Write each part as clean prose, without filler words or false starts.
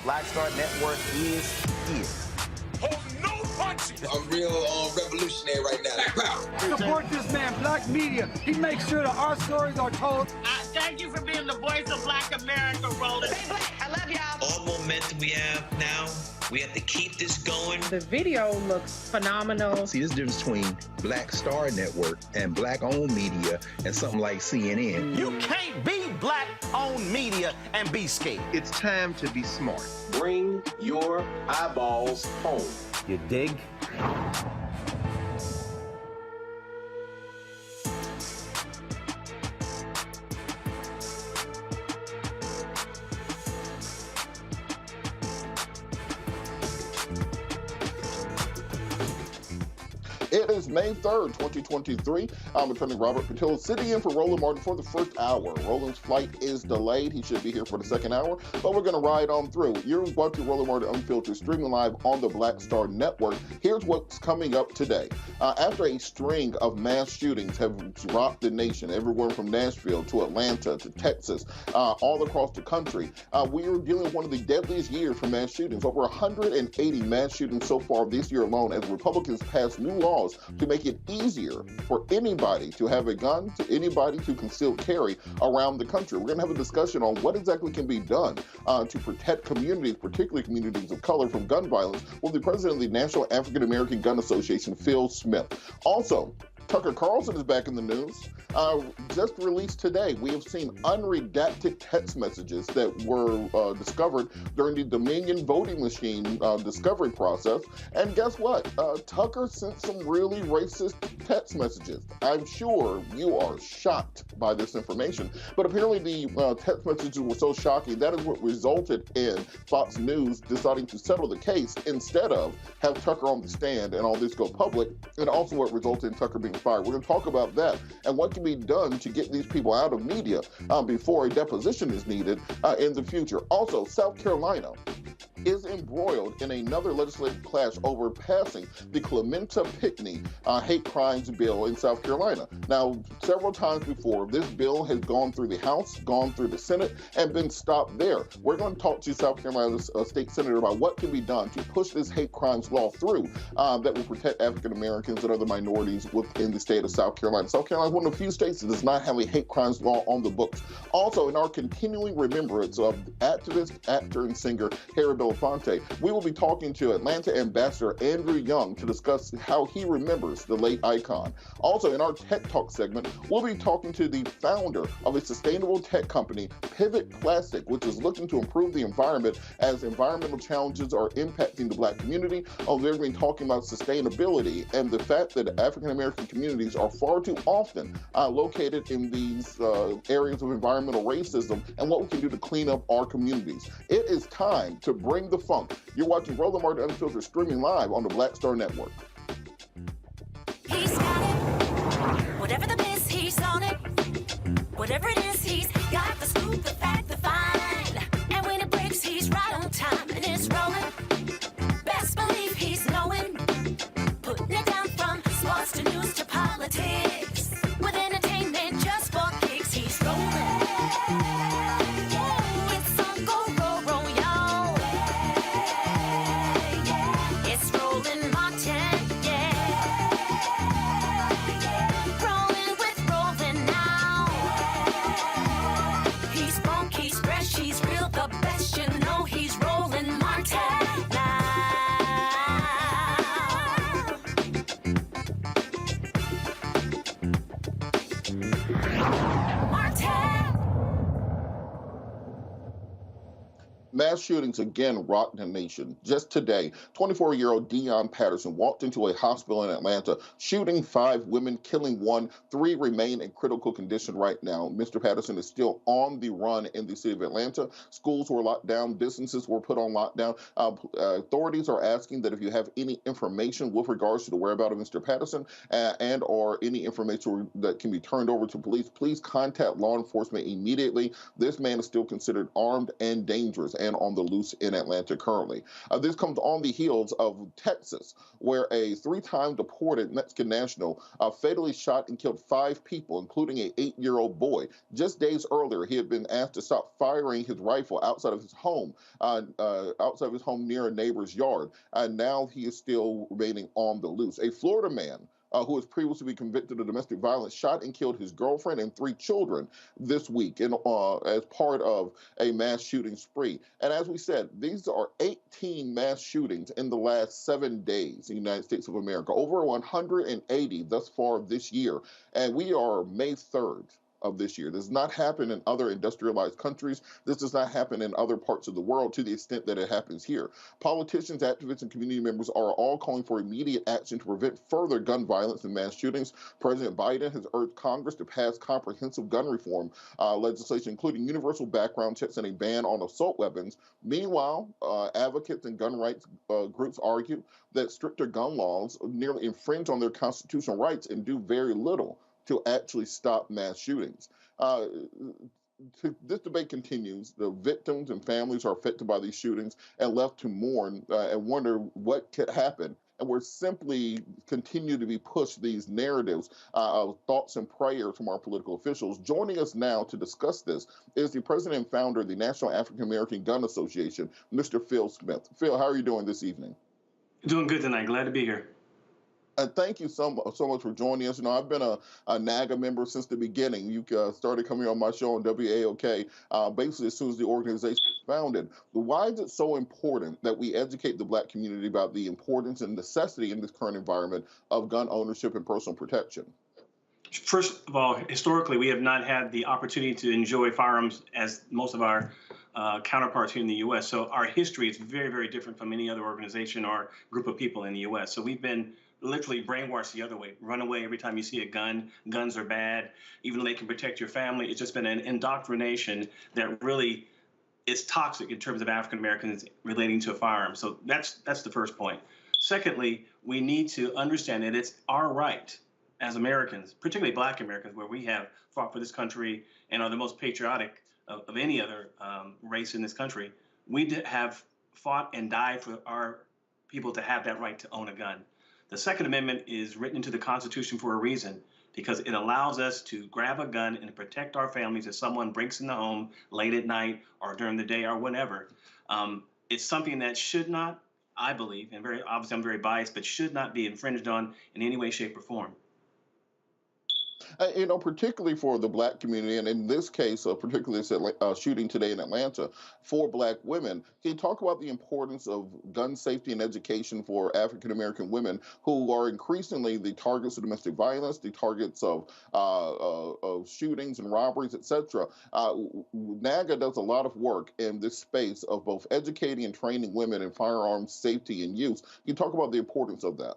Black Star Network is here. Hold no punches! I'm real revolutionary right now. Black power. Support this man, Black Media. He makes sure that our stories are told. Thank you for being the voice of Black America, Roland. Stay black. I love y'all. All momentum we have now, we have to keep this going. The video looks phenomenal. See, there's a difference between Black Star Network and Black-owned media and something like CNN. You can't be Black-owned media and be scared. It's time to be smart. Bring your eyeballs home. You dig? It is May 3rd, 2023. I'm attorney Robert Patil sitting in for Roland Martin for the first hour. Roland's flight is delayed. He should be here for the second hour, but we're going to ride on through. You're watching Roland Martin Unfiltered, streaming live on the Black Star Network. Here's what's coming up today. After a string of mass shootings have rocked the nation, everywhere from Nashville to Atlanta to Texas, all across the country, we are dealing with one of the deadliest years for mass shootings. Over 180 mass shootings so far this year alone, as Republicans pass new laws to make it easier for anybody to have a gun, to anybody to conceal carry around the country. We're going to have a discussion on what exactly can be done to protect communities, particularly communities of color, from gun violence with the president of the National African American Gun Association, Phil Smith. Also, Tucker Carlson is back in the news. Just released today, we have seen unredacted text messages that were discovered during the Dominion voting machine discovery process. And guess what? Tucker sent some really racist text messages. I'm sure you are shocked by this information, but apparently the text messages were so shocking that is what resulted in Fox News deciding to settle the case instead of have Tucker on the stand and all this go public, and also what resulted in Tucker being fired. We're going to talk about that and what can be done to get these people out of media before a deposition is needed in the future. Also, South Carolina is embroiled in another legislative clash over passing the Clementa Pinckney Hate Crimes bill in South Carolina. Now, several times before, this bill has gone through the House, gone through the Senate, and been stopped there. We're going to talk to South Carolina's state senator about what can be done to push this hate crimes law through that will protect African Americans and other minorities within the state of South Carolina. South Carolina is one of the few states that does not have a hate crimes law on the books. Also, in our continuing remembrance of activist, actor, and singer Harry Belafonte, we will be talking to Atlanta Ambassador Andrew Young to discuss how he remembers the late icon. Also, in our Tech Talk segment, we'll be talking to the founder of a sustainable tech company, Pivot Plastic, which is looking to improve the environment as environmental challenges are impacting the Black community. They've been talking about sustainability and the fact that African American communities are far too often located in these areas of environmental racism and what we can do to clean up our communities. It is time to bring the funk. You're watching Roland Martin Unfiltered, streaming live on the Black Star Network. He's got it. Whatever the miss, he's on it. Whatever it is, he's got the scoop, the fact, the find. And when it breaks, he's right on time and it's rolling. Best believe he's knowing. Putting it down from sports to news to politics. With entertainment just for kicks, he's rolling. It's on go, roll, y'all. It's Roland Martin, yeah. Rolling with Roland now. He's funk, he's fresh, he's real, the best, you know he's Roland Martin now. Mass shootings again rocked the nation. Just today, 24-year-old Dion Patterson walked into a hospital in Atlanta, shooting 5 women, killing 1. 3 remain in critical condition right now. Mr. Patterson is still on the run in the city of Atlanta. Schools were locked down. Businesses were put on lockdown. Authorities are asking that if you have any information with regards to the whereabouts of Mr. Patterson and or any information that can be turned over to police, please contact law enforcement immediately. This man is still considered armed and dangerous and on the loose in Atlanta currently. This comes on the heels of Texas, where a 3-time deported Mexican national fatally shot and killed 5 people, including an 8-year-old boy. Just days earlier, he had been asked to stop firing his rifle outside of his home, near a neighbor's yard, and now he is still remaining on the loose. A Florida man who was previously been convicted of domestic violence, shot and killed his girlfriend and 3 children this week as part of a mass shooting spree. And as we said, these are 18 mass shootings in the last 7 days in the United States of America, over 180 thus far this year. And we are May 3rd. of this year. This does not happen in other industrialized countries. This does not happen in other parts of the world to the extent that it happens here. Politicians, activists, and community members are all calling for immediate action to prevent further gun violence and mass shootings. President Biden has urged Congress to pass comprehensive gun reform legislation, including universal background checks and a ban on assault weapons. Meanwhile, advocates and gun rights groups argue that stricter gun laws nearly infringe on their constitutional rights and do very little to actually stop mass shootings. This debate continues. The victims and families are affected by these shootings and left to mourn and wonder what could happen. And we're simply continue to be pushed these narratives of thoughts and prayers from our political officials. Joining us now to discuss this is the president and founder of the National African American Gun Association, Mr. Phil Smith. Phil, how are you doing this evening? Doing good tonight. Glad to be here. Thank you so much for joining us. You know, I've been a NAGA member since the beginning. You started coming on my show on WAOK basically as soon as the organization was founded. Why is it so important that we educate the Black community about the importance and necessity in this current environment of gun ownership and personal protection? First of all, historically, we have not had the opportunity to enjoy firearms as most of our counterparts here in the U.S. So our history is very, very different from any other organization or group of people in the U.S. So we've been literally brainwashed the other way. Run away every time you see a gun. Guns are bad. Even though they can protect your family, it's just been an indoctrination that really is toxic in terms of African Americans relating to a firearm. So that's the first point. Secondly, we need to understand that it's our right as Americans, particularly Black Americans, where we have fought for this country and are the most patriotic of any other race in this country. We have fought and died for our people to have that right to own a gun. The Second Amendment is written into the Constitution for a reason, because it allows us to grab a gun and protect our families if someone breaks in the home late at night or during the day or whenever. It's something that should not, I believe, and very obviously I'm very biased, but should not be infringed on in any way, shape, or form. You know, particularly for the Black community, and in this case, particularly this shooting today in Atlanta, for Black women, can you talk about the importance of gun safety and education for African American women who are increasingly the targets of domestic violence, the targets of shootings and robberies, etc.? NAGA does a lot of work in this space of both educating and training women in firearms safety and use. Can you talk about the importance of that?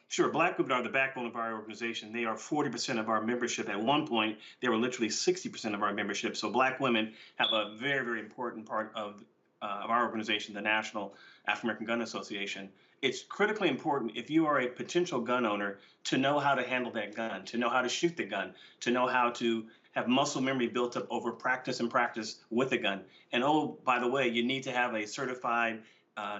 Sure. Black women are the backbone of our organization. They are 40% of our membership. At one point, they were literally 60% of our membership. So Black women have a very, very important part of our organization, the National African American Gun Association. It's critically important, if you are a potential gun owner, to know how to handle that gun, to know how to shoot the gun, to know how to have muscle memory built up over practice and practice with a gun. And oh, by the way, you need to have a certified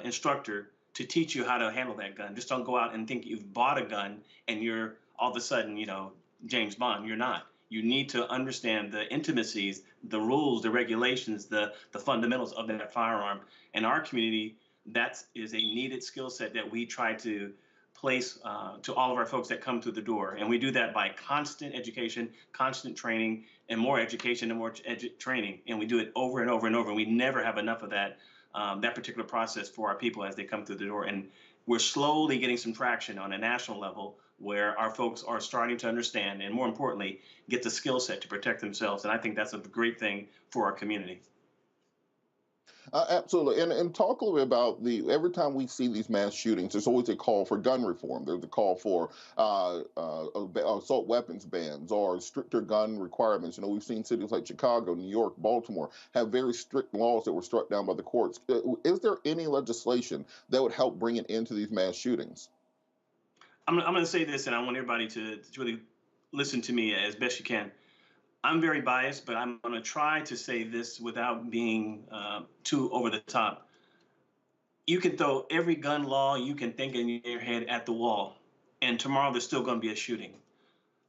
instructor to teach you how to handle that gun. Just don't go out and think you've bought a gun and you're all of a sudden, you know, James Bond. You're not. You need to understand the intimacies, the rules, the regulations, the fundamentals of that firearm. In our community, that is a needed skill set that we try to place to all of our folks that come through the door. And we do that by constant education, constant training, and more education and more training. And we do it over and over and over. And we never have enough of that particular process for our people as they come through the door. And we're slowly getting some traction on a national level where our folks are starting to understand and, more importantly, get the skill set to protect themselves. And I think that's a great thing for our community. Absolutely. And talk a little bit about every time we see these mass shootings, there's always a call for gun reform. There's a call for assault weapons bans or stricter gun requirements. You know, we've seen cities like Chicago, New York, Baltimore have very strict laws that were struck down by the courts. Is there any legislation that would help bring an end to these mass shootings? I'm going to say this, and I want everybody to really listen to me as best you can. I'm very biased, but I'm going to try to say this without being too over the top. You can throw every gun law you can think in your head at the wall, and tomorrow there's still going to be a shooting.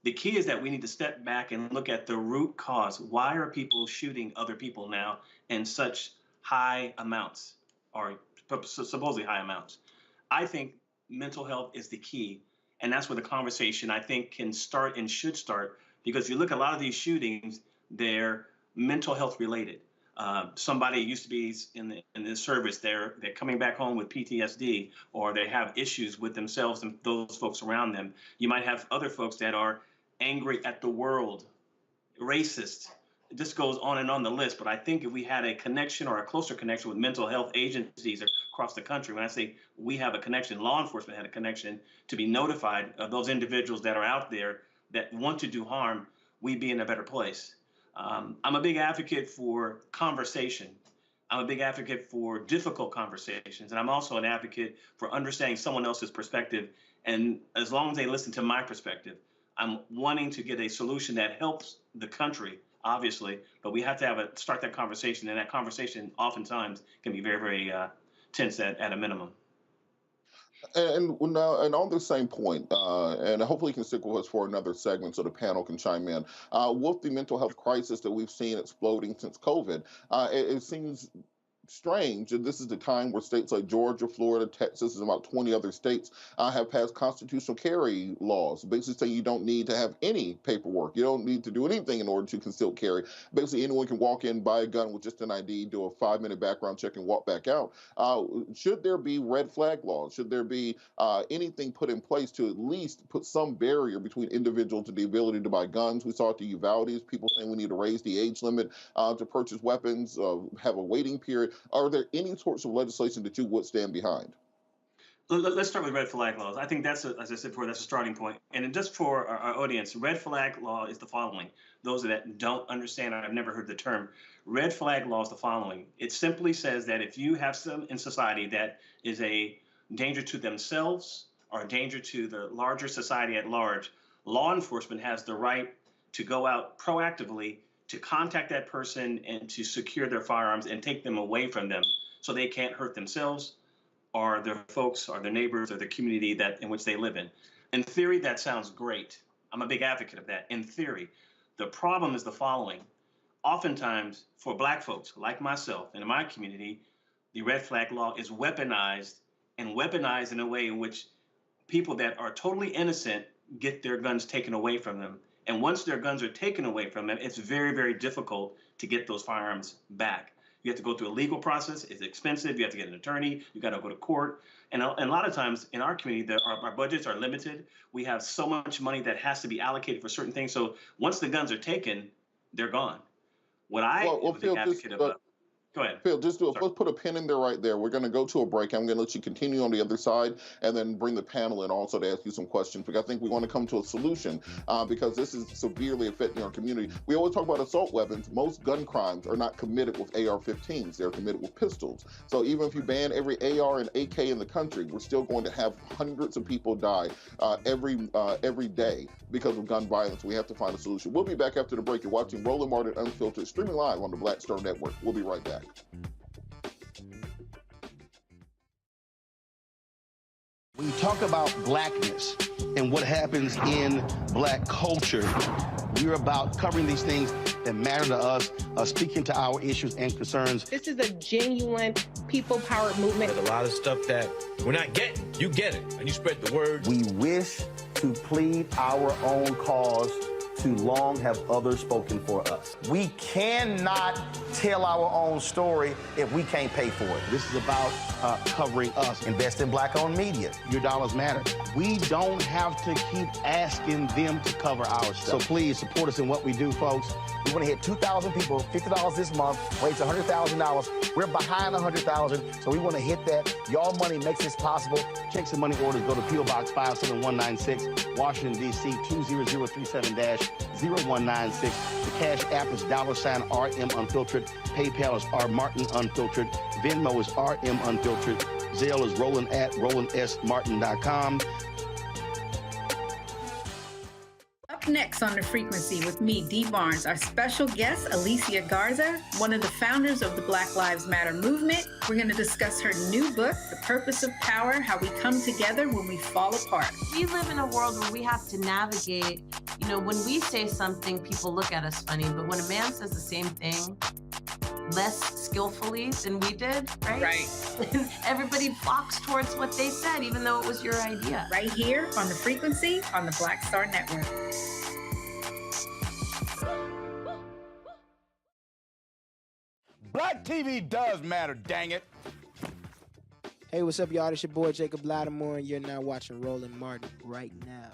The key is that we need to step back and look at the root cause. Why are people shooting other people now in such high amounts, or supposedly high amounts? I think mental health is the key, and that's where the conversation, I think, can start and should start. Because you look at a lot of these shootings, they're mental health related. Somebody used to be in the service, they're coming back home with PTSD, or they have issues with themselves and those folks around them. You might have other folks that are angry at the world, racist. It just goes on and on the list. But I think if we had a connection or a closer connection with mental health agencies across the country, when I say we have a connection, law enforcement had a connection to be notified of those individuals that are out there that want to do harm, we'd be in a better place. I'm a big advocate for conversation. I'm a big advocate for difficult conversations. And I'm also an advocate for understanding someone else's perspective. And as long as they listen to my perspective, I'm wanting to get a solution that helps the country, obviously, but we have to start that conversation. And that conversation oftentimes can be very, very tense at a minimum. And on the same point, and hopefully you can stick with us for another segment so the panel can chime in. With the mental health crisis that we've seen exploding since COVID, it seems strange, and this is the time where states like Georgia, Florida, Texas, and about 20 other states have passed constitutional carry laws, basically saying you don't need to have any paperwork. You don't need to do anything in order to conceal carry. Basically, anyone can walk in, buy a gun with just an ID, do a 5-minute background check, and walk back out. Should there be red flag laws? Should there be anything put in place to at least put some barrier between individuals to the ability to buy guns? We saw at the Uvaldes, people saying we need to raise the age limit to purchase weapons, have a waiting period. Are there any sorts of legislation that you would stand behind? Let's start with red flag laws. I think that's, as I said before, that's a starting point. And just for our audience, red flag law is the following. Those that don't understand or have never heard the term, red flag law is the following. It simply says that if you have some in society that is a danger to themselves or a danger to the larger society at large, law enforcement has the right to go out proactively to contact that person and to secure their firearms and take them away from them so they can't hurt themselves or their folks or their neighbors or the community in which they live in. In theory, that sounds great. I'm a big advocate of that, in theory. The problem is the following. Oftentimes, for Black folks like myself and in my community, the red flag law is weaponized in a way in which people that are totally innocent get their guns taken away from them. And once their guns are taken away from them, it's very, very difficult to get those firearms back. You have to go through a legal process. It's expensive. You have to get an attorney. You got to go to court. And a lot of times in our community, our budgets are limited. We have so much money that has to be allocated for certain things. So once the guns are taken, they're gone. What I am a big advocate of. Go ahead. Phil, let's put a pin in there right there. We're going to go to a break. I'm going to let you continue on the other side and then bring the panel in also to ask you some questions, because I think we want to come to a solution because this is severely affecting our community. We always talk about assault weapons. Most gun crimes are not committed with AR-15s. They're committed with pistols. So even if you ban every AR and AK in the country, we're still going to have hundreds of people die every day because of gun violence. We have to find a solution. We'll be back after the break. You're watching Roland Martin Unfiltered, streaming live on the Black Star Network. We'll be right back. When you talk about blackness and what happens in Black culture, we're about covering these things that matter to us, speaking to our issues and concerns. This is a genuine people-powered movement. There's a lot of stuff that we're not getting. You get it, and you spread the word. We wish to plead our own cause. Too long have others spoken for us. We cannot tell our own story if we can't pay for it. This is about covering us. Invest in Black-owned media. Your dollars matter. We don't have to keep asking them to cover our stuff. So please support us in what we do, folks. We want to hit 2,000 people, $50 this month, raise $100,000. We're behind $100,000, so we want to hit that. Y'all money makes this possible. Checks and money orders go to P.O. Box 57196, Washington, D.C. 20037-0196. The Cash App is $RM Unfiltered. PayPal is R Martin Unfiltered. Venmo is RM Unfiltered. Zelle is Roland@RolandSMartin.com. Up next on The Frequency with me, Dee Barnes, our special guest, Alicia Garza, one of the founders of the Black Lives Matter movement. We're going to discuss her new book, The Purpose of Power, How We Come Together When We Fall Apart. We live in a world where we have to navigate, when we say something, people look at us funny, but when a man says the same thing less skillfully than we did, right? Right. Everybody flocks towards what they said, even though it was your idea. Right here on The Frequency on the Black Star Network. Black TV does matter, dang it. Hey, what's up, y'all? It's your boy, Jacob Lattimore, and you're now watching Roland Martin right now.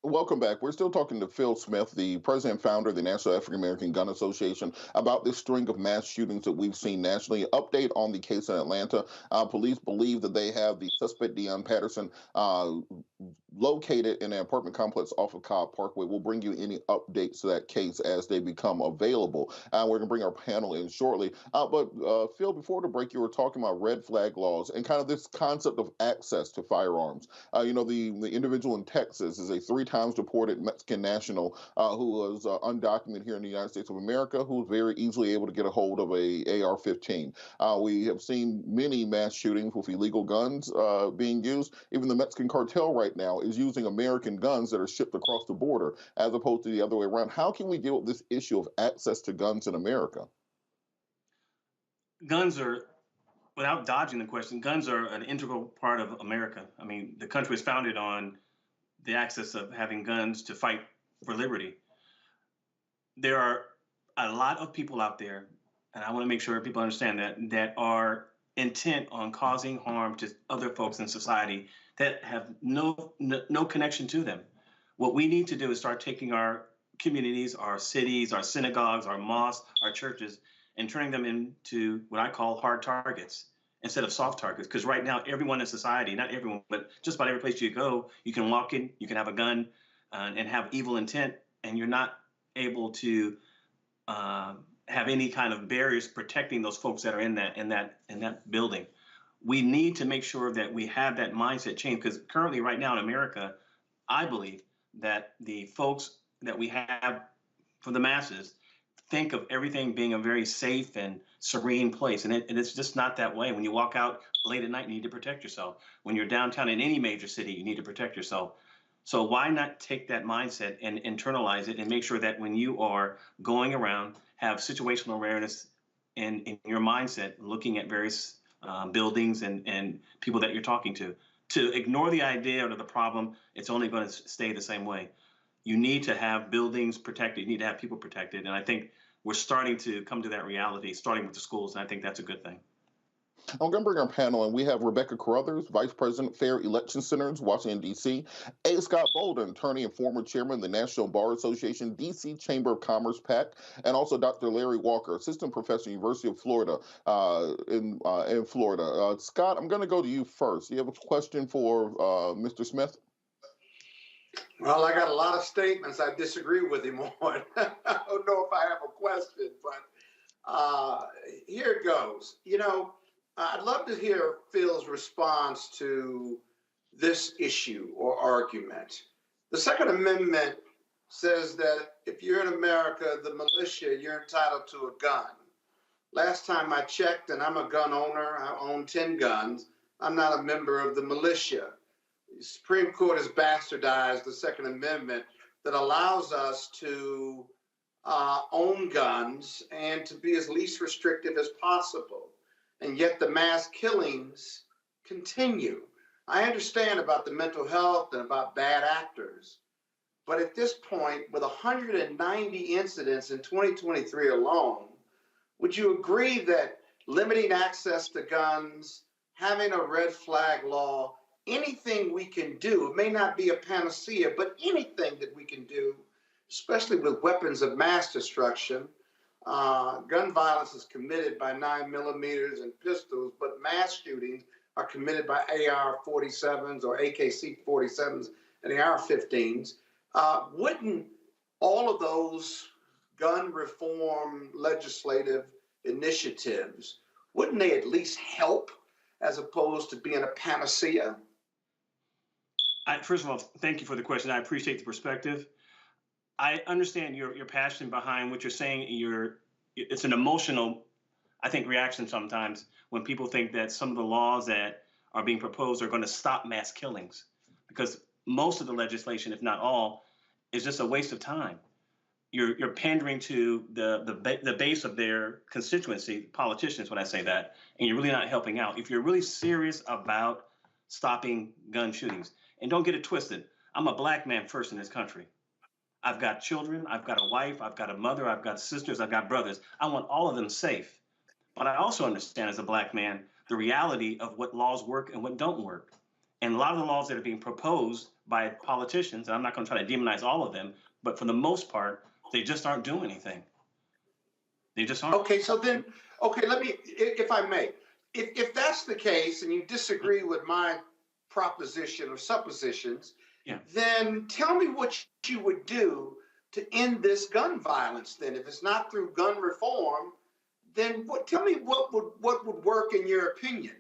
Welcome back. We're still talking to Phil Smith, the president and founder of the National African American Gun Association, about this string of mass shootings that we've seen nationally. Update on the case in Atlanta. Police believe that they have the suspect, Deion Patterson, located in an apartment complex off of Cobb Parkway. We'll bring you any updates to that case as they become available. We're going to bring our panel in shortly. But Phil, before the break, you were talking about red flag laws and kind of this concept of access to firearms. The individual in Texas is a 3 times deported Mexican national who was undocumented here in the United States of America, who was very easily able to get a hold of a AR-15. We have seen many mass shootings with illegal guns being used. Even the Mexican cartel right now is using American guns that are shipped across the border as opposed to the other way around. How can we deal with this issue of access to guns in America? Guns are, without dodging the question, guns are an integral part of America. I mean, the country was founded on the access of having guns to fight for liberty. There are a lot of people out there, and I want to make sure people understand that are intent on causing harm to other folks in society that have no connection to them. What we need to do is start taking our communities, our cities, our synagogues, our mosques, our churches, and turning them into what I call hard targets instead of soft targets. Because right now, everyone in society, not everyone, but just about every place you go, you can walk in, you can have a gun and have evil intent, and you're not able to have any kind of barriers protecting those folks that are in that building. We need to make sure that we have that mindset change, because currently, right now in America, I believe that the folks that we have for the masses think of everything being a very safe and serene place, and it's just not that way. When you walk out late at night, you need to protect yourself. When you're downtown in any major city, you need to protect yourself. So why not take that mindset and internalize it and make sure that when you are going around, have situational awareness in your mindset, looking at various buildings and people that you're talking to. To ignore the idea or the problem, it's only going to stay the same way. You need to have buildings protected. You need to have people protected. And I think we're starting to come to that reality, starting with the schools. And I think that's a good thing. I'm going to bring our panel in. We have Rebecca Carruthers, Vice President, Fair Election Centers, Washington, D.C. A. Scott Bolden, attorney and former chairman of the National Bar Association, D.C. Chamber of Commerce, PAC, and also Dr. Larry Walker, assistant professor, University of Florida, in Florida. Scott, I'm going to go to you first. You have a question for Mr. Smith? Well, I got a lot of statements I disagree with him on. I don't know if I have a question, but here it goes. I'd love to hear Phil's response to this issue or argument. The Second Amendment says that if you're in America, the militia, you're entitled to a gun. Last time I checked, and I'm a gun owner, I own 10 guns, I'm not a member of the militia. The Supreme Court has bastardized the Second Amendment that allows us to own guns and to be as least restrictive as possible. And yet the mass killings continue. I understand about the mental health and about bad actors, but at this point, with 190 incidents in 2023 alone, would you agree that limiting access to guns, having a red flag law, anything we can do, it may not be a panacea, but anything that we can do, especially with weapons of mass destruction, gun violence is committed by 9mm and pistols, but mass shootings are committed by AR-47s or AKC-47s and AR-15s. Wouldn't all of those gun reform legislative initiatives, wouldn't they at least help as opposed to being a panacea? First of all, thank you for the question. I appreciate the perspective. I understand your passion behind what you're saying. It's an emotional, I think, reaction sometimes when people think that some of the laws that are being proposed are going to stop mass killings, because most of the legislation, if not all, is just a waste of time. You're pandering to the base of their constituency, politicians, when I say that, and you're really not helping out. If you're really serious about stopping gun shootings, and don't get it twisted, I'm a black man first in this country. I've got children, I've got a wife, I've got a mother, I've got sisters, I've got brothers. I want all of them safe. But I also understand as a black man the reality of what laws work and what don't work. And a lot of the laws that are being proposed by politicians, and I'm not going to try to demonize all of them, but for the most part, they just aren't doing anything. They just aren't. Okay, so then, let me, if I may, if that's the case and you disagree with my proposition or suppositions, then tell me what you would do to end this gun violence then. If it's not through gun reform, then tell me what would work in your opinion,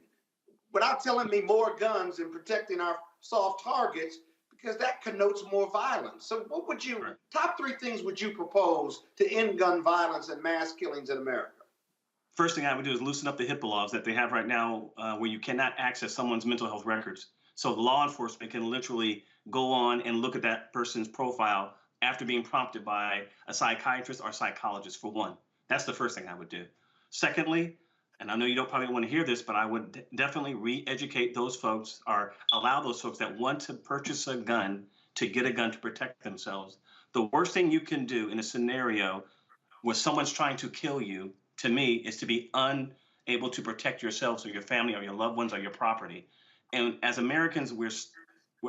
without telling me more guns and protecting our soft targets, because that connotes more violence. So what would you, top 3 things would you propose to end gun violence and mass killings in America? First thing I would do is loosen up the HIPAA laws that they have right now, where you cannot access someone's mental health records. So the law enforcement can literally go on and look at that person's profile after being prompted by a psychiatrist or psychologist, for one. That's the first thing I would do. Secondly, and I know you don't probably want to hear this, but I would definitely re-educate those folks, or allow those folks that want to purchase a gun to get a gun to protect themselves. The worst thing you can do in a scenario where someone's trying to kill you, to me, is to be unable to protect yourselves or your family or your loved ones or your property. And as Americans, we're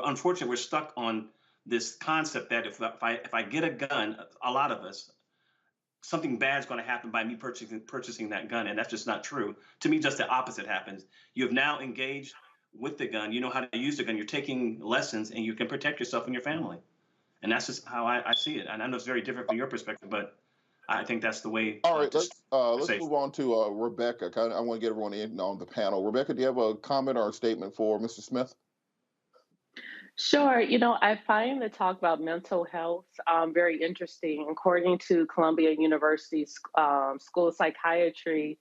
unfortunately, we're stuck on this concept that if I get a gun, a lot of us, something bad's going to happen by me purchasing that gun, and that's just not true. To me, just the opposite happens. You have now engaged with the gun. You know how to use the gun. You're taking lessons, and you can protect yourself and your family. And that's just how I see it. And I know it's very different from your perspective, but I think that's the way. All right, let's move on to Rebecca. I want to get everyone in on the panel. Rebecca, do you have a comment or a statement for Mr. Smith? Sure. I find the talk about mental health very interesting. According to Columbia University's School of Psychiatry,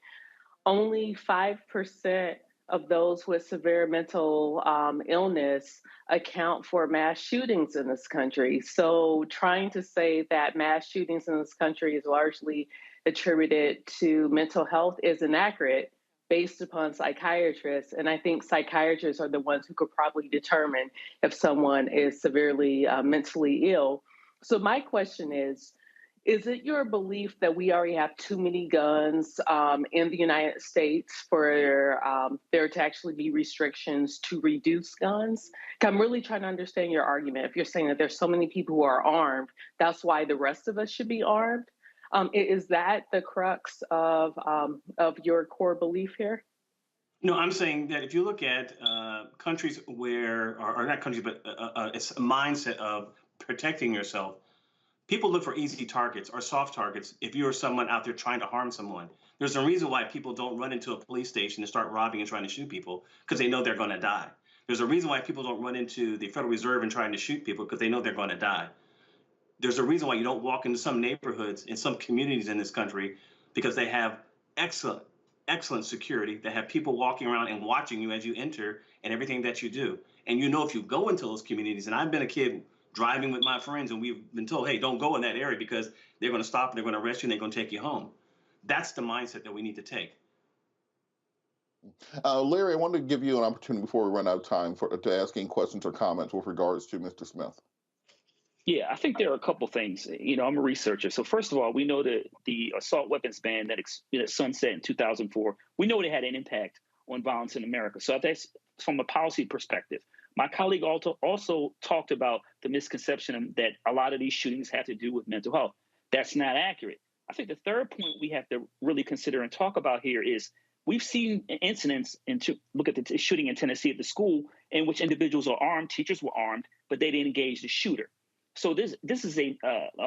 only 5% of those with severe mental illness account for mass shootings in this country. So trying to say that mass shootings in this country is largely attributed to mental health is inaccurate based upon psychiatrists. And I think psychiatrists are the ones who could probably determine if someone is severely mentally ill. So my question is it your belief that we already have too many guns in the United States for there to actually be restrictions to reduce guns? I'm really trying to understand your argument. If you're saying that there's so many people who are armed, that's why the rest of us should be armed. Is that the crux of your core belief here? No, I'm saying that if you look at countries where, or not countries, but it's a mindset of protecting yourself, people look for easy targets or soft targets if you're someone out there trying to harm someone. There's a reason why people don't run into a police station and start robbing and trying to shoot people, because they know they're going to die. There's a reason why people don't run into the Federal Reserve and trying to shoot people, because they know they're going to die. There's a reason why you don't walk into some neighborhoods in some communities in this country, because they have excellent security. They have people walking around and watching you as you enter and everything that you do. And if you go into those communities, and I've been a kid driving with my friends, and we've been told, hey, don't go in that area because they're going to stop and they're going to arrest you and they're going to take you home. That's the mindset that we need to take. Larry, I wanted to give you an opportunity before we run out of time to ask any questions or comments with regards to Mr. Smith. Yeah, I think there are a couple things. I'm a researcher. So first of all, we know that the assault weapons ban that sunset in 2004, we know it had an impact on violence in America. So that's from a policy perspective. My colleague also talked about the misconception that a lot of these shootings have to do with mental health. That's not accurate. I think the third point we have to really consider and talk about here is we've seen incidents, look at the shooting in Tennessee at the school in which individuals are armed, teachers were armed, but they didn't engage the shooter. So this is a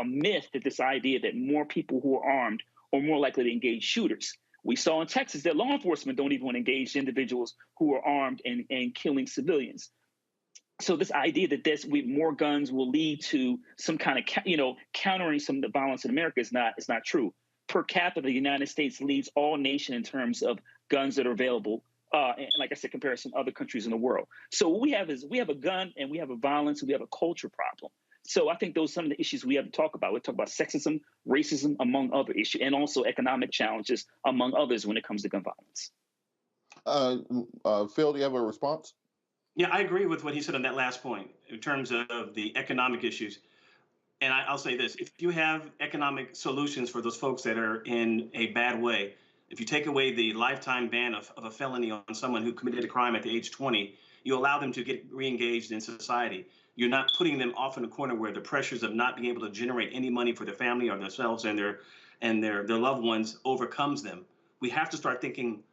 myth, that this idea that more people who are armed are more likely to engage shooters. We saw in Texas that law enforcement don't even want to engage individuals who are armed and killing civilians. So this idea that with more guns will lead to some kind of, countering some of the violence in America is not true. Per capita, the United States leads all nations in terms of guns that are available. And like I said, comparison to other countries in the world. So what we have is we have a gun and we have a violence and we have a culture problem. So I think those are some of the issues we have to talk about. We talk about sexism, racism, among other issues, and also economic challenges, among others, when it comes to gun violence. Phil, do you have a response? Yeah, I agree with what he said on that last point in terms of the economic issues. And I'll say this, if you have economic solutions for those folks that are in a bad way, If you take away the lifetime ban of a felony on someone who committed a crime at the age 20, you allow them to get re-engaged in society. You're not putting them off in a corner where the pressures of not being able to generate any money for their family or themselves and their loved ones overcomes them. We have to start thinking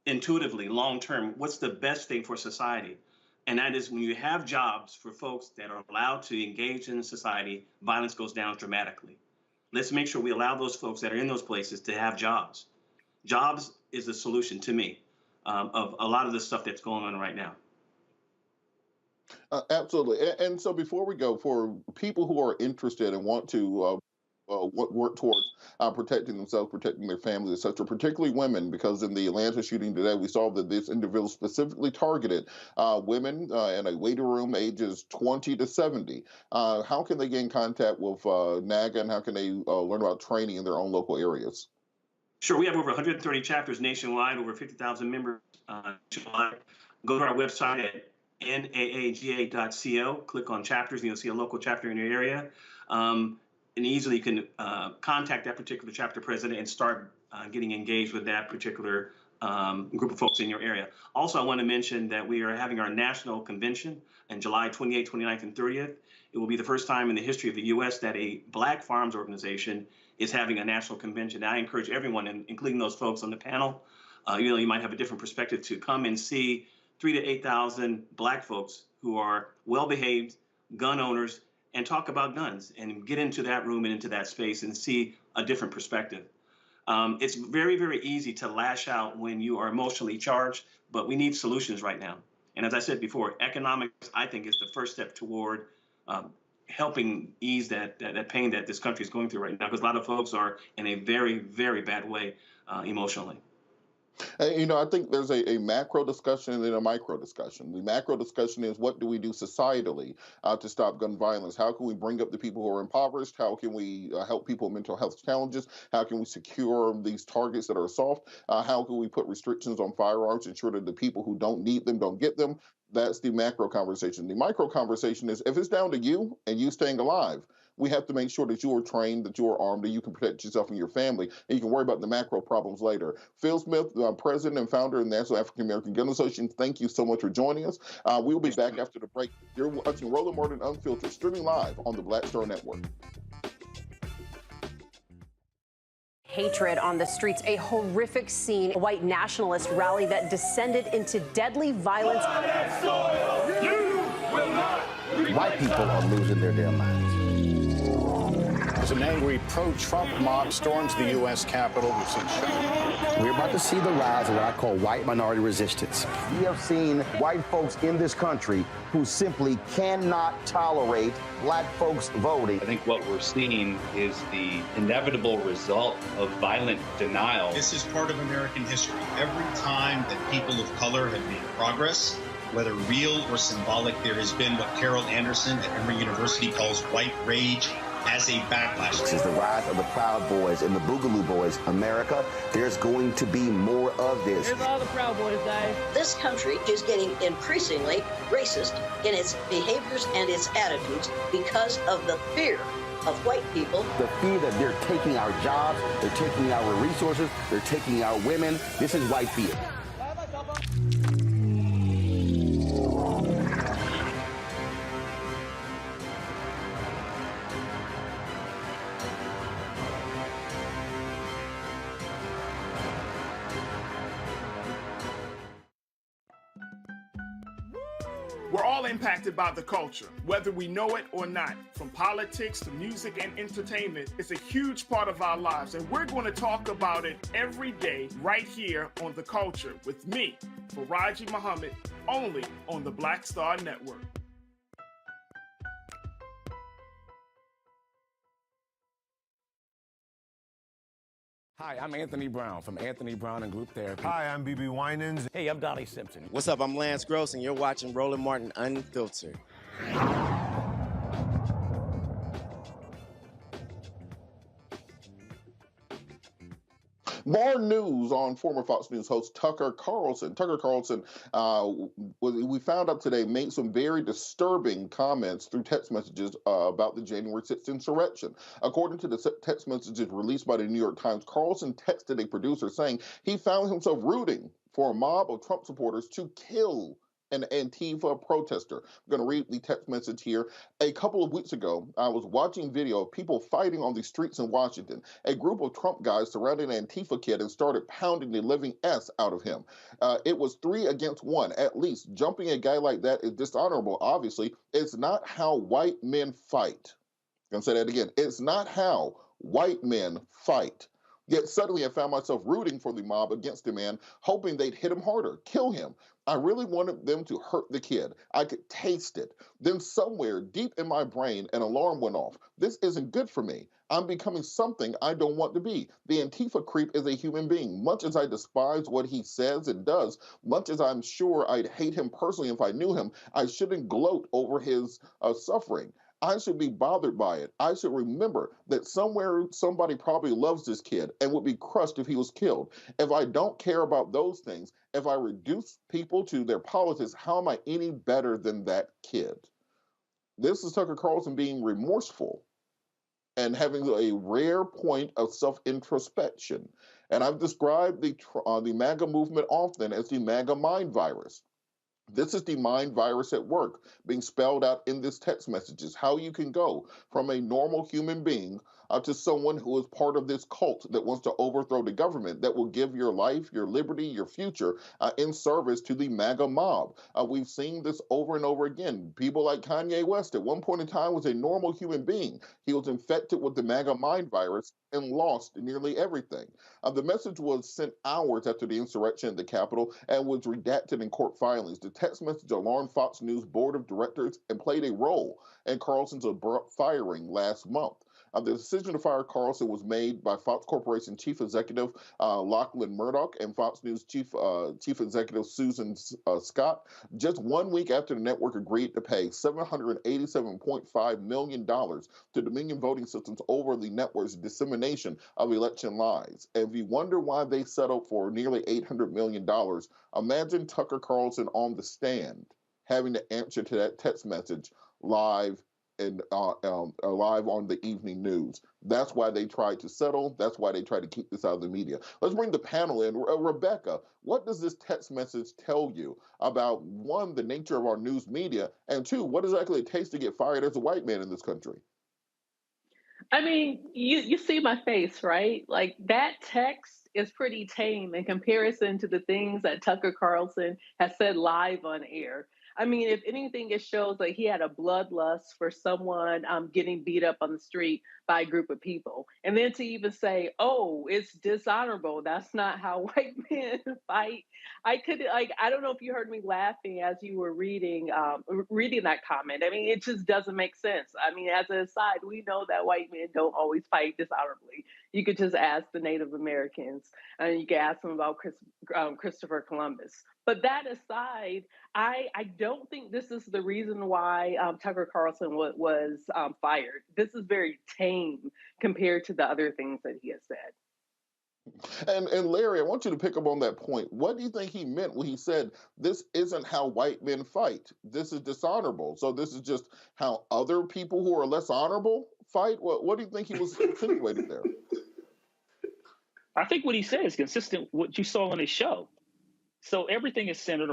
intuitively, long-term, what's the best thing for society? And that is when you have jobs for folks that are allowed to engage in society, violence goes down dramatically. Let's make sure we allow those folks that are in those places to have jobs. Jobs is the solution to me of a lot of the stuff that's going on right now. Absolutely. And so before we go, for people who are interested and want to work towards protecting themselves, protecting their families, etc., particularly women, because in the Atlanta shooting today, we saw that this individual specifically targeted women in a waiting room ages 20 to 70. How can they get in contact with NAGA, and how can they learn about training in their own local areas? Sure, we have over 130 chapters nationwide, over 50,000 members nationwide. Go to our website at naaga.co, click on chapters, and you'll see a local chapter in your area. And easily you can contact that particular chapter president and start getting engaged with that particular group of folks in your area. Also, I want to mention that we are having our national convention on July 28th, 29th, and 30th. It will be the first time in the history of the U.S. that a Black farms organization is having a national convention. I encourage everyone, including those folks on the panel, you might have a different perspective, to come and see 3,000 to 8,000 Black folks who are well-behaved gun owners and talk about guns and get into that room and into that space and see a different perspective. It's very, very easy to lash out when you are emotionally charged, but we need solutions right now. And as I said before, economics, I think, is the first step toward helping ease that pain that this country is going through right now, because a lot of folks are in a very, very bad way emotionally. I think there's a macro discussion and a micro discussion. The macro discussion is, what do we do societally to stop gun violence? How can we bring up the people who are impoverished? How can we help people with mental health challenges? How can we secure these targets that are soft? How can we put restrictions on firearms, ensure that the people who don't need them don't get them? That's the macro conversation. The micro conversation is, if it's down to you and you staying alive, we have to make sure that you are trained, that you are armed, that you can protect yourself and your family, and you can worry about the macro problems later. Phil Smith, president and founder of the National African American Gun Association, thank you so much for joining us. We will be back after the break. You're watching Roland Martin Unfiltered, streaming live on the Black Star Network. Hatred on the streets, a horrific scene, a white nationalist rally that descended into deadly violence. White people are losing their damn minds. As an angry pro-Trump mob storms the U.S. Capitol, We're about to see the rise of what I call white minority resistance. We have seen white folks in this country who simply cannot tolerate Black folks voting. I think what we're seeing is the inevitable result of violent denial. This is part of American history. Every time that people of color have made progress, whether real or symbolic, there has been what Carol Anderson at Emory University calls white rage as a backlash. This is the rise of the Proud Boys and the Boogaloo Boys. America, there's going to be more of this. Here's all the Proud Boys, guys. This country is getting increasingly racist in its behaviors and its attitudes because of the fear of white people. The fear that they're taking our jobs, they're taking our resources, they're taking our women. This is white fear. we're all impacted by the culture, whether we know it or not. From politics to music and entertainment, it's a huge part of our lives, and we're going to talk about it every day right here on The Culture with me, Faraji Muhammad, only on the Black Star Network. Hi, I'm Anthony Brown from Anthony Brown and Group Therapy. Hi, I'm BB Winans. Hey, I'm Dolly Simpson. What's up? I'm Lance Gross, and you're watching Roland Martin Unfiltered. More news on former Fox News host Tucker Carlson. Tucker Carlson, we found out today, made some very disturbing comments through text messages about the January 6th insurrection. According to the text messages released by the New York Times, Carlson texted a producer saying he found himself rooting for a mob of Trump supporters to kill an Antifa protester. I'm going to read the text message here. A couple of weeks ago, I was watching video of people fighting on the streets in Washington. A group of Trump guys surrounded an Antifa kid and started pounding the living S out of him. It was 3 against 1, at least. Jumping a guy like that is dishonorable, obviously. It's not how white men fight. I'm going to say that again. It's not how white men fight. Yet suddenly I found myself rooting for the mob against the man, hoping they'd hit him harder, kill him. I really wanted them to hurt the kid. I could taste it. Then somewhere deep in my brain, an alarm went off. This isn't good for me. I'm becoming something I don't want to be. The Antifa creep is a human being. Much as I despise what he says and does, much as I'm sure I'd hate him personally if I knew him, I shouldn't gloat over his suffering. I should be bothered by it. I should remember that somewhere somebody probably loves this kid and would be crushed if he was killed. If I don't care about those things, if I reduce people to their politics, how am I any better than that kid? This is Tucker Carlson being remorseful and having a rare point of self-introspection. And I've described the MAGA movement often as the MAGA mind virus. This is the mind virus at work, being spelled out in this text messages, how you can go from a normal human being to someone who is part of this cult that wants to overthrow the government, that will give your life, your liberty, your future in service to the MAGA mob. We've seen this over and over again. People like Kanye West at one point in time was a normal human being. He was infected with the MAGA mind virus and lost nearly everything. The message was sent hours after the insurrection at the Capitol and was redacted in court filings. The text message alarmed Fox News board of directors and played a role in Carlson's abrupt firing last month. The decision to fire Carlson was made by Fox Corporation Chief Executive Lachlan Murdoch and Fox News Chief Executive Susan Scott, just 1 week after the network agreed to pay $787.5 million to Dominion Voting Systems over the network's dissemination of election lies. And if you wonder why they settled for nearly $800 million, imagine Tucker Carlson on the stand having to answer to that text message live and live on the evening news. That's why they tried to settle. That's why they tried to keep this out of the media. Let's bring the panel in. Rebecca, what does this text message tell you about, one, the nature of our news media, and two, what exactly it takes to get fired as a white man in this country? I mean, you see my face, right? Like, that text is pretty tame in comparison to the things that Tucker Carlson has said live on air. I mean, if anything, it shows like he had a bloodlust for someone getting beat up on the street by a group of people. And then to even say, oh, it's dishonorable. That's not how white men fight. I don't know if you heard me laughing as you were reading that comment. I mean, it just doesn't make sense. I mean, as an aside, we know that white men don't always fight dishonorably. You could just ask the Native Americans, and you could ask them about Christopher Columbus. But that aside, I don't think this is the reason why Tucker Carlson was fired. This is very tame compared to the other things that he has said. And Larry, I want you to pick up on that point. What do you think he meant when he said, this isn't how white men fight? This is dishonorable. So this is just how other people who are less honorable fight? What do you think he was insinuating there? I think what he said is consistent with what you saw on his show. So everything is centered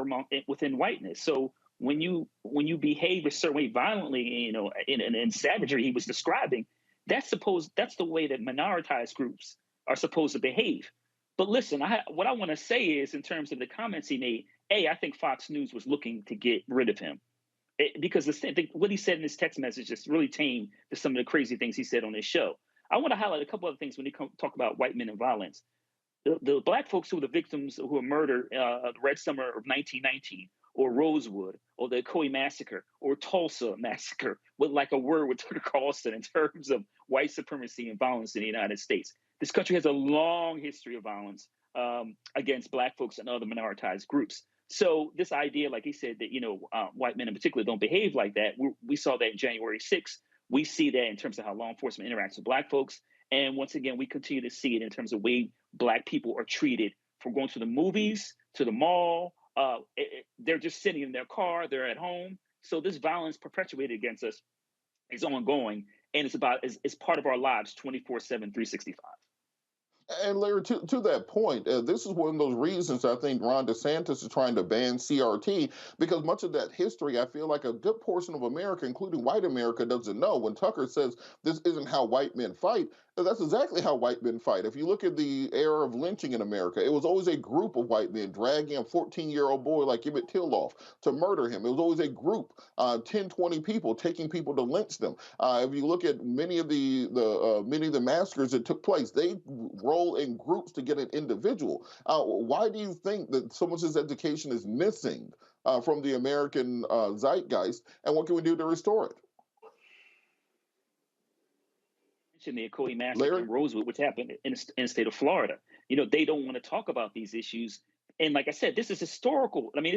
within whiteness. So when you behave a certain way violently, you know, in savagery he was describing, that's the way that minoritized groups are supposed to behave. But listen, what I want to say is, in terms of the comments he made, I think Fox News was looking to get rid of him because what he said in his text message is really tame to some of the crazy things he said on his show. I want to highlight a couple of things when you talk about white men and violence. The black folks who were the victims who were murdered the Red Summer of 1919, or Rosewood, or the Coe Massacre, or Tulsa Massacre, with like a word with Tucker Carlson in terms of white supremacy and violence in the United States. This country has a long history of violence against black folks and other minoritized groups. So this idea, like he said, that white men in particular don't behave like that. We saw that in January 6th. We see that in terms of how law enforcement interacts with black folks. And once again, we continue to see it in terms of the way Black people are treated, from going to the movies, to the mall. They're just sitting in their car, they're at home. So this violence perpetuated against us is ongoing, and it's part of our lives 24/7, 365. And Larry, to that point, this is one of those reasons I think Ron DeSantis is trying to ban CRT, because much of that history, I feel like a good portion of America, including white America, doesn't know. When Tucker says this isn't how white men fight, that's exactly how white men fight. If you look at the era of lynching in America, it was always a group of white men dragging a 14-year-old boy like Emmett Till off to murder him. It was always a group, 10, 20 people, taking people to lynch them. If you look at many of the massacres that took place, they roll in groups to get an individual. Why do you think that so much of this education is missing from the American zeitgeist, and what can we do to restore it? The Cody massacre in Rosewood, which happened in the state of Florida. They don't want to talk about these issues. And like I said, this is historical. I mean,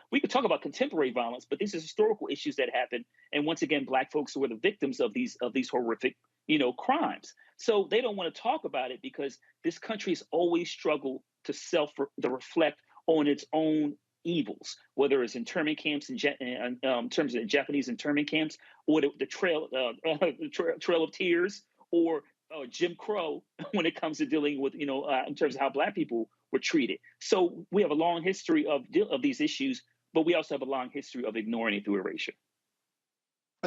we could talk about contemporary violence, but these are historical issues that happen. And once again, Black folks were the victims of these horrific, crimes. So they don't want to talk about it because this country has always struggled to reflect on its own evils, whether it's internment camps in terms of the Japanese internment camps, or the Trail of Tears, or Jim Crow when it comes to dealing with, in terms of how Black people were treated. So we have a long history of these issues, but we also have a long history of ignoring it through erasure.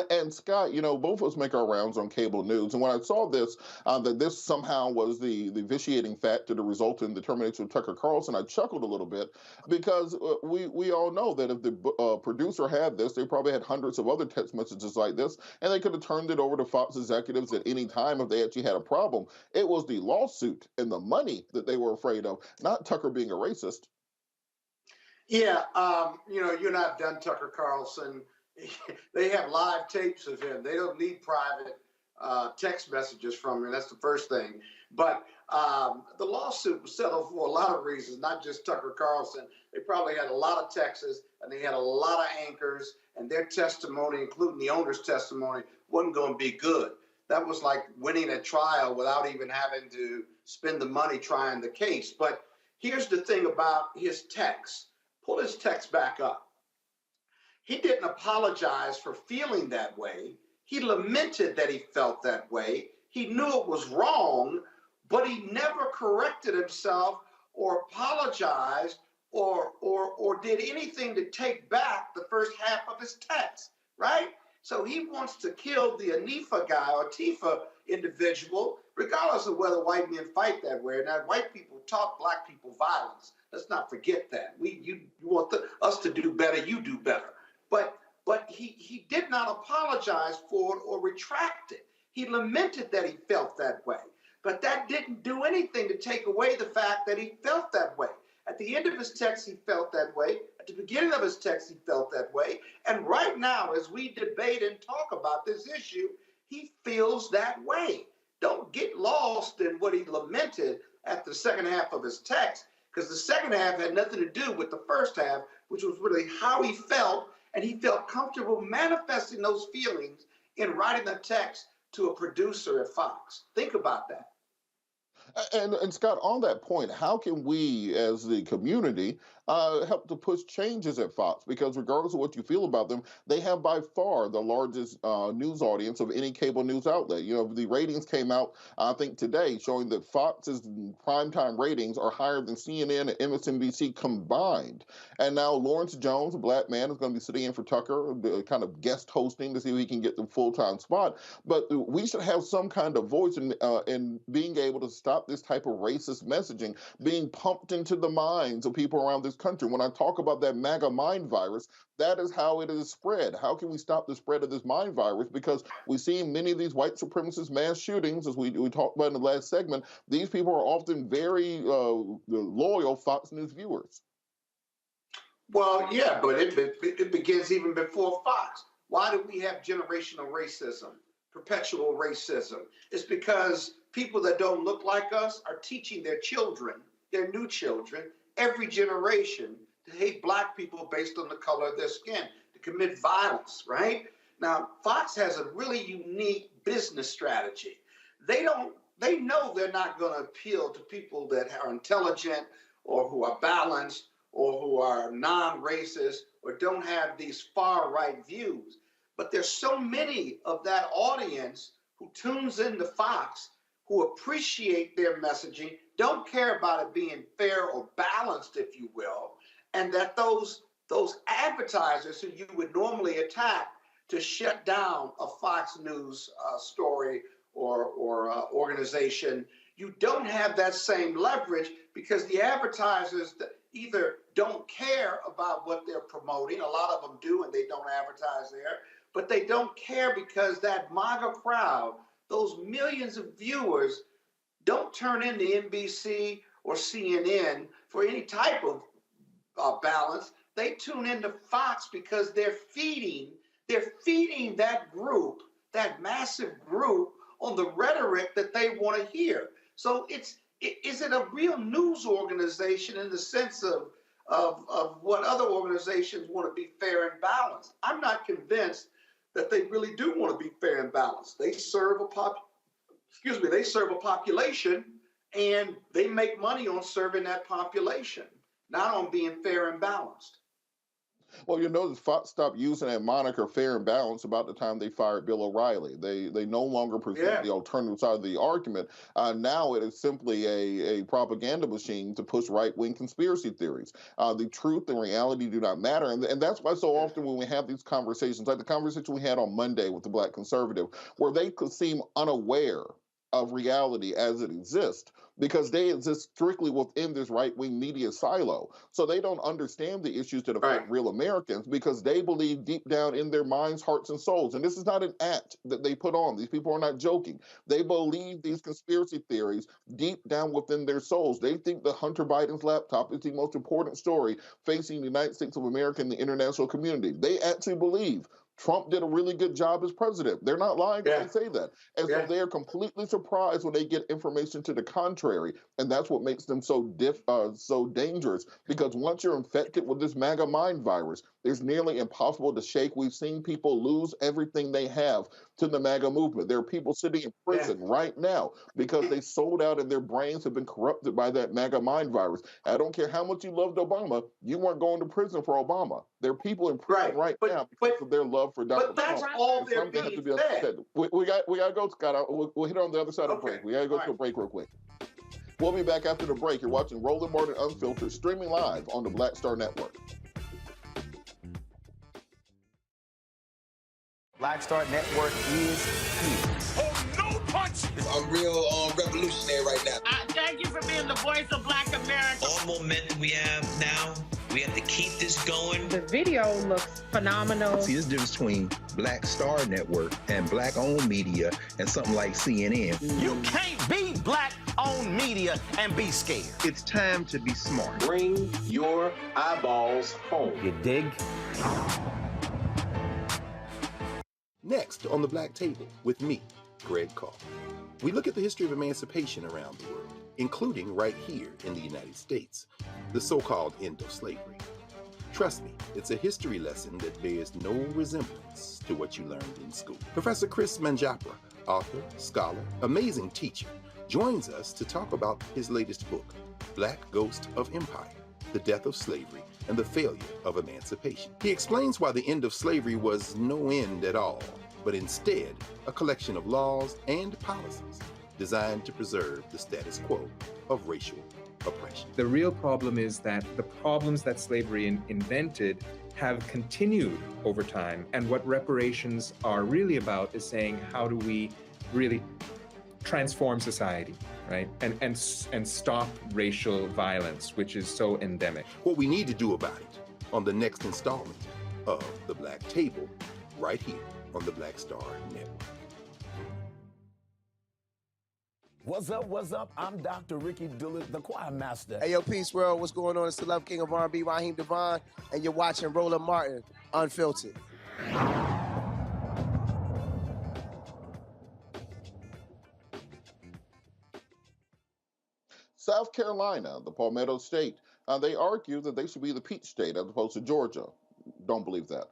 And Scott, both of us make our rounds on cable news. And when I saw this, that this somehow was the vitiating factor to result in the termination of Tucker Carlson, I chuckled a little bit, because we all know that if the producer had this, they probably had hundreds of other text messages like this, and they could have turned it over to Fox executives at any time if they actually had a problem. It was the lawsuit and the money that they were afraid of, not Tucker being a racist. Yeah, you and I have done Tucker Carlson. They have live tapes of him. They don't need private text messages from him. That's the first thing. But the lawsuit was settled for a lot of reasons, not just Tucker Carlson. They probably had a lot of texts, and they had a lot of anchors, and their testimony, including the owner's testimony, wasn't going to be good. That was like winning a trial without even having to spend the money trying the case. But here's the thing about his text. Pull his text back up. He didn't apologize for feeling that way. He lamented that he felt that way. He knew it was wrong, but he never corrected himself or apologized or did anything to take back the first half of his text, right? So he wants to kill the Antifa guy or Tifa individual, regardless of whether white men fight that way or not. White people taught Black people violence. Let's not forget that. You want us to do better, you do better. But he did not apologize for it or retract it. He lamented that he felt that way. But that didn't do anything to take away the fact that he felt that way. At the end of his text, he felt that way. At the beginning of his text, he felt that way. And right now, as we debate and talk about this issue, he feels that way. Don't get lost in what he lamented at the second half of his text, because the second half had nothing to do with the first half, which was really how he felt. And he felt comfortable manifesting those feelings in writing a text to a producer at Fox. Think about that. And Scott, on that point, how can we as the community help to push changes at Fox? Because regardless of what you feel about them, they have by far the largest news audience of any cable news outlet. The ratings came out, I think, today, showing that Fox's primetime ratings are higher than CNN and MSNBC combined. And now Lawrence Jones, a Black man, is going to be sitting in for Tucker, kind of guest hosting to see if he can get the full-time spot. But we should have some kind of voice in being able to stop this type of racist messaging being pumped into the minds of people around this country. When I talk about that MAGA mind virus, that is how it is spread. How can we stop the spread of this mind virus? Because we see many of these white supremacist mass shootings, as we talked about in the last segment, these people are often very loyal Fox News viewers. Well, yeah, but it begins even before Fox. Why do we have generational racism, perpetual racism? It's because people that don't look like us are teaching their children, their new children, every generation to hate Black people based on the color of their skin, to commit violence, right? Now, Fox has a really unique business strategy. They don't they know they're not going to appeal to people that are intelligent or who are balanced or who are non-racist or don't have these far-right views. But there's so many of that audience who tunes into Fox, who appreciate their messaging, don't care about it being fair or balanced, if you will, and that those advertisers who you would normally attack to shut down a Fox News story or organization, you don't have that same leverage because the advertisers either don't care about what they're promoting, a lot of them do and they don't advertise there, but they don't care because that MAGA crowd, those millions of viewers, don't turn into NBC or CNN for any type of balance. They tune into Fox because they're feeding that group, that massive group, on the rhetoric that they want to hear. So is it a real news organization in the sense of what other organizations want to be fair and balanced? I'm not convinced that they really do want to be fair and balanced. They serve a population, and they make money on serving that population, not on being fair and balanced. Well, you notice Fox stopped using that moniker fair and balanced about the time they fired Bill O'Reilly. They no longer present the alternative side of the argument. Now it is simply a propaganda machine to push right-wing conspiracy theories. The truth and reality do not matter. And that's why so often when we have these conversations, like the conversation we had on Monday with the Black conservative, where they could seem unaware of reality as it exists, because they exist strictly within this right-wing media silo. So they don't understand the issues that affect real Americans because they believe deep down in their minds, hearts, and souls. And this is not an act that they put on. These people are not joking. They believe these conspiracy theories deep down within their souls. They think that Hunter Biden's laptop is the most important story facing the United States of America and the international community. They actually believe Trump did a really good job as president. They're not lying when they say that. And so they're completely surprised when they get information to the contrary. And that's what makes them so dangerous. Because once you're infected with this MAGA mind virus, it's nearly impossible to shake. We've seen people lose everything they have to the MAGA movement. There are people sitting in prison right now because they sold out and their brains have been corrupted by that MAGA mind virus. I don't care how much you loved Obama, you weren't going to prison for Obama. There are people in prison right now because of their love for Donald Trump. But that's all they're being fed. We got to go, Scott. We'll hit on the other side of the break. We got to go to a break real quick. We'll be back after the break. You're watching Roland Martin Unfiltered, streaming live on the Black Star Network. Black Star Network is here. Oh, no punch! I'm real revolutionary right now. Thank you for being the voice of Black America. All momentum we have now, we have to keep this going. The video looks phenomenal. See, this difference between Black Star Network and black-owned media and something like CNN. You can't be black-owned media and be scared. It's time to be smart. Bring your eyeballs home. You dig? Next on the Black Table with me, Greg Carr. We look at the history of emancipation around the world, including right here in the United States, the so-called end of slavery. Trust me, it's a history lesson that bears no resemblance to what you learned in school. Professor Chris Manjapra, author, scholar, amazing teacher, joins us to talk about his latest book, Black Ghost of Empire, The Death of Slavery and the Failure of Emancipation. He explains why the end of slavery was no end at all, but instead a collection of laws and policies designed to preserve the status quo of racial oppression. The real problem is that the problems that slavery invented have continued over time. And what reparations are really about is saying, how do we really transform society, right? And stop racial violence, which is so endemic. What we need to do about it on the next installment of The Black Table, right here on the Black Star Network. What's up, what's up? I'm Dr. Ricky Dillard, the choir master. Hey, yo, Peace World, what's going on? It's the Love King of R&B, Raheem Devon, and you're watching Roland Martin Unfiltered. South Carolina, the Palmetto State, they argue that they should be the peach state as opposed to Georgia. don't believe that.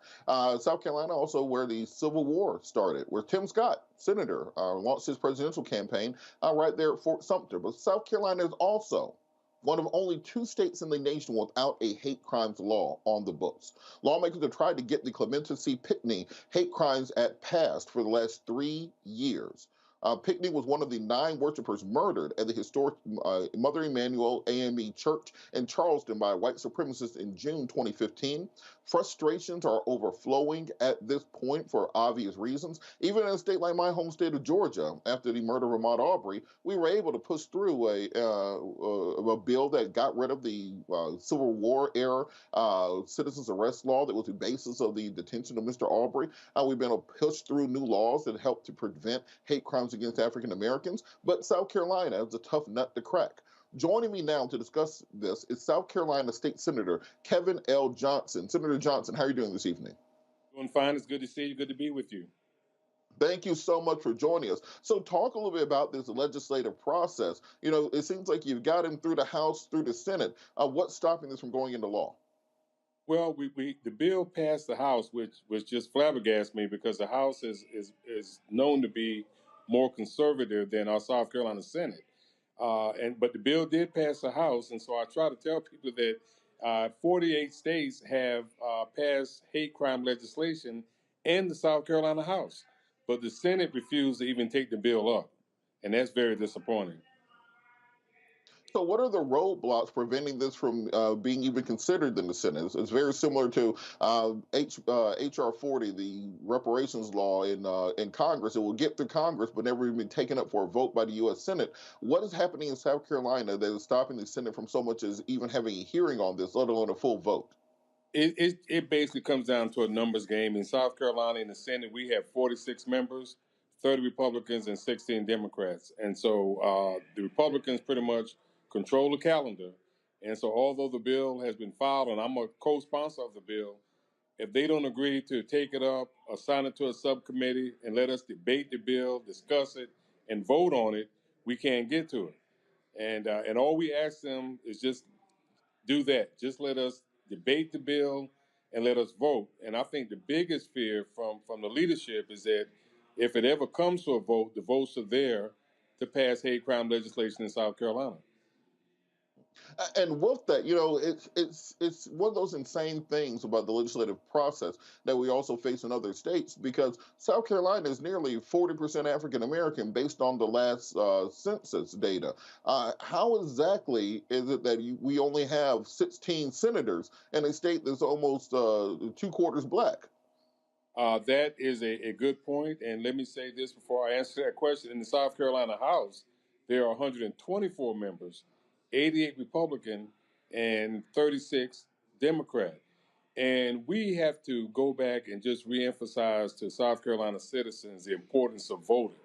South Carolina also where the Civil War started, where Tim Scott, senator, launched his presidential campaign right there at Fort Sumter. But South Carolina is also one of only 2 states in the nation without a hate crimes law on the books. Lawmakers have tried to get the Clementa C. Pinckney Hate Crimes Act passed for the last 3 years. Pinckney was one of the 9 worshipers murdered at the historic Mother Emanuel AME Church in Charleston by white supremacists in June 2015. Frustrations are overflowing at this point for obvious reasons. Even in a state like my home state of Georgia, after the murder of Ahmaud Arbery, we were able to push through a bill that got rid of the Civil War era citizens arrest law that was the basis of the detention of Mr. Arbery. We've been able to push through new laws that help to prevent hate crimes against African Americans, but South Carolina is a tough nut to crack. Joining me now to discuss this is South Carolina State Senator Kevin L. Johnson. Senator Johnson, how are you doing this evening? Doing fine. It's good to see you. Good to be with you. Thank you so much for joining us. So talk a little bit about this legislative process. You know, it seems like you've got him through the House, through the Senate. What's stopping this from going into law? Well, the bill passed the House, which just flabbergasted me because the House is known to be more conservative than our South Carolina Senate. But the bill did pass the House, and so I try to tell people that 48 states have passed hate crime legislation in the South Carolina House, but the Senate refused to even take the bill up, and that's very disappointing. So what are the roadblocks preventing this from being even considered in the Senate? It's very similar to H.R. 40, the reparations law in Congress. It will get through Congress, but never even be taken up for a vote by the U.S. Senate. What is happening in South Carolina that is stopping the Senate from so much as even having a hearing on this, let alone a full vote? It basically comes down to a numbers game. In South Carolina, in the Senate, we have 46 members, 30 Republicans, and 16 Democrats. And so the Republicans pretty much control the calendar. And so although the bill has been filed, and I'm a co-sponsor of the bill, if they don't agree to take it up, assign it to a subcommittee, and let us debate the bill, discuss it, and vote on it, we can't get to it. And all we ask them is just do that. Just let us debate the bill and let us vote. And I think the biggest fear from the leadership is that if it ever comes to a vote, the votes are there to pass hate crime legislation in South Carolina. And with that, you know, it's one of those insane things about the legislative process that we also face in other states, because South Carolina is nearly 40% African American based on the last census data. How exactly is it that we only have 16 senators in a state that's almost 2/4 black? That is a good point. And let me say this before I answer that question. In the South Carolina House, there are 124 members, 88 Republican and 36 Democrat. And we have to go back and just reemphasize to South Carolina citizens the importance of voting.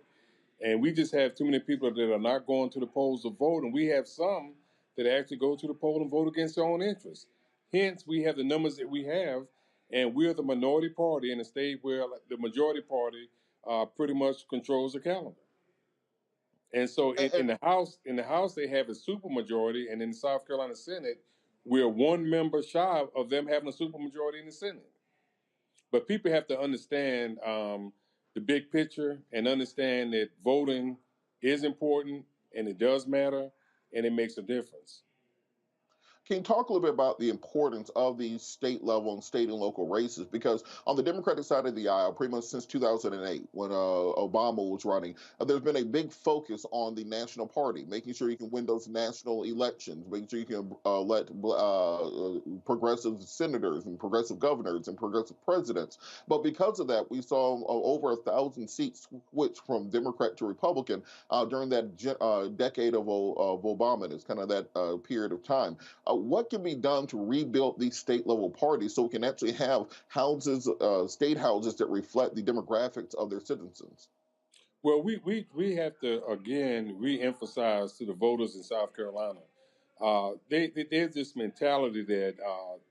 And we just have too many people that are not going to the polls to vote. And we have some that actually go to the poll and vote against their own interests. Hence, we have the numbers that we have. And we're the minority party in a state where the majority party pretty much controls the calendar. And so in the House, they have a supermajority, and in the South Carolina Senate, we're one member shy of them having a supermajority in the Senate. But people have to understand the big picture and understand that voting is important and it does matter and it makes a difference. Can you talk a little bit about the importance of these state level and state and local races? Because on the Democratic side of the aisle, pretty much since 2008, when Obama was running, there's been a big focus on the national party, making sure you can win those national elections, making sure you can elect progressive senators and progressive governors and progressive presidents. But because of that, we saw over 1,000 seats switch from Democrat to Republican during that decade of Obama. It's kind of that period of time. What can be done to rebuild these state-level parties so we can actually have houses, state houses that reflect the demographics of their citizens? Well, we have to, again, re-emphasize to the voters in South Carolina. There's this mentality that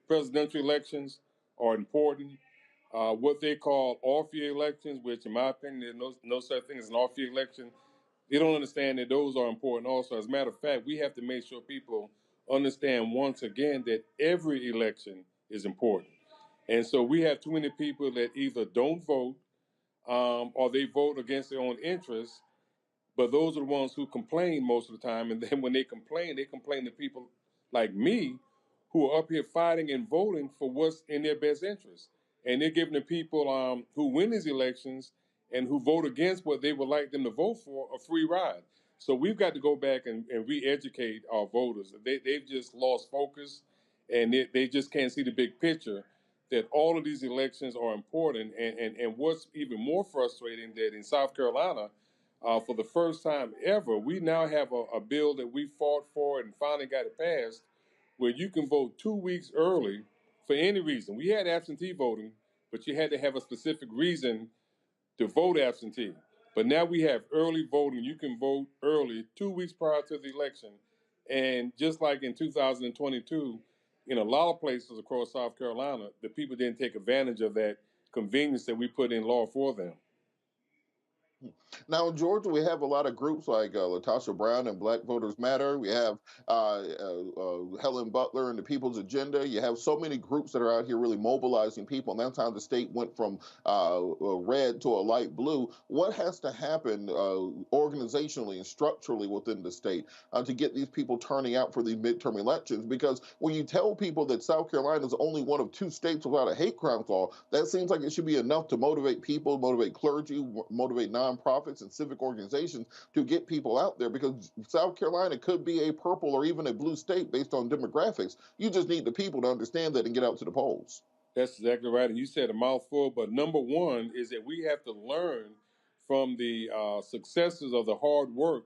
presidential elections are important. What they call off-year elections, which in my opinion, there's no such thing as an off-year election, they don't understand that those are important also. As a matter of fact, we have to make sure people understand once again that every election is important. And so we have too many people that either don't vote or they vote against their own interests. But those are the ones who complain most of the time. And then when they complain to people like me who are up here fighting and voting for what's in their best interest. And they're giving the people who win these elections and who vote against what they would like them to vote for a free ride. So we've got to go back and re-educate our voters. They've just lost focus and they just can't see the big picture that all of these elections are important. And what's even more frustrating that in South Carolina, for the first time ever, we now have a bill that we fought for and finally got it passed where you can vote 2 weeks early for any reason. We had absentee voting, but you had to have a specific reason to vote absentee. But now we have early voting. You can vote early 2 weeks prior to the election. And just like in 2022, in a lot of places across South Carolina, the people didn't take advantage of that convenience that we put in law for them. Now in Georgia, we have a lot of groups like Latasha Brown and Black Voters Matter. We have Helen Butler and the People's Agenda. You have so many groups that are out here really mobilizing people. And that's how the state went from red to a light blue. What has to happen organizationally and structurally within the state to get these people turning out for these midterm elections? Because when you tell people that South Carolina is only one of 2 states without a hate crimes law, that seems like it should be enough to motivate people, motivate clergy, motivate nonprofits and civic organizations to get people out there, because South Carolina could be a purple or even a blue state based on demographics. You just need the people to understand that and get out to the polls. That's exactly right. And you said a mouthful, but number one is that we have to learn from the successes of the hard work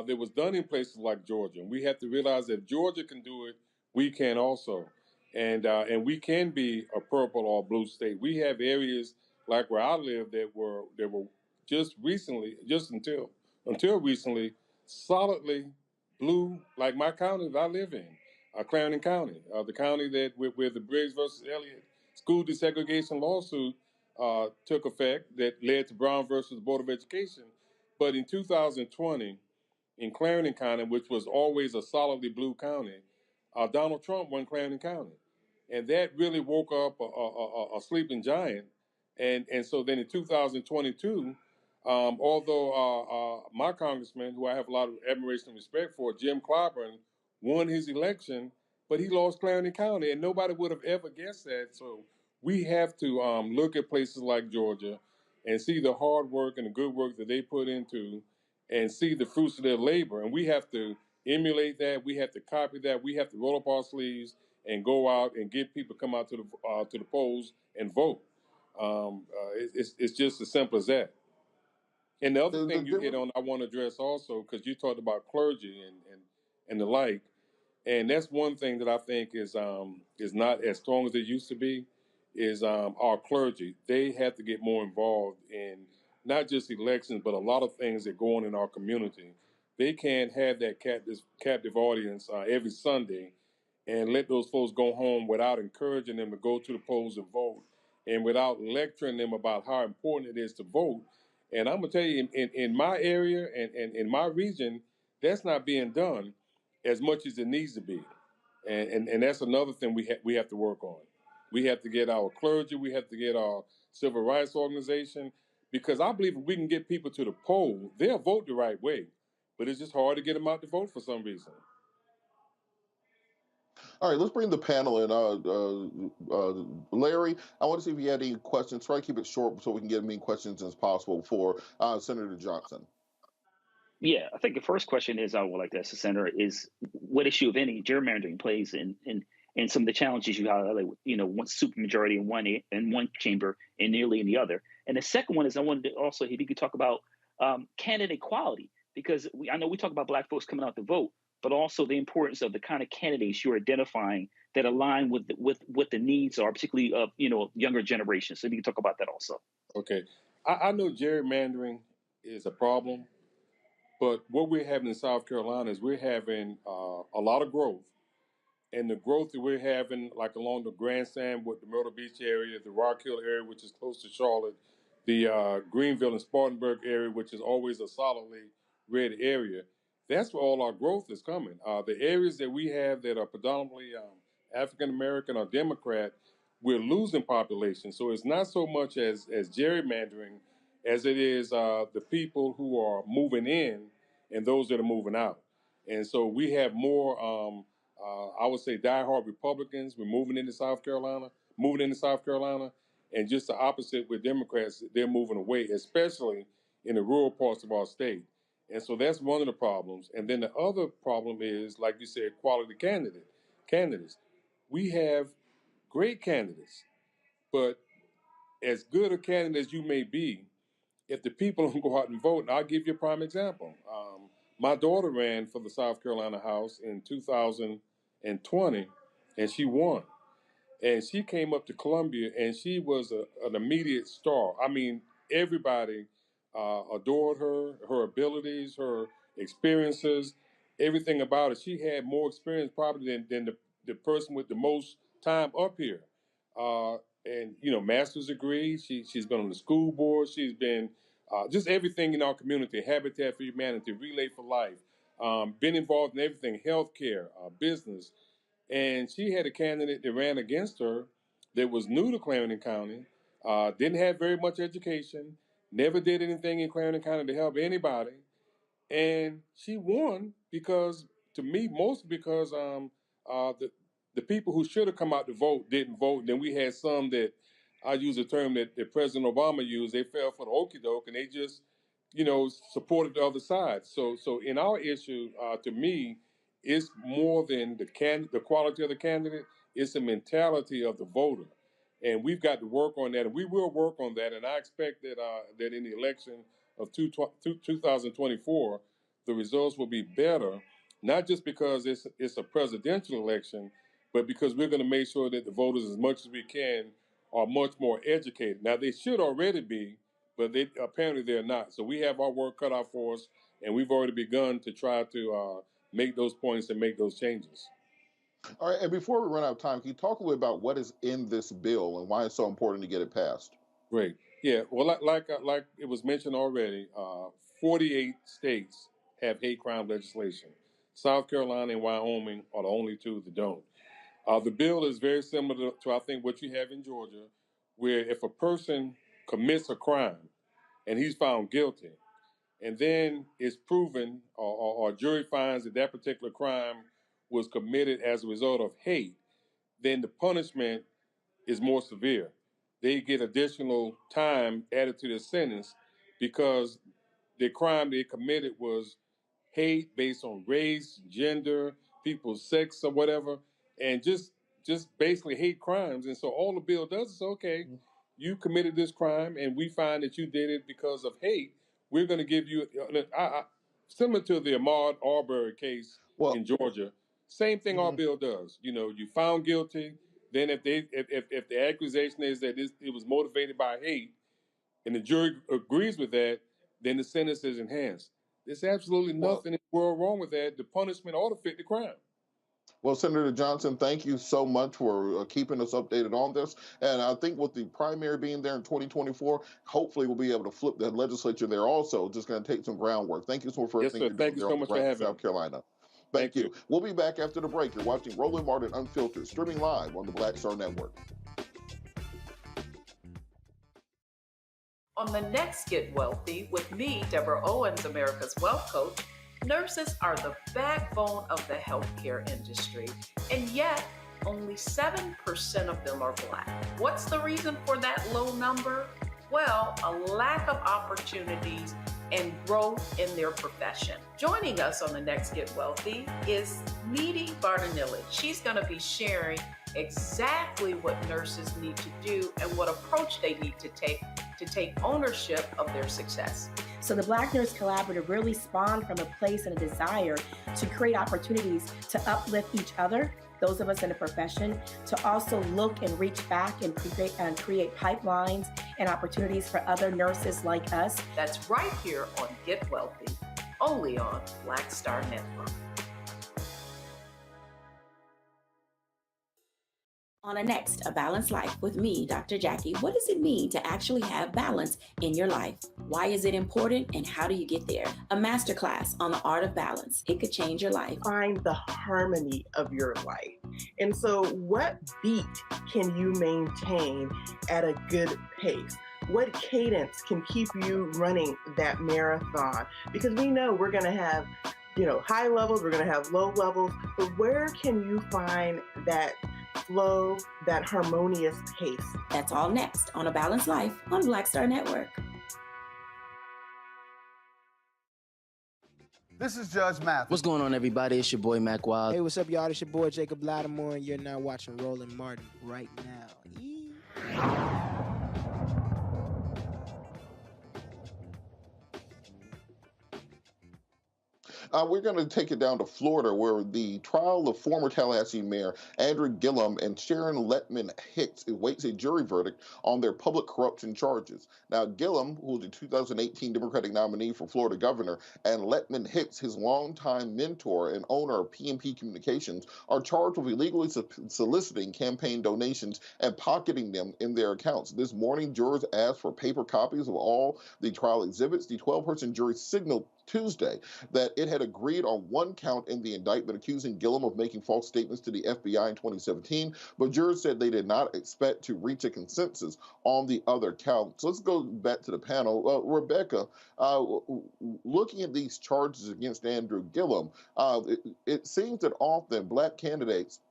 that was done in places like Georgia. And we have to realize that if Georgia can do it, we can also. And we can be a purple or blue state. We have areas like where I live that were just until recently, solidly blue, like my county that I live in, Clarendon County, the county that where the Briggs versus Elliott school desegregation lawsuit took effect that led to Brown versus Board of Education. But in 2020, in Clarendon County, which was always a solidly blue county, Donald Trump won Clarendon County. And that really woke up a sleeping giant. And so then in 2022, although my congressman, who I have a lot of admiration and respect for, Jim Clyburn, won his election, but he lost Clarendon County, and nobody would have ever guessed that. So we have to look at places like Georgia and see the hard work and the good work that they put into and see the fruits of their labor. And we have to emulate that. We have to copy that. We have to roll up our sleeves and go out and get people to come out to the polls and vote. It's just as simple as that. And the other thing you hit on, I want to address also, because you talked about clergy and the like, and that's one thing that I think is not as strong as it used to be, is our clergy. They have to get more involved in not just elections, but a lot of things that go on in our community. They can't have that captive audience every Sunday and let those folks go home without encouraging them to go to the polls and vote, and without lecturing them about how important it is to vote. And I'm gonna tell you, in my area and in my region, that's not being done as much as it needs to be. And that's another thing we have to work on. We have to get our clergy, we have to get our civil rights organization, because I believe if we can get people to the poll, they'll vote the right way. But it's just hard to get them out to vote for some reason. All right, let's bring the panel in. Larry, I want to see if you had any questions. Try to keep it short so we can get as many questions as possible for Senator Johnson. Yeah, I think the first question is I would like to ask the senator is what issue, if any, gerrymandering plays in some of the challenges you highlight, one supermajority in one chamber and nearly in the other. And the second one is I wanted to also, if you could talk about candidate equality, because I know we talk about Black folks coming out to vote, but also the importance of the kind of candidates you're identifying that align with what the needs are, particularly of younger generations. So if you can talk about that also. Okay, I know gerrymandering is a problem. But what we're having in South Carolina is we're having a lot of growth. And the growth that we're having, like along the Grandstand with the Myrtle Beach area, the Rock Hill area, which is close to Charlotte, the Greenville and Spartanburg area, which is always a solidly red area, that's where all our growth is coming. The areas that we have that are predominantly African-American or Democrat, we're losing population. So it's not so much as gerrymandering as it is the people who are moving in and those that are moving out. And so we have more, I would say, diehard Republicans. We're moving into South Carolina, and just the opposite with Democrats, they're moving away, especially in the rural parts of our state. And so that's one of the problems. And then the other problem is, like you said, quality candidates. We have great candidates, but as good a candidate as you may be, if the people don't go out and vote, and I'll give you a prime example. My daughter ran for the South Carolina House in 2020, and she won. And she came up to Columbia, and she was an immediate star. I mean, everybody adored her abilities, her experiences, everything about it. She had more experience probably than the person with the most time up here. And, you know, master's degree. She's been on the school board. She's been just everything in our community, Habitat for Humanity, Relay for Life, been involved in everything, healthcare, business. And she had a candidate that ran against her that was new to Clarendon County, didn't have very much education, never did anything in Clarendon County to help anybody. And she won because, to me, mostly because the people who should have come out to vote didn't vote. And then we had some that, I use a term that President Obama used, they fell for the okie doke and they just, you know, supported the other side. So in our issue, to me, it's more than the quality of the candidate, it's the mentality of the voter. And we've got to work on that, and we will work on that. And I expect that that in the election of 2024, the results will be better, not just because it's a presidential election, but because we're going to make sure that the voters, as much as we can, are much more educated. Now, they should already be, but apparently they're not. So we have our work cut out for us, and we've already begun to try to make those points and make those changes. All right, and before we run out of time, can you talk a little about what is in this bill and why it's so important to get it passed? Great. Yeah, well, like it was mentioned already, 48 states have hate crime legislation. South Carolina and Wyoming are the only two that don't. The bill is very similar to, I think, what you have in Georgia, where if a person commits a crime and he's found guilty, and then it's proven or a jury finds that that particular crime was committed as a result of hate, then the punishment is more severe. They get additional time added to their sentence because the crime they committed was hate based on race, gender, people's sex or whatever, and just basically hate crimes. And so all the bill does is, okay, you committed this crime and we find that you did it because of hate. We're going to give you, similar to the Ahmaud Arbery case in Georgia, same thing our bill does. You know, you found guilty, then if the accusation is that it was motivated by hate and the jury agrees with that, then the sentence is enhanced. There's absolutely nothing in the world wrong with that. The punishment ought to fit the crime. Well, Senator Johnson, thank you so much for keeping us updated on this. And I think with the primary being there in 2024, hopefully we'll be able to flip the legislature there also. Just going to take some groundwork. Thank you so much for everything you're doing. Thank you so much for having me. South Carolina. Thank you. We'll be back after the break. You're watching Roland Martin Unfiltered, streaming live on the Black Star Network. On the next Get Wealthy with me, Deborah Owens, America's Wealth Coach, nurses are the backbone of the healthcare industry, and yet only 7% of them are Black. What's the reason for that low number? Well, a lack of opportunities and growth in their profession. Joining us on the next Get Wealthy is Needy Bartanilli. She's going to be sharing exactly what nurses need to do and what approach they need to take ownership of their success. So the Black Nurse Collaborative really spawned from a place and a desire to create opportunities to uplift each other, those of us in the profession, to also look and reach back and create pipelines and opportunities for other nurses like us. That's right here on Get Wealthy, only on Black Star Network. On a next, A Balanced Life with me, Dr. Jackie. What does it mean to actually have balance in your life? Why is it important and how do you get there? A masterclass on the art of balance. It could change your life. Find the harmony of your life. And so what beat can you maintain at a good pace? What cadence can keep you running that marathon? Because we know we're going to have, high levels, we're going to have low levels, but where can you find that flow, that harmonious pace? That's all next on A Balanced Life on Black Star Network. This is Judge Mathis. What's going on, everybody? It's your boy, Mac Wild. Hey, what's up, y'all? It's your boy, Jacob Lattimore, and you're now watching Roland Martin right now. We're going to take it down to Florida, where the trial of former Tallahassee Mayor Andrew Gillum and Sharon Letman Hicks awaits a jury verdict on their public corruption charges. Now, Gillum, who was the 2018 Democratic nominee for Florida governor, and Letman Hicks, his longtime mentor and owner of PNP Communications, are charged with illegally soliciting campaign donations and pocketing them in their accounts. This morning, jurors asked for paper copies of all the trial exhibits. The 12-person jury signaled Tuesday that it had agreed on one count in the indictment accusing Gillum of making false statements to the FBI in 2017, but jurors said they did not expect to reach a consensus on the other counts. So let's go back to the panel. Rebecca, looking at these charges against Andrew Gillum, it seems that often Black candidates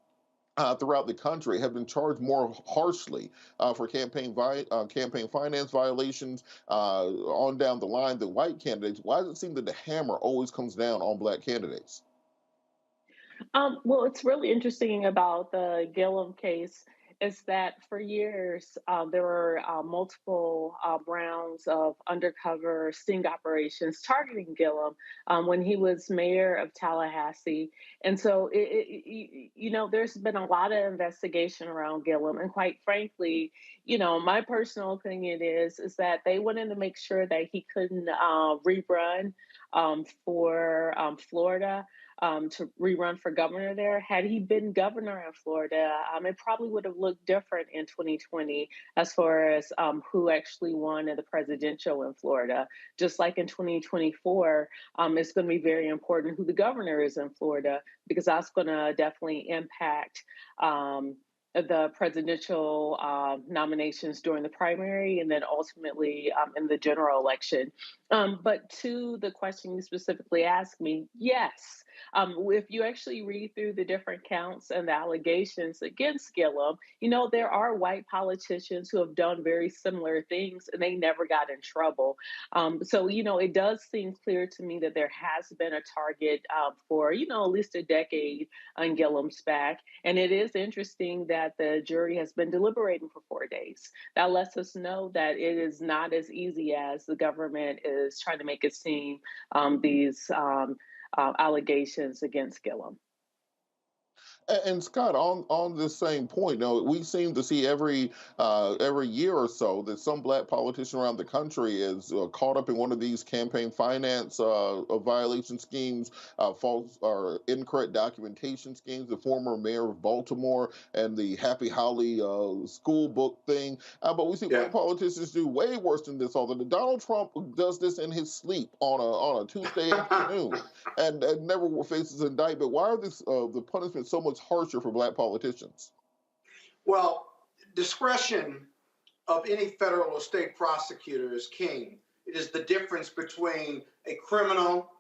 throughout the country have been charged more harshly for campaign finance violations on down the line than white candidates. Why does it seem that the hammer always comes down on Black candidates? Well, it's really interesting about the Gillum case is that for years there were multiple rounds of undercover sting operations targeting Gillum when he was mayor of Tallahassee. And so, there's been a lot of investigation around Gillum. And quite frankly, my personal opinion is that they wanted to make sure that he couldn't rerun for Florida. To rerun for governor there. Had he been governor in Florida, it probably would have looked different in 2020 as far as who actually won in the presidential in Florida. Just like in 2024, it's going to be very important who the governor is in Florida, because that's going to definitely impact the presidential nominations during the primary and then ultimately in the general election. But to the question you specifically asked me, yes. If you actually read through the different counts and the allegations against Gillum, there are white politicians who have done very similar things and they never got in trouble. So, it does seem clear to me that there has been a target for, at least a decade on Gillum's back. And it is interesting that the jury has been deliberating for 4 days. That lets us know that it is not as easy as the government is trying to make it seem, these allegations against Gillum. And Scott, on this same point, we seem to see every year or so that some Black politician around the country is caught up in one of these campaign finance violation schemes, false or incorrect documentation schemes. The former mayor of Baltimore and the Happy Holly school book thing. But we see Black politicians do way worse than this. Although Donald Trump does this in his sleep on a Tuesday afternoon and never faces indictment. Why are the punishments so much harsher for Black politicians? Well, discretion of any federal or state prosecutor is king. It is the difference between a criminal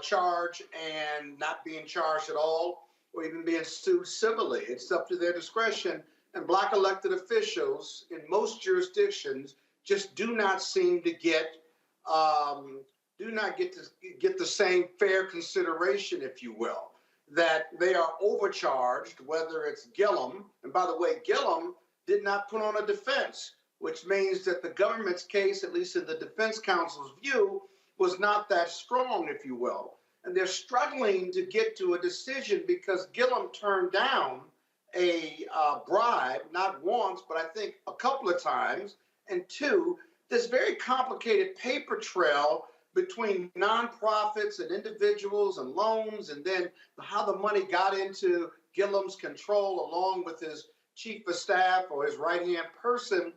charge and not being charged at all, or even being sued civilly. It's up to their discretion. And Black elected officials in most jurisdictions just do not seem to get the same fair consideration, if you will. That they are overcharged, whether it's Gillum. And by the way, Gillum did not put on a defense, which means that the government's case, at least in the defense counsel's view, was not that strong, if you will. And they're struggling to get to a decision because Gillum turned down a bribe, not once, but I think a couple of times. And two, this very complicated paper trail between nonprofits and individuals and loans, and then how the money got into Gillum's control along with his chief of staff or his right-hand person,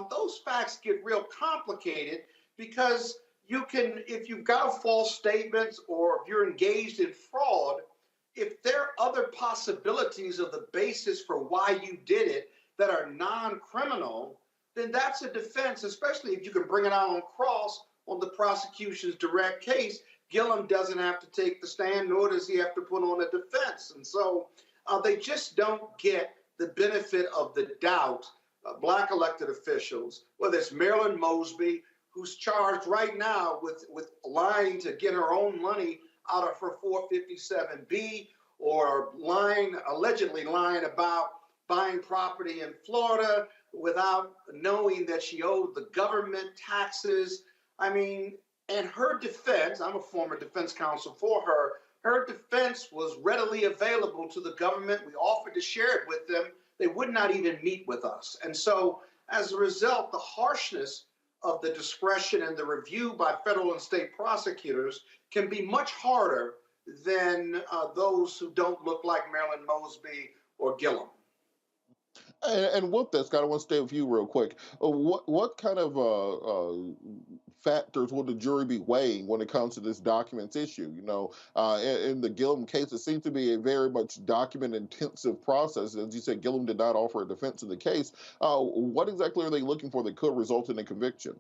those facts get real complicated because you can, if you've got false statements or if you're engaged in fraud, if there are other possibilities of the basis for why you did it that are non-criminal, then that's a defense, especially if you can bring it out on cross on the prosecution's direct case. Gillum doesn't have to take the stand, nor does he have to put on a defense. And so they just don't get the benefit of the doubt. Black elected officials, whether it's Marilyn Mosby, who's charged right now with lying to get her own money out of her 457B, or allegedly lying about buying property in Florida without knowing that she owed the government taxes. I mean, and her defense, I'm a former defense counsel for her, her defense was readily available to the government. We offered to share it with them. They would not even meet with us. And so as a result, the harshness of the discretion and the review by federal and state prosecutors can be much harder than those who don't look like Marilyn Mosby or Gillum. And with that, Scott, I want to stay with you real quick. What kind of factors will the jury be weighing when it comes to this documents issue? You know, in the Gillum case, it seemed to be a very much document-intensive process. As you said, Gillum did not offer a defense in the case. What exactly are they looking for that could result in a conviction?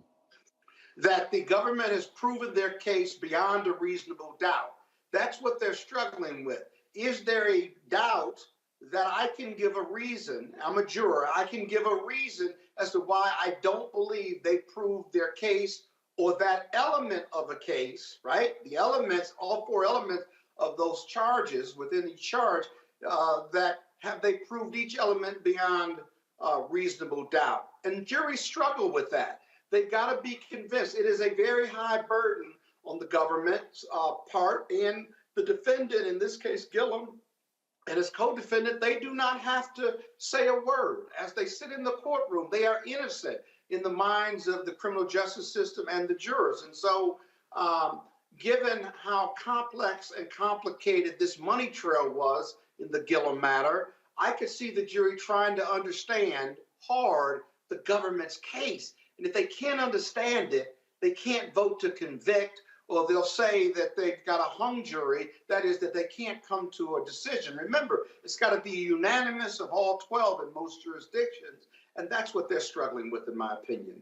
That the government has proven their case beyond a reasonable doubt. That's what they're struggling with. Is there a doubt that I can give a reason, I'm a juror, I can give a reason as to why I don't believe they proved their case, or that element of a case, right? The elements, all four elements of those charges within each charge, that have they proved each element beyond reasonable doubt. And juries struggle with that. They've got to be convinced. It is a very high burden on the government's part, and the defendant, in this case, Gillum, and his co-defendant, they do not have to say a word. As they sit in the courtroom, they are innocent in the minds of the criminal justice system and the jurors. And so, given how complex and complicated this money trail was in the Gillum matter, I could see the jury trying to understand hard the government's case. And if they can't understand it, they can't vote to convict, or they'll say that they've got a hung jury, that is, that they can't come to a decision. Remember, it's got to be unanimous of all 12 in most jurisdictions, and that's what they're struggling with, in my opinion.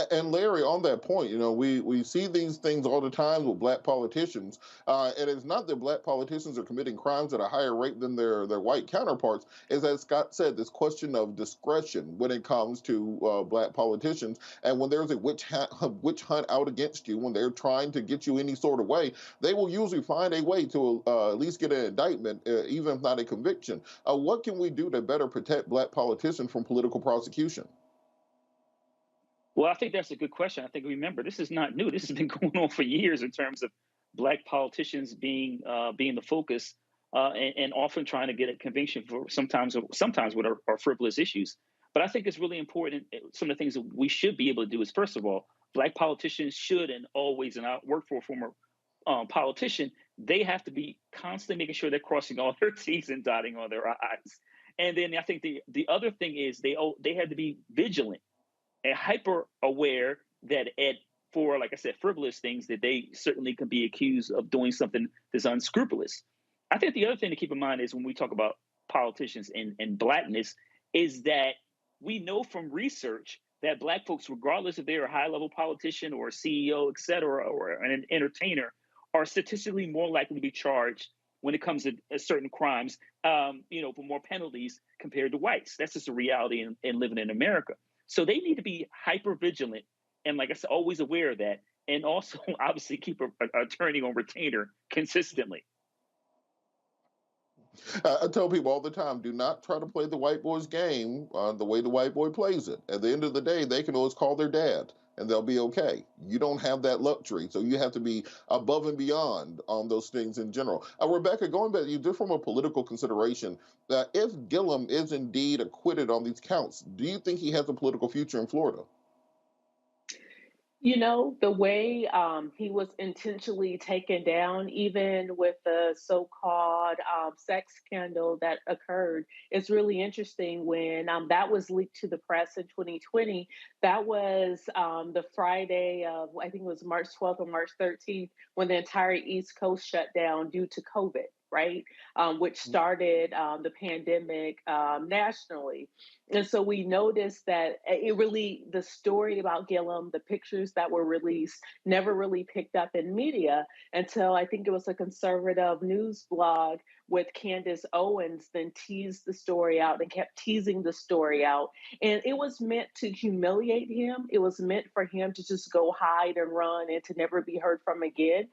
And Larry, on that point, you know, we see these things all the time with black politicians, and it's not that black politicians are committing crimes at a higher rate than their white counterparts. As Scott said, this question of discretion when it comes to black politicians, and when there's a witch hunt out against you, when they're trying to get you any sort of way, they will usually find a way to at least get an indictment, even if not a conviction. What can we do to better protect black politicians from political prosecution? Well, I think that's a good question. I think, remember, this is not new. This has been going on for years in terms of black politicians being the focus and often trying to get a conviction for sometimes what are frivolous issues. But I think it's really important. Some of the things that we should be able to do is, first of all, black politicians should, and always, and I work for a former politician, they have to be constantly making sure they're crossing all their T's and dotting all their I's. And then I think the other thing is they have to be vigilant and hyper aware that for, like I said, frivolous things, that they certainly can be accused of doing something that's unscrupulous. I think the other thing to keep in mind is when we talk about politicians and blackness is that we know from research that black folks, regardless if they're a high-level politician or a CEO, et cetera, or an entertainer, are statistically more likely to be charged when it comes to certain crimes, for more penalties compared to whites. That's just a reality in living in America. So they need to be hyper vigilant and, like I said, always aware of that, and also obviously keep an attorney on retainer consistently. I tell people all the time, do not try to play the white boy's game the way the white boy plays it. At the end of the day, they can always call their dad and they'll be okay. You don't have that luxury, so you have to be above and beyond on those things in general. Rebecca, going back, you did from a political consideration, if Gillum is indeed acquitted on these counts, do you think he has a political future in Florida? You know, the way he was intentionally taken down, even with the so called sex scandal that occurred, it's really interesting when that was leaked to the press in 2020. That was the Friday of, I think it was March 12th or March 13th, when the entire East Coast shut down due to COVID. Right, which started the pandemic nationally. And so we noticed that the story about Gillum, the pictures that were released, never really picked up in media until I think it was a conservative news blog with Candace Owens then teased the story out and kept teasing the story out. And it was meant to humiliate him. It was meant for him to just go hide and run and to never be heard from again.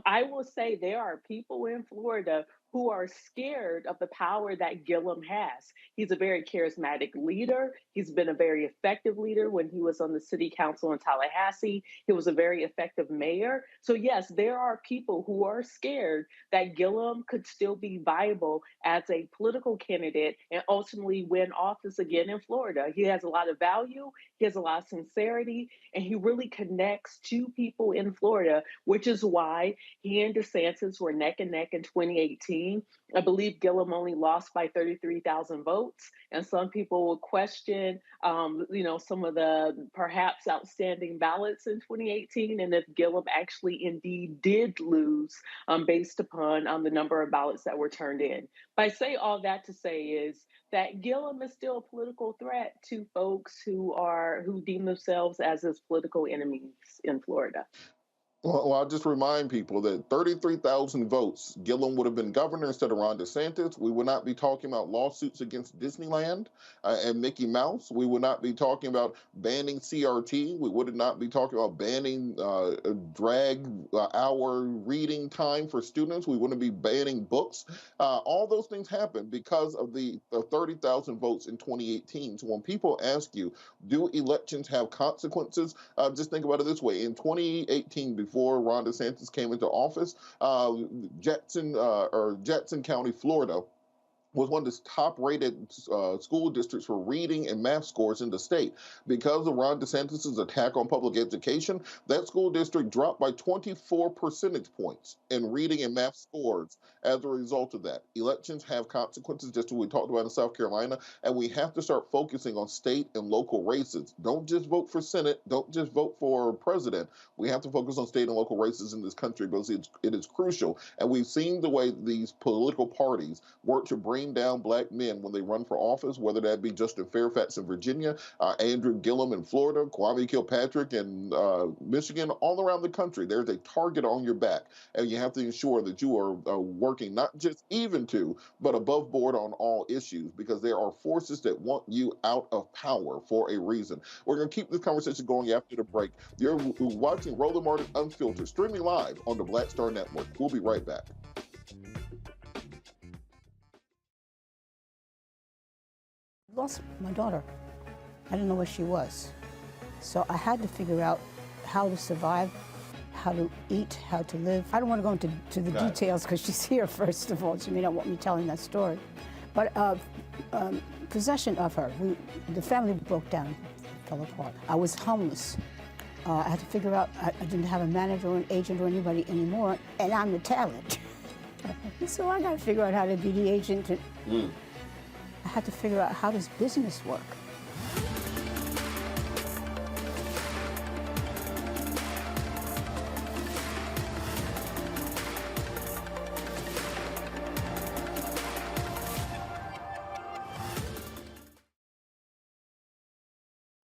I will say there are people in Florida who are scared of the power that Gillum has. He's a very charismatic leader. He's been a very effective leader when he was on the city council in Tallahassee. He was a very effective mayor. So yes, there are people who are scared that Gillum could still be viable as a political candidate and ultimately win office again in Florida. He has a lot of value. He has a lot of sincerity, and he really connects to people in Florida, which is why he and DeSantis were neck and neck in 2018. I believe Gillum only lost by 33,000 votes, and some people will question, some of the perhaps outstanding ballots in 2018, and if Gillum actually indeed did lose based upon the number of ballots that were turned in. But I say all that to say is that Gillum is still a political threat to folks who deem themselves as his political enemies in Florida. Well, I'll just remind people that 33,000 votes, Gillum would have been governor instead of Ron DeSantis. We would not be talking about lawsuits against Disneyland and Mickey Mouse. We would not be talking about banning CRT. We would not be talking about banning drag hour reading time for students. We wouldn't be banning books. All those things happened because of the 30,000 votes in 2018. So when people ask you, do elections have consequences? Just think about it this way. In 2018, before Ron DeSantis came into office, Jackson County, Florida, was one of the top-rated school districts for reading and math scores in the state. Because of Ron DeSantis' attack on public education, that school district dropped by 24 percentage points in reading and math scores as a result of that. Elections have consequences, just as we talked about in South Carolina, and we have to start focusing on state and local races. Don't just vote for Senate. Don't just vote for president. We have to focus on state and local races in this country because it is crucial. And we've seen the way these political parties work to bring down black men when they run for office, whether that be Justin Fairfax in Virginia, Andrew Gillum in Florida, Kwame Kilpatrick in Michigan, all around the country. There's a target on your back, and you have to ensure that you are working not just even to, but above board on all issues, because there are forces that want you out of power for a reason. We're going to keep this conversation going after the break. You're watching Roland Martin Unfiltered, streaming live on the Black Star Network. We'll be right back. Lost my daughter. I didn't know where she was. So I had to figure out how to survive, how to eat, how to live. I don't want to go into the details because she's here, first of all. She may not want me telling that story. But possession of her, the family broke down, fell apart. I was homeless. I had to figure out, I didn't have a manager or an agent or anybody anymore, and I'm the talent. So I got to figure out how to be the agent. I had to figure out, how does business work?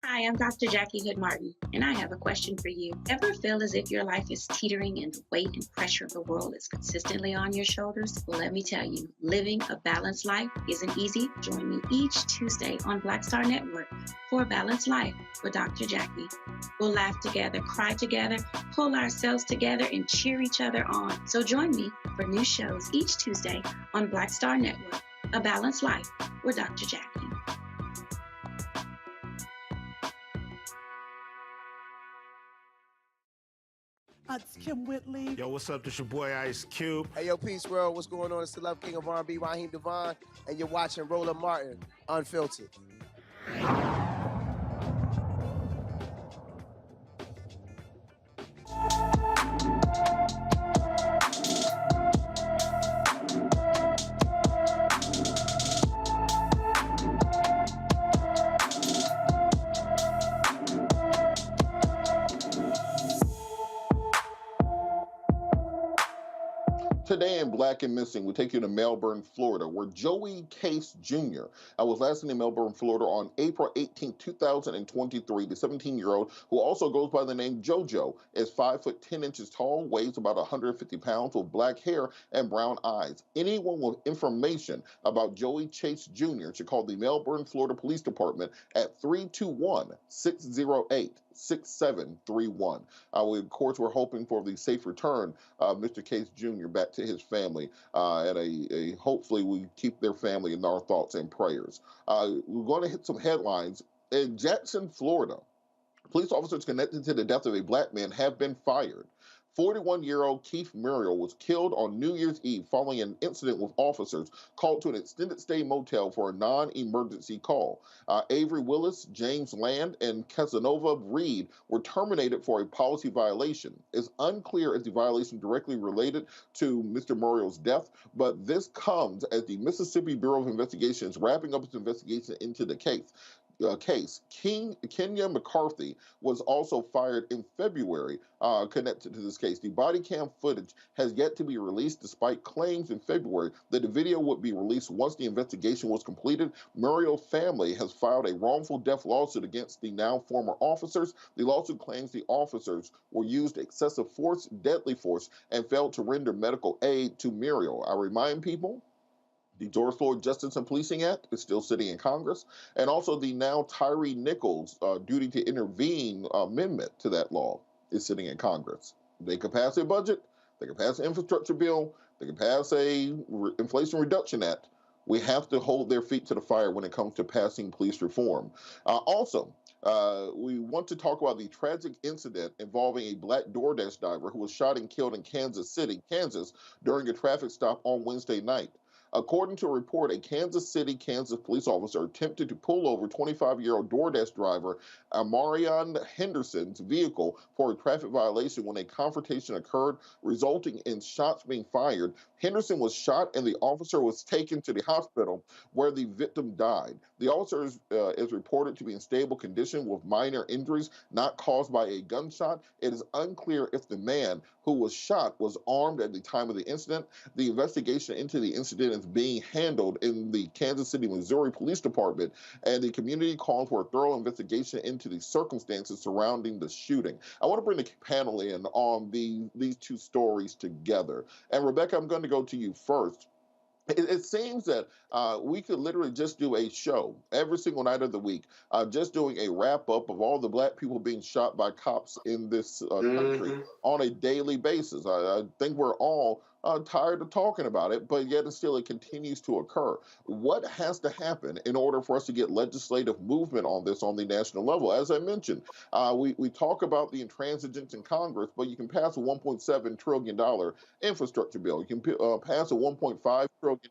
Hi, I'm Dr. Jackie Hood Martin, and I have a question for you. Ever feel as if your life is teetering and the weight and pressure of the world is consistently on your shoulders? Well, let me tell you, living a balanced life isn't easy. Join me each Tuesday on Black Star Network for A Balanced Life with Dr. Jackie. We'll laugh together, cry together, pull ourselves together, and cheer each other on. So join me for new shows each Tuesday on Black Star Network, A Balanced Life with Dr. Jackie. It's Kim Whitley. Yo, what's up? This your boy Ice Cube. Hey, yo, Peace World. What's going on? It's the Love King of R&B, Raheem Devon, and you're watching Roland Martin Unfiltered. Today in Black and Missing, we take you to Melbourne, Florida, where Joey Case Jr. was last seen in Melbourne, Florida on April 18, 2023. The 17-year-old, who also goes by the name JoJo, is 5 foot 10 inches tall, weighs about 150 pounds, with black hair and brown eyes. Anyone with information about Joey Chase Jr. should call the Melbourne, Florida Police Department at 321-608-6731. Of course, we're hoping for the safe return of Mr. Case Jr. back to his family, and hopefully we keep their family in our thoughts and prayers. We're going to hit some headlines. In Jackson, Florida, police officers connected to the death of a black man have been fired. 41-year-old Keith Muriel was killed on New Year's Eve following an incident with officers called to an extended stay motel for a non-emergency call. Avery Willis, James Land, and Casanova Reed were terminated for a policy violation. It's unclear if the violation directly related to Mr. Muriel's death, but this comes as the Mississippi Bureau of Investigation is wrapping up its investigation into the case. Kenya McCarthy was also fired in February connected to this case. The body cam footage has yet to be released despite claims in February that the video would be released once the investigation was completed. Muriel's family has filed a wrongful death lawsuit against the now former officers. The lawsuit claims the officers were used excessive force, deadly force, and failed to render medical aid to Muriel. I remind people, the George Floyd Justice and Policing Act is still sitting in Congress, and also the now Tyree Nichols duty to intervene amendment to that law is sitting in Congress. They can pass a budget, they can pass an infrastructure bill, they can pass a Inflation Reduction Act. We have to hold their feet to the fire when it comes to passing police reform. We want to talk about the tragic incident involving a black DoorDash driver who was shot and killed in Kansas City, Kansas, during a traffic stop on Wednesday night. According to a report, a Kansas City, Kansas police officer attempted to pull over 25-year-old DoorDash driver Amarion Henderson's vehicle for a traffic violation when a confrontation occurred, resulting in shots being fired. Henderson was shot and the officer was taken to the hospital where the victim died. The officer is reported to be in stable condition with minor injuries not caused by a gunshot. It is unclear if the man who was shot was armed at the time of the incident. The investigation into the incident is being handled in the Kansas City, Missouri Police Department, and the community called for a thorough investigation into the circumstances surrounding the shooting. I want to bring the panel in on these two stories together. And Rebecca, I'm going to go to you first. It seems that we could literally just do a show every single night of the week, just doing a wrap-up of all the black people being shot by cops in this country on a daily basis. I think we're all tired of talking about it, but yet and still it continues to occur. What has to happen in order for us to get legislative movement on this on the national level? As I mentioned, we talk about the intransigence in Congress, but you can pass a $1.7 trillion infrastructure bill. You can pass a $1.5 trillion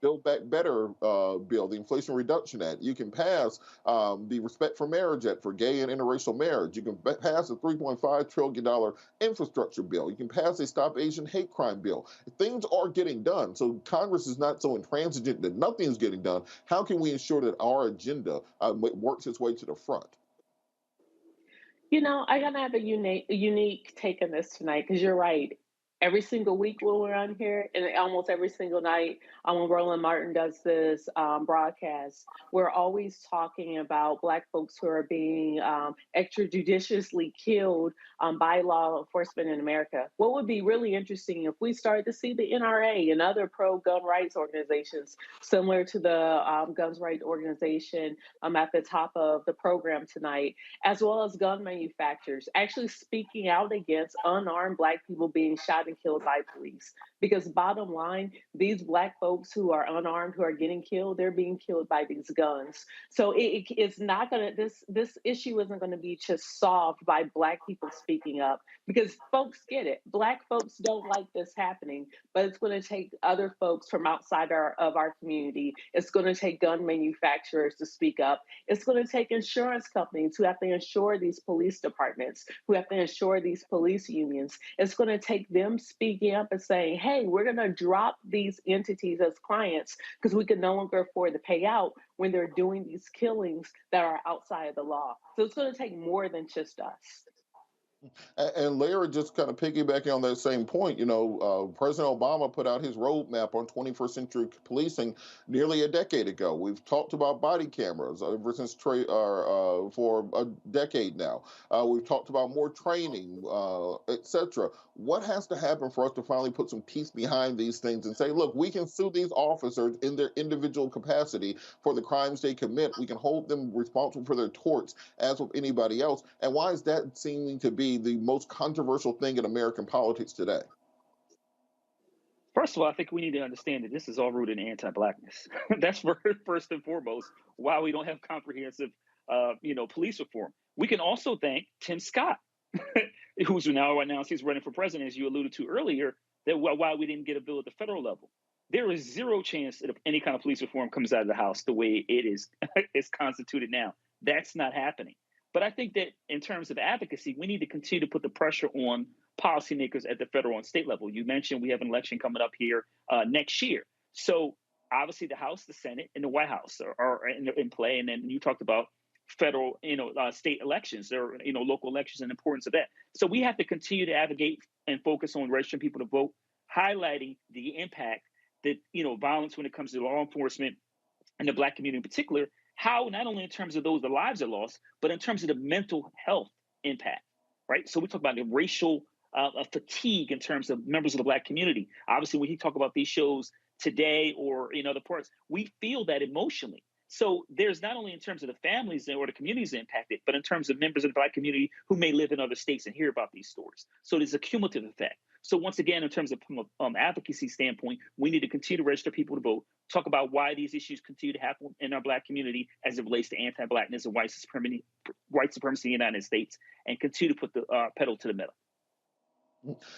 Build Back Better bill, the Inflation Reduction Act. You can pass the Respect for Marriage Act for gay and interracial marriage. You can pass a $3.5 trillion infrastructure bill. You can pass a Stop Asian Hate Crime bill. Things are getting done. So Congress is not so intransigent that nothing is getting done. How can we ensure that our agenda works its way to the front? You know, I'm gonna have a unique take on this tonight because you're right. Every single week when we're on here, and almost every single night when Roland Martin does this broadcast, we're always talking about Black folks who are being extrajudiciously killed by law enforcement in America. What would be really interesting if we started to see the NRA and other pro-gun rights organizations, similar to the Guns Rights Organization at the top of the program tonight, as well as gun manufacturers, actually speaking out against unarmed Black people being shot and killed by police. Because bottom line, these Black folks who are unarmed, who are getting killed, they're being killed by these guns. So it's not gonna, this issue isn't gonna be just solved by Black people speaking up, because folks get it. Black folks don't like this happening, but it's gonna take other folks from outside of our community. It's gonna take gun manufacturers to speak up. It's gonna take insurance companies who have to insure these police departments, who have to insure these police unions. It's gonna take them speaking up and saying, hey, we're going to drop these entities as clients because we can no longer afford to pay out when they're doing these killings that are outside of the law. So it's going to take more than just us. And Larry, just kind of piggybacking on that same point, President Obama put out his roadmap on 21st century policing nearly a decade ago. We've talked about body cameras ever since for a decade now. We've talked about more training, etc. What has to happen for us to finally put some teeth behind these things and say, look, we can sue these officers in their individual capacity for the crimes they commit. We can hold them responsible for their torts as with anybody else. And why is that seeming to be the most controversial thing in American politics today? First of all, I think we need to understand that this is all rooted in anti-blackness. That's first and foremost why we don't have comprehensive, police reform. We can also thank Tim Scott, who's now announced he's running for president, as you alluded to earlier, that why we didn't get a bill at the federal level. There is zero chance that if any kind of police reform comes out of the House the way it is constituted now. That's not happening. But I think that in terms of advocacy, we need to continue to put the pressure on policymakers at the federal and state level. You mentioned we have an election coming up here next year. So obviously the House, the Senate, and the White House are in play. And then you talked about federal, state elections or, local elections and the importance of that. So we have to continue to advocate and focus on registering people to vote, highlighting the impact that, violence when it comes to law enforcement and the Black community in particular, how not only in terms of those the lives are lost, but in terms of the mental health impact, right? So we talk about the racial fatigue in terms of members of the Black community. Obviously, when you talk about these shows today or in other parts, we feel that emotionally. So there's not only in terms of the families or the communities impacted, but in terms of members of the Black community who may live in other states and hear about these stories. So there's a cumulative effect. So once again, in terms of advocacy standpoint, we need to continue to register people to vote, talk about why these issues continue to happen in our Black community as it relates to anti-Blackness and white supremacy in the United States, and continue to put the pedal to the metal.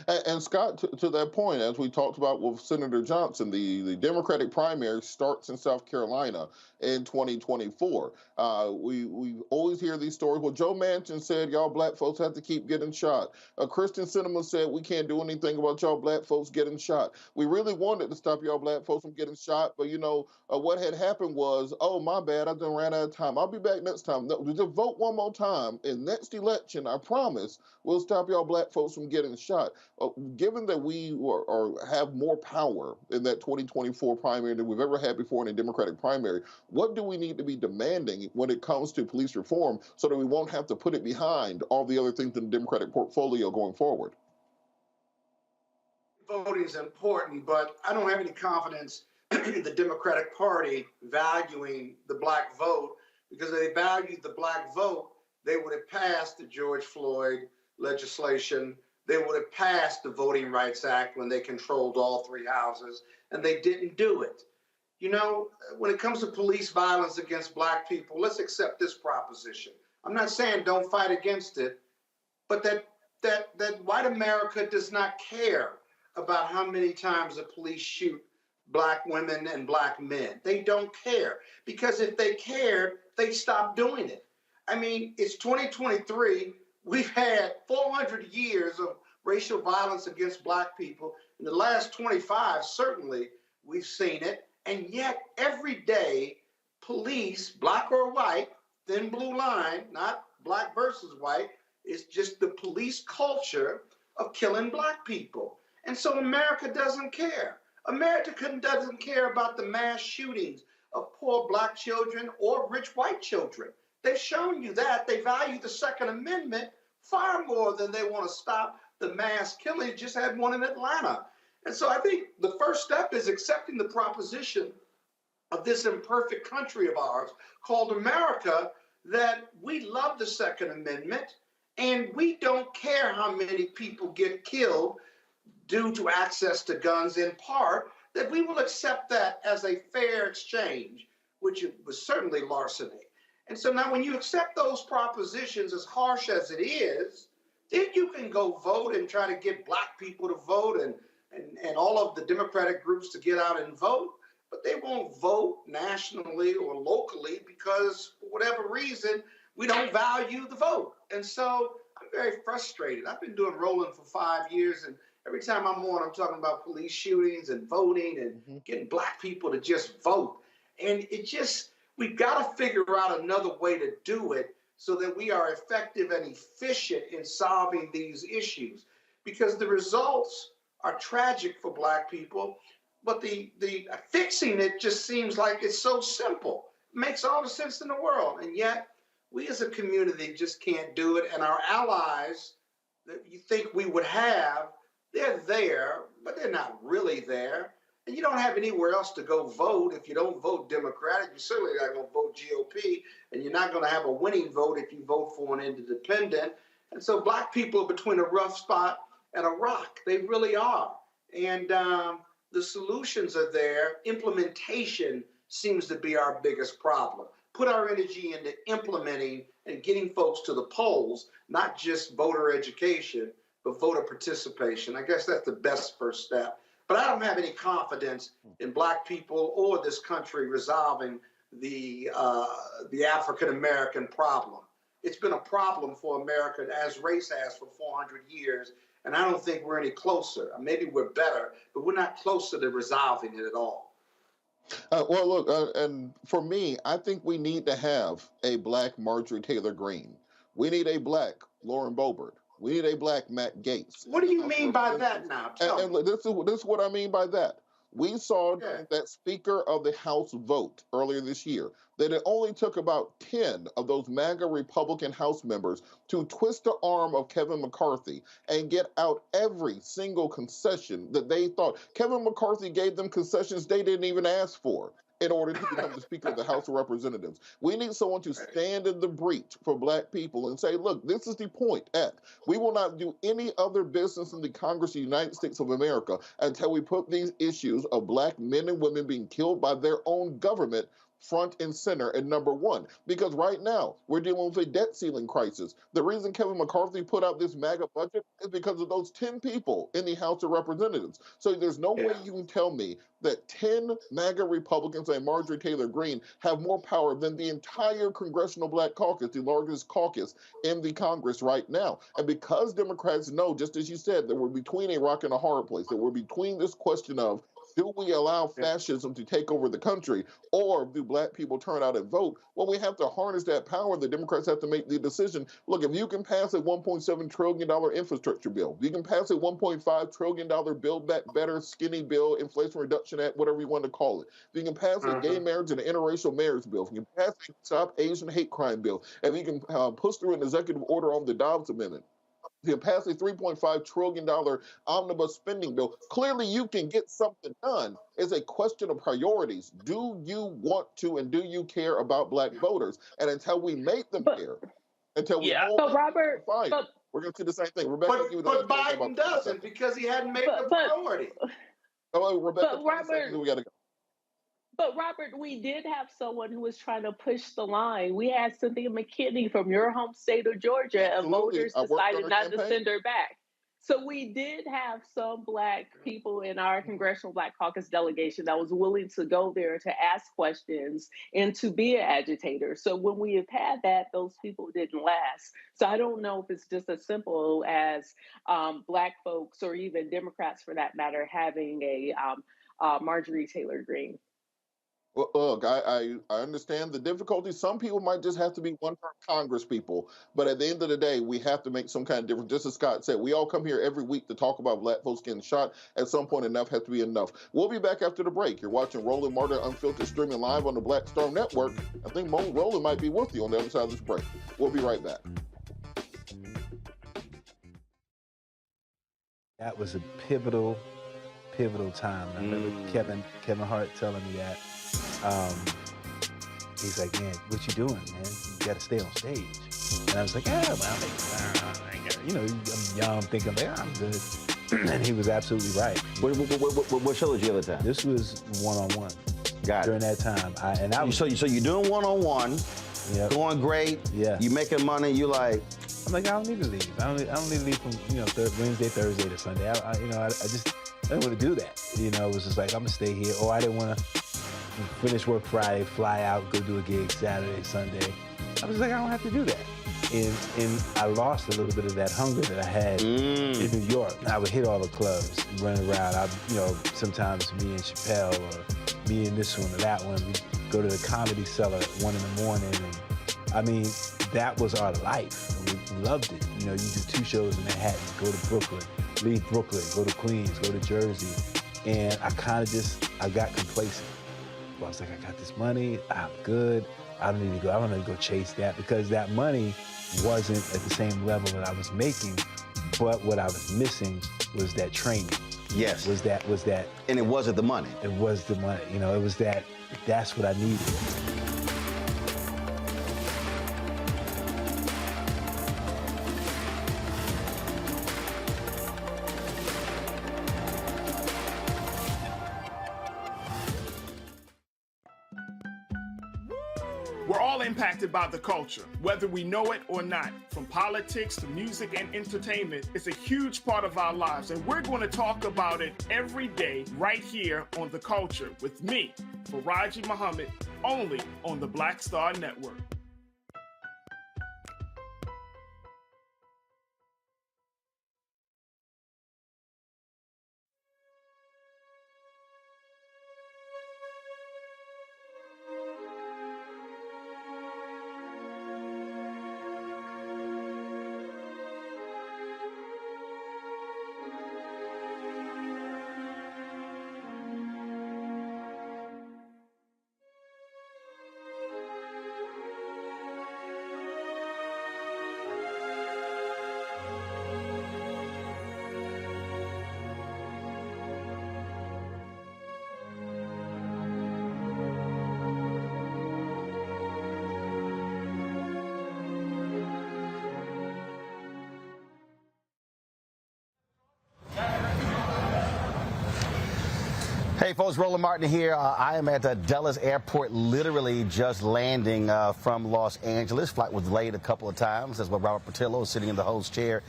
And Scott, to that point, as we talked about with Senator Johnson, the Democratic primary starts in South Carolina in 2024. We always hear these stories. Well, Joe Manchin said y'all Black folks have to keep getting shot. Kristen Sinema said we can't do anything about y'all Black folks getting shot. We really wanted to stop y'all Black folks from getting shot, but what had happened was, oh, my bad, I done ran out of time. I'll be back next time. No, just vote one more time. In next election, I promise, we'll stop y'all Black folks from getting shot. Given that we have more power in that 2024 primary than we've ever had before in a Democratic primary, what do we need to be demanding when it comes to police reform so that we won't have to put it behind all the other things in the Democratic portfolio going forward? Voting is important, but I don't have any confidence in the Democratic Party valuing the Black vote, because if they valued the Black vote, they would have passed the George Floyd legislation. They would have passed the Voting Rights Act when they controlled all three houses, and they didn't do it. When it comes to police violence against Black people, let's accept this proposition. I'm not saying don't fight against it, but that white America does not care about how many times the police shoot Black women and Black men. They don't care, because if they cared, they'd stop doing it. I mean, it's 2023. We've had 400 years of racial violence against Black people. In the last 25, certainly, we've seen it. And yet, every day, police, Black or white, thin blue line, not Black versus white, it's just the police culture of killing Black people. And so America doesn't care. America doesn't care about the mass shootings of poor Black children or rich white children. They've shown you that. They value the Second Amendment far more than they want to stop the mass killing. Just had one in Atlanta. And so I think the first step is accepting the proposition of this imperfect country of ours called America, that we love the Second Amendment and we don't care how many people get killed due to access to guns, in part, that we will accept that as a fair exchange, which was certainly larceny. And so now when you accept those propositions, as harsh as it is, then you can go vote and try to get Black people to vote and all of the Democratic groups to get out and vote, but they won't vote nationally or locally because, for whatever reason, we don't value the vote. And so I'm very frustrated. I've been doing Roland for 5 years, and every time I'm on, I'm talking about police shootings and voting and getting Black people to just vote. And we've got to figure out another way to do it so that we are effective and efficient in solving these issues. Because the results are tragic for Black people, but the fixing it just seems like it's so simple. It makes all the sense in the world. And yet, we as a community just can't do it. And our allies that you think we would have, they're there, but they're not really there. And you don't have anywhere else to go vote. If you don't vote Democratic, you're certainly not going to vote GOP, and you're not going to have a winning vote if you vote for an independent. And so Black people are between a rough spot and a rock. They really are. And the solutions are there. Implementation seems to be our biggest problem. Put our energy into implementing and getting folks to the polls, not just voter education, but voter participation. I guess that's the best first step. But I don't have any confidence in Black people or this country resolving the African-American problem. It's been a problem for America, as race has for 400 years, and I don't think we're any closer. Maybe we're better, but we're not closer to resolving it at all. Well, look, and for me, I think we need to have a Black Marjorie Taylor Greene. We need a Black Lauren Boebert. We need a Black Matt Gaetz. What do you mean by that now? And this is what I mean by that. We saw that Speaker of the House vote earlier this year that it only took about 10 of those MAGA Republican House members to twist the arm of Kevin McCarthy and get out every single concession that they thought. Kevin McCarthy gave them concessions they didn't even ask for in order to become the Speaker of the House of Representatives. We need someone to stand in the breach for Black people and say, look, this is the point. We will not do any other business in the Congress of the United States of America until we put these issues of Black men and women being killed by their own government front and center and number one. Because right now, we're dealing with a debt ceiling crisis. The reason Kevin McCarthy put out this MAGA budget is because of those 10 people in the House of Representatives. So there's no way you can tell me that 10 MAGA Republicans and Marjorie Taylor Greene have more power than the entire Congressional Black Caucus, the largest caucus in the Congress right now. And because Democrats know, just as you said, that we're between a rock and a hard place, that we're between this question of, do we allow fascism to take over the country, or do Black people turn out and vote? Well, we have to harness that power. The Democrats have to make the decision. Look, if you can pass a $1.7 trillion infrastructure bill, if you can pass a $1.5 trillion Build Back Better, skinny bill, Inflation Reduction Act, whatever you want to call it, if you can pass a gay marriage and an interracial marriage bill, if you can pass a Stop Asian Hate Crime bill, if you can push through an executive order on the Dobbs Amendment, you pass a $3.5 trillion omnibus spending bill. Clearly, you can get something done. It's a question of priorities. Do you want to and do you care about Black voters? And until we make them care, until we hold Robert, we're going to see the same thing. Rebecca, but Biden doesn't because he hadn't made it a priority. Rebecca, Robert, we got to go. But Robert, we did have someone who was trying to push the line. We had Cynthia McKinney from your home state of Georgia, and voters decided not to send her back. So we did have some Black people in our Congressional Black Caucus delegation that was willing to go there to ask questions and to be an agitator. So when we have had that, those people didn't last. So I don't know if it's just as simple as Black folks or even Democrats, for that matter, having a Marjorie Taylor Greene. Well, look, I understand the difficulty. Some people might just have to be one-term Congress people. But at the end of the day, we have to make some kind of difference. Just as Scott said, we all come here every week to talk about Black folks getting shot. At some point, enough has to be enough. We'll be back after the break. You're watching Roland Martin Unfiltered, streaming live on the Black Star Network. I think Roland might be with you on the other side of this break. We'll be right back. That was a pivotal time. I remember Kevin Hart telling me that. He's like, man, what you doing, man? You got to stay on stage. And I was like, yeah, well, I'm young, thinking, I'm good. And he was absolutely right. What show did you have at the time? This was one-on-one. Got it. During that time. So you're doing one-on-one, going great, you making money, you like... I'm like, I don't need to leave. I don't need to leave from, Wednesday, Thursday to Sunday. I didn't want to do that. It was just like, I'm going to stay here. Or I didn't want to finish work Friday, fly out, go do a gig Saturday, Sunday. I was like, I don't have to do that. And I lost a little bit of that hunger that I had in New York. I would hit all the clubs, run around. Sometimes me and Chappelle or me and this one or that one, we'd go to the Comedy Cellar at 1 a.m. And that was our life. We loved it. You know, you do 2 shows in Manhattan, go to Brooklyn, leave Brooklyn, go to Queens, go to Jersey. And I got complacent. I was like, I got this money, I'm good. I don't need to go chase that, because that money wasn't at the same level that I was making, but what I was missing was that training. Yes. Was that. And it wasn't the money. It was the money. You know, it was that's what I needed. We're all impacted by the culture, whether we know it or not. From politics to music and entertainment, it's a huge part of our lives, and we're going to talk about it every day right here on The Culture with me, Faraji Muhammad, only on the Black Star Network. Hey folks, Roland Martin here. I am at Dulles Airport, literally just landing from Los Angeles. Flight was delayed a couple of times. That's why Robert Patillo is sitting in the host chair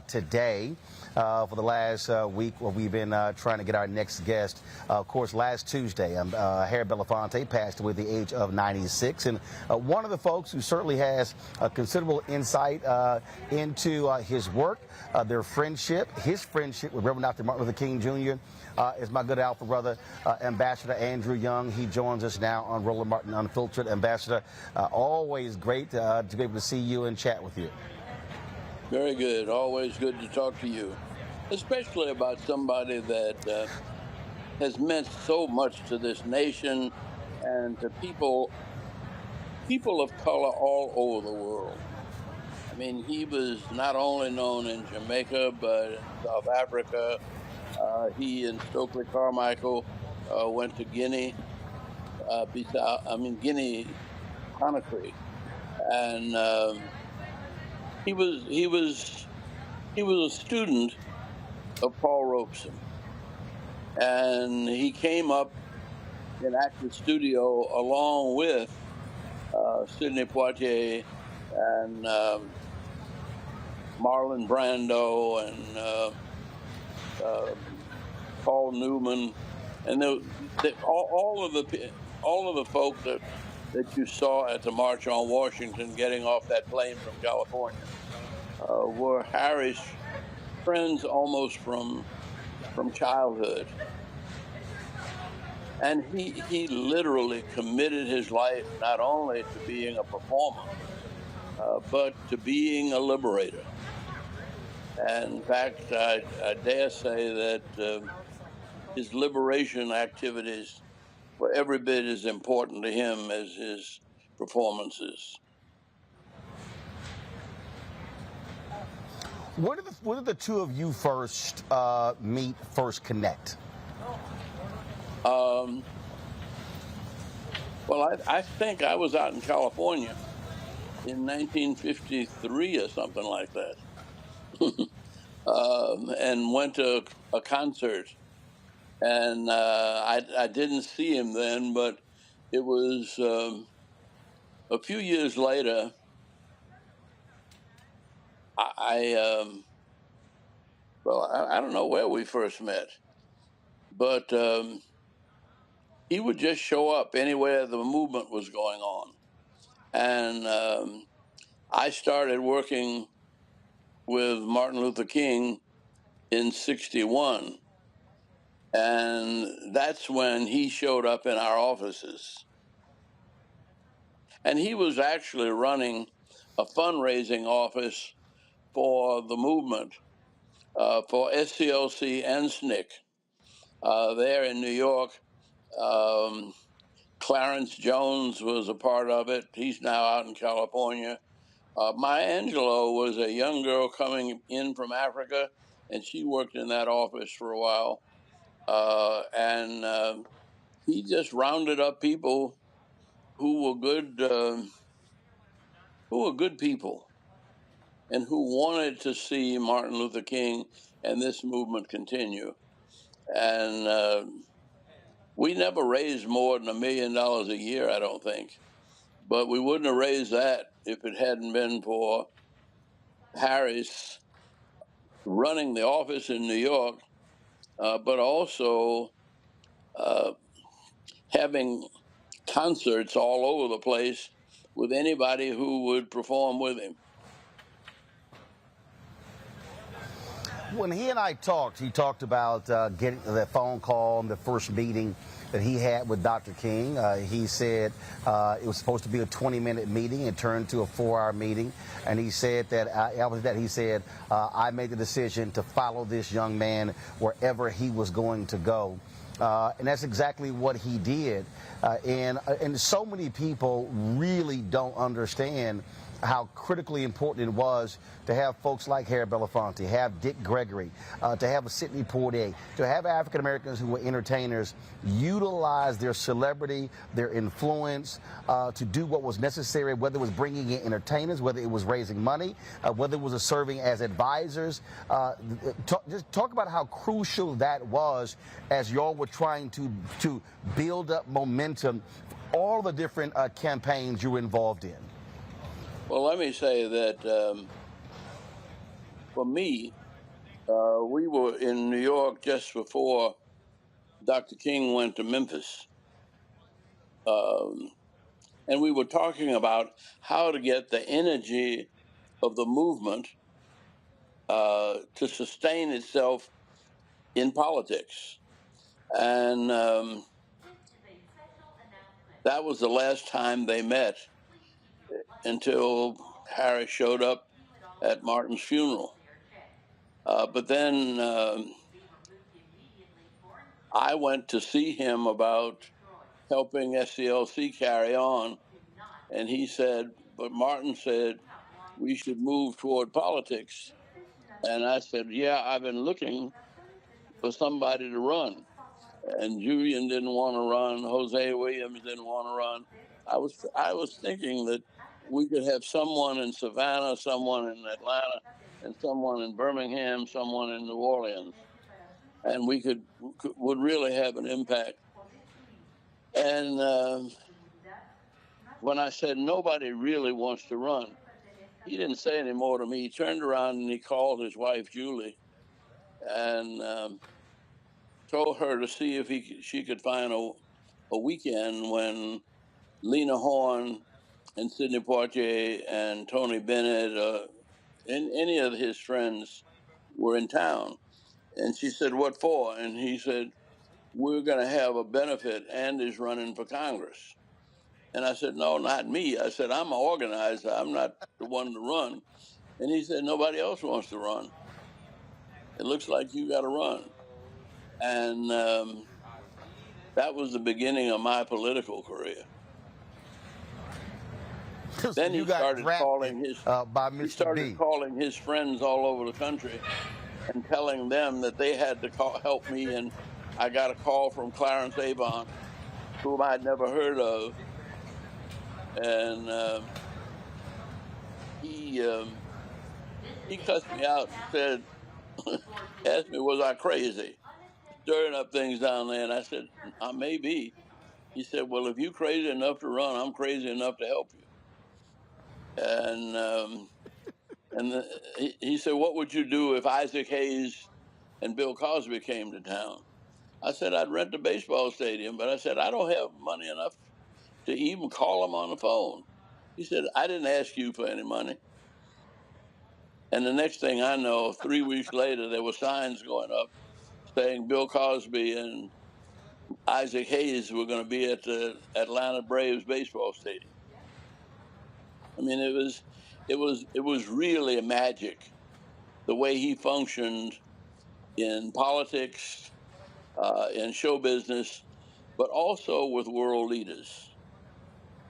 today. For the last week, where we've been trying to get our next guest. Of course, last Tuesday, Harry Belafonte passed away at the age of 96. And one of the folks who certainly has considerable insight into his work, their friendship, his friendship with Reverend Dr. Martin Luther King Jr., is my good alpha brother, Ambassador Andrew Young. He joins us now on Roland Martin Unfiltered. Ambassador, always great to be able to see you and chat with you. Very good. Always good to talk to you, especially about somebody that has meant so much to this nation and to people of color all over the world. I mean, he was not only known in Jamaica, but in South Africa. He and Stokely Carmichael went to Guinea, Conakry, and he was a student of Paul Robeson, and he came up in acting studio along with Sidney Poitier and Marlon Brando and Paul Newman, and all of the folk that you saw at the March on Washington getting off that plane from California were Harry's friends almost from childhood. And he literally committed his life not only to being a performer, but to being a liberator. And in fact, I dare say that his liberation activities were every bit as important to him as his performances. Where did the two of you first meet, first connect? Well, I think I was out in California in 1953 or something like that, and went to a concert. And I didn't see him then, but it was a few years later. I don't know where we first met, but he would just show up anywhere the movement was going on. And I started working with Martin Luther King in '61. And that's when he showed up in our offices. And he was actually running a fundraising office for the movement, for SCLC and SNCC. There in New York, Clarence Jones was a part of it. He's now out in California. Maya Angelou was a young girl coming in from Africa, and she worked in that office for a while. And he just rounded up people who were good people, and who wanted to see Martin Luther King and this movement continue. And we never raised more than $1 million a year, I don't think. But we wouldn't have raised that if it hadn't been for Harris running the office in New York, but also having concerts all over the place with anybody who would perform with him. When he and I talked, he talked about getting that phone call and the first meeting that he had with Dr. King. He said it was supposed to be a 20-minute meeting. It turned to a 4-hour meeting. And he said that I made the decision to follow this young man wherever he was going to go. And that's exactly what he did. And so many people really don't understand how critically important it was to have folks like Harry Belafonte, have Dick Gregory, to have a Sidney Poitier, to have African Americans who were entertainers utilize their celebrity, their influence to do what was necessary, whether it was bringing in entertainers, whether it was raising money, whether it was serving as advisors. Just talk about how crucial that was as y'all were trying to build up momentum for all the different campaigns you were involved in. Well, let me say that for me, we were in New York just before Dr. King went to Memphis. And we were talking about how to get the energy of the movement to sustain itself in politics. And that was the last time they met until Harry showed up at Martin's funeral. But then I went to see him about helping SCLC carry on. And he said, but Martin said, we should move toward politics. And I said, yeah, I've been looking for somebody to run. And Julian didn't want to run. Jose Williams didn't want to run. I was thinking that we could have someone in Savannah, someone in Atlanta, and someone in Birmingham, someone in New Orleans, and we would really have an impact. And when I said nobody really wants to run, he didn't say any more to me. He turned around and he called his wife Julie, and told her to see if she could find a weekend when Lena Horne and Sidney Poitier and Tony Bennett and any of his friends were in town. And she said, what for? And he said, we're going to have a benefit. Andy's running for Congress. And I said, no, not me. I said, I'm an organizer. I'm not the one to run. And he said, nobody else wants to run. It looks like you got to run. And that was the beginning of my political career. Then he started calling his friends all over the country and telling them that they had to help me. And I got a call from Clarence Avant, whom I'd never heard of. And he cussed me out and said, asked me, was I crazy? Stirring up things down there. And I said, I may be. He said, well, if you're crazy enough to run, I'm crazy enough to help you. And he said, what would you do if Isaac Hayes and Bill Cosby came to town? I said, I'd rent a baseball stadium, but I said, I don't have money enough to even call them on the phone. He said, I didn't ask you for any money. And the next thing I know, 3 weeks later, there were signs going up saying Bill Cosby and Isaac Hayes were going to be at the Atlanta Braves baseball stadium. I mean, it was really magic the way he functioned in politics, in show business, but also with world leaders.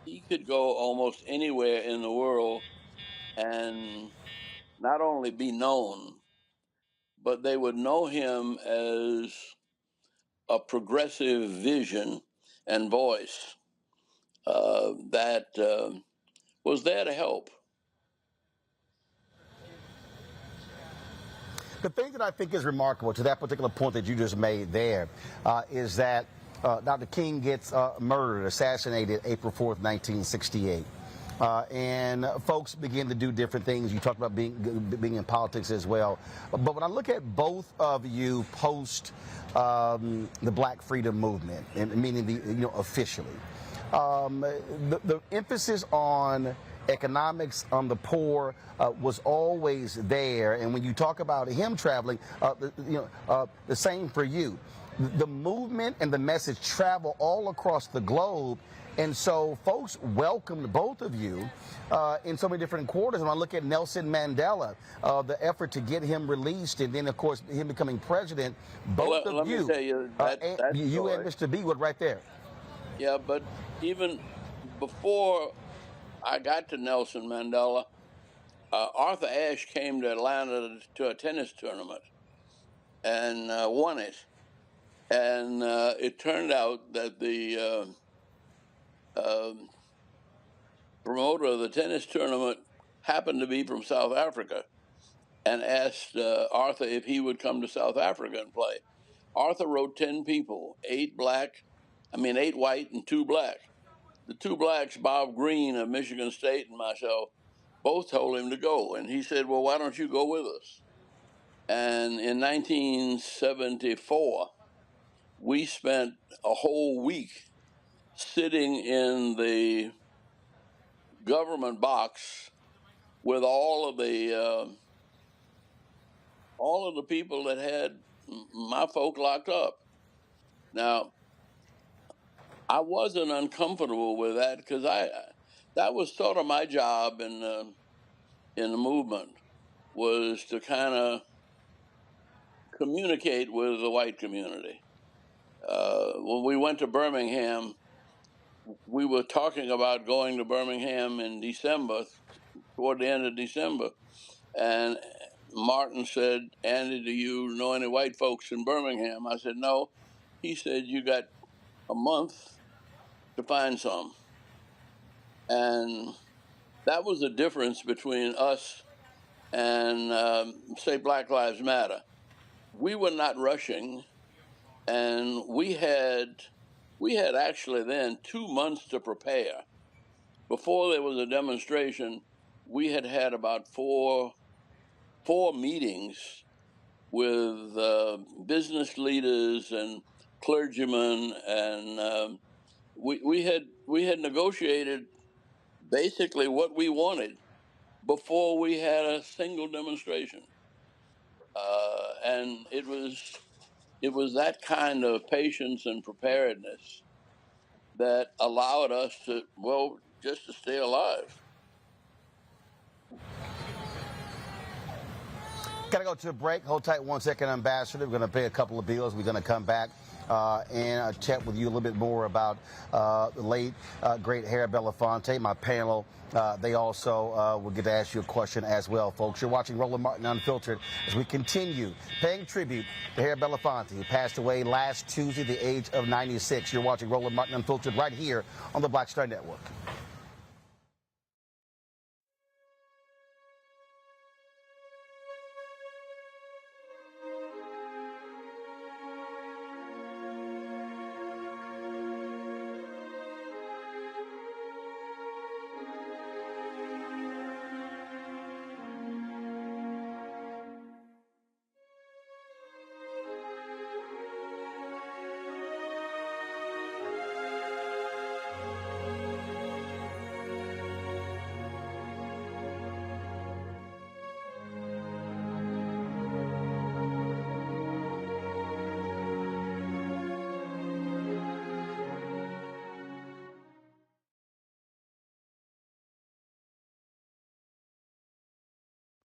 He could go almost anywhere in the world and not only be known, but they would know him as a progressive vision and voice that was there to help. The thing that I think is remarkable to that particular point that you just made there is that Dr. King gets murdered, assassinated April 4th, 1968. And folks begin to do different things. You talked about being in politics as well. But when I look at both of you post the Black Freedom Movement, and meaning officially, the emphasis on economics, on the poor, was always there. And when you talk about him traveling, the same for you. The movement and the message travel all across the globe. And so folks welcomed both of you in so many different quarters. When I look at Nelson Mandela, the effort to get him released, and then, of course, him becoming president, both of you, me tell you, that you story. and Mr. B were right there. Yeah, but even before I got to Nelson Mandela, Arthur Ashe came to Atlanta to a tennis tournament and won it. And it turned out that the promoter of the tennis tournament happened to be from South Africa and asked Arthur if he would come to South Africa and play. Arthur wrote 10 people, 8 white and 2 black. The 2 blacks, Bob Green of Michigan State and myself, both told him to go. And he said, well, why don't you go with us? And in 1974, we spent a whole week sitting in the government box with all of the people that had my folk locked up. Now, I wasn't uncomfortable with that because that was sort of my job in the movement, was to kind of communicate with the white community. When we went to Birmingham, we were talking about going to Birmingham in December, toward the end of December, and Martin said, Andy, do you know any white folks in Birmingham? I said, no. He said, you got a month to find some. And that was the difference between us and, say, Black Lives Matter. We were not rushing, and we had actually then 2 months to prepare. Before there was a demonstration, we had about four meetings with business leaders and clergymen, and we had negotiated basically what we wanted before we had a single demonstration, and it was that kind of patience and preparedness that allowed us to just to stay alive. Got to go to a break. Hold tight 1 second, Ambassador. We're going to pay a couple of bills. We're going to come back and chat with you a little bit more about the late, great Harry Belafonte. My panel, they also will get to ask you a question as well, folks. You're watching Roland Martin Unfiltered as we continue paying tribute to Harry Belafonte, who passed away last Tuesday at the age of 96. You're watching Roland Martin Unfiltered right here on the Black Star Network.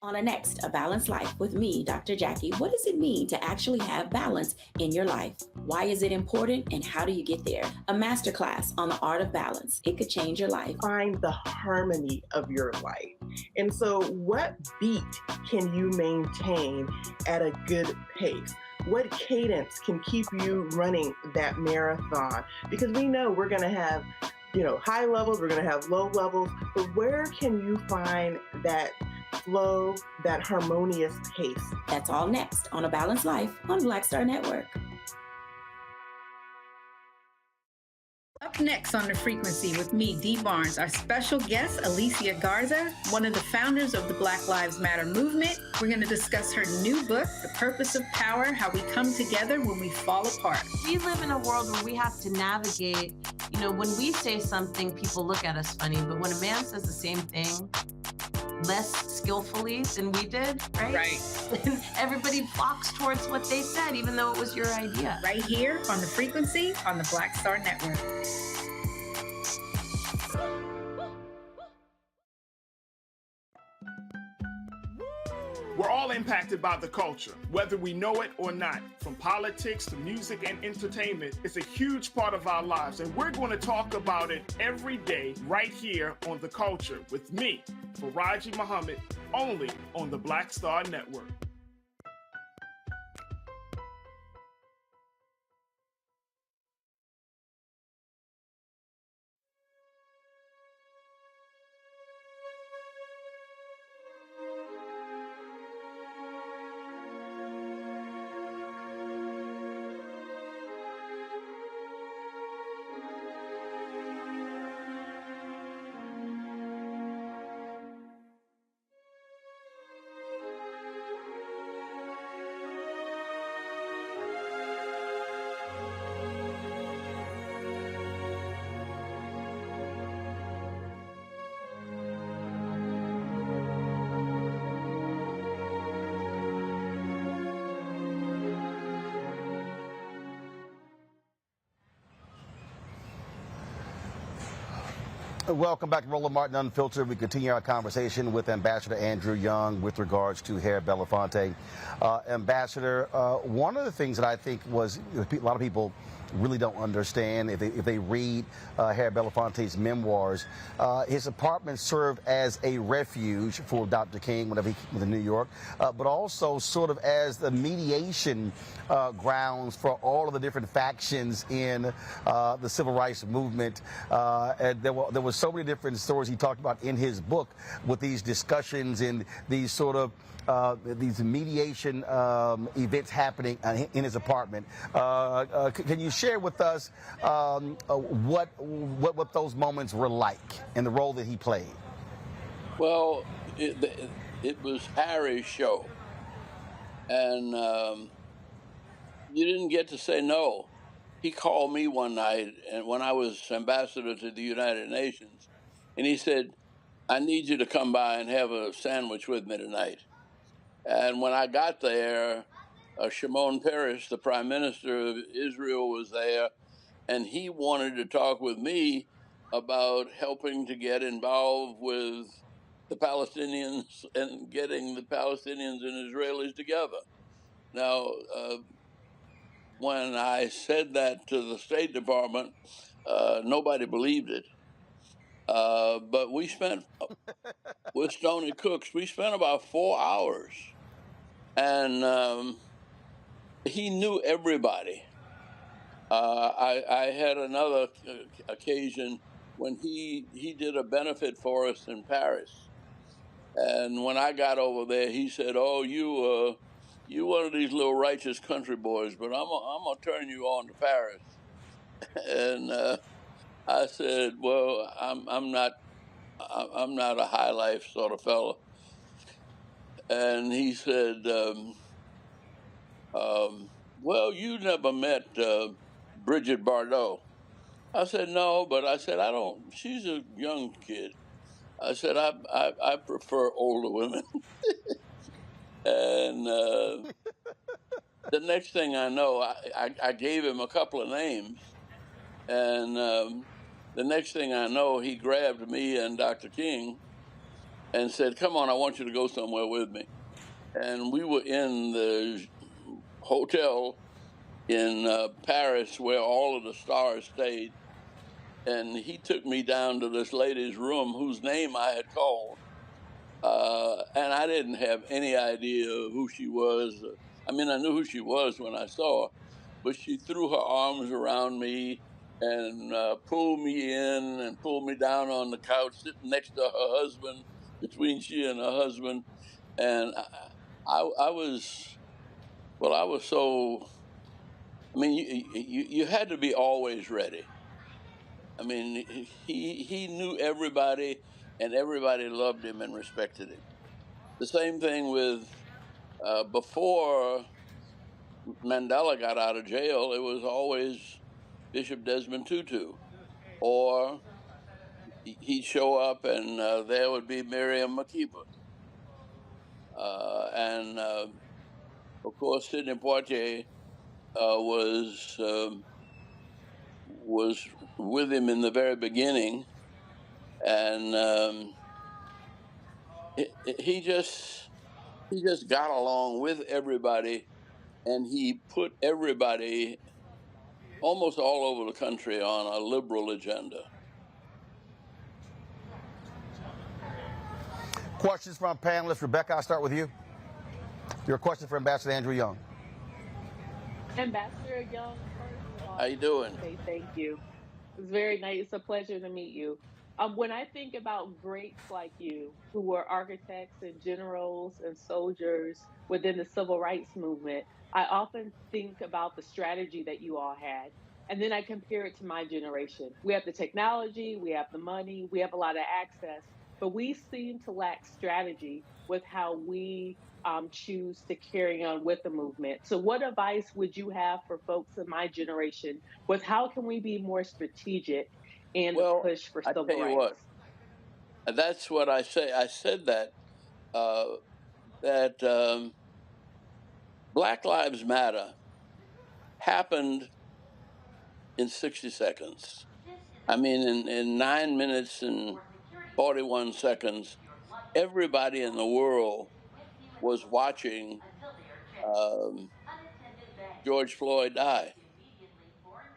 On a next, A Balanced Life with me, Dr. Jackie, what does it mean to actually have balance in your life? Why is it important and how do you get there? A masterclass on the art of balance. It could change your life. Find the harmony of your life. And so what beat can you maintain at a good pace? What cadence can keep you running that marathon? Because we know we're going to have, high levels, we're going to have low levels, but where can you find that flow, that harmonious pace? That's all next on A Balanced Life on Black Star Network. Up next on The Frequency with me, Dee Barnes, our special guest, Alicia Garza, one of the founders of the Black Lives Matter movement. We're going to discuss her new book, The Purpose of Power, How We Come Together When We Fall Apart. We live in a world where we have to navigate, when we say something, people look at us funny, but when a man says the same thing, less skillfully than we did, right? Right. And everybody flocks towards what they said, even though it was your idea. Right here on The Frequency on the Black Star Network. We're all impacted by the culture, whether we know it or not. From politics to music and entertainment, it's a huge part of our lives, and we're going to talk about it every day right here on The Culture with me, Faraji Muhammad, only on the Black Star Network. Welcome back to Roland Martin Unfiltered. We continue our conversation with Ambassador Andrew Young with regards to Harry Belafonte. Ambassador, one of the things that I think was a lot of people really don't understand if they read Harry Belafonte's memoirs. His apartment served as a refuge for Dr. King whenever he was in New York, but also sort of as the mediation grounds for all of the different factions in the civil rights movement. And there were so many different stories he talked about in his book with these discussions and these sort of these mediation events happening in his apartment. Can you share with us what those moments were like and the role that he played? Well, it was Harry's show, and you didn't get to say no. He called me one night, and when I was ambassador to the United Nations, and he said, "I need you to come by and have a sandwich with me tonight." And when I got there, Shimon Peres, the prime minister of Israel, was there, and he wanted to talk with me about helping to get involved with the Palestinians and getting the Palestinians and Israelis together. Now, when I said that to the State Department, nobody believed it. But we spent, with Stony Cooks, we spent about 4 hours. And he knew everybody. I had another occasion when he did a benefit for us in Paris. And when I got over there, he said, "Oh, you one of these little righteous country boys, but I'm gonna turn you on to Paris." And I said, "Well, I'm not a high life sort of fella." And he said, "Well, you never met Bridget Bardot." I said, "No," but I said, "I don't. She's a young kid." I said, I prefer older women." And the next thing I know, I gave him a couple of names. And the next thing I know, he grabbed me and Dr. King, and said, "Come on, I want you to go somewhere with me." And we were in the hotel in Paris where all of the stars stayed. And he took me down to this lady's room whose name I had called. And I didn't have any idea who she was. I mean, I knew who she was when I saw her, but she threw her arms around me and pulled me in and pulled me down on the couch, sitting next to her husband, between she and her husband. And I was, well, I was so, I mean, you had to be always ready. I mean, he knew everybody, and everybody loved him and respected him. The same thing with before Mandela got out of jail, it was always Bishop Desmond Tutu, or he'd show up and there would be Miriam Makeba, and of course Sidney Poitier was with him in the very beginning, and he just got along with everybody, and he put everybody almost all over the country on a liberal agenda. Questions from panelists. Rebecca, I'll start with you. Your question for Ambassador Andrew Young. Ambassador Young, first of all, How you doing? Say thank you. It's very nice. It's a pleasure to meet you. When I think about greats like you, who were architects and generals and soldiers within the civil rights movement, I often think about the strategy that you all had. And then I compare it to my generation. We have the technology, we have the money, we have a lot of access, but we seem to lack strategy with how we choose to carry on with the movement. So, what advice would you have for folks in my generation with how can we be more strategic in the Well, push for I civil tell you rights? what, that's what I say. I said that that Black Lives Matter happened in 60 seconds. I mean, in 9 minutes and 41 seconds, everybody in the world was watching George Floyd die.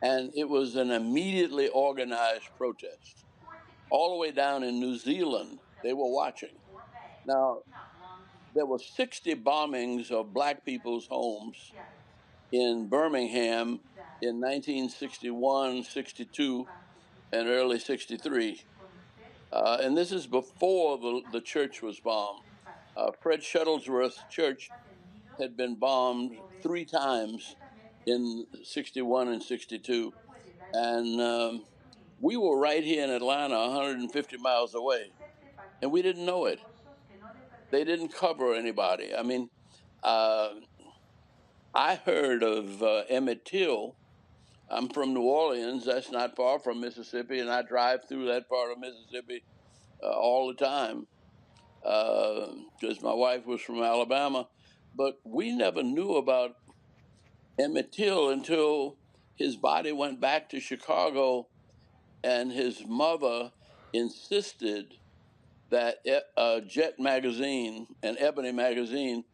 And it was an immediately organized protest. All the way down in New Zealand, they were watching. Now, there were 60 bombings of black people's homes in Birmingham in 1961, 62, and early 63. And this is before the church was bombed. Fred Shuttlesworth's church had been bombed 3 times in 61 and 62. And we were right here in Atlanta, 150 miles away, and we didn't know it. They didn't cover anybody. I mean, I heard of Emmett Till. I'm from New Orleans. That's not far from Mississippi, and I drive through that part of Mississippi all the time because my wife was from Alabama. But we never knew about Emmett Till until his body went back to Chicago, and his mother insisted that Jet magazine and Ebony magazine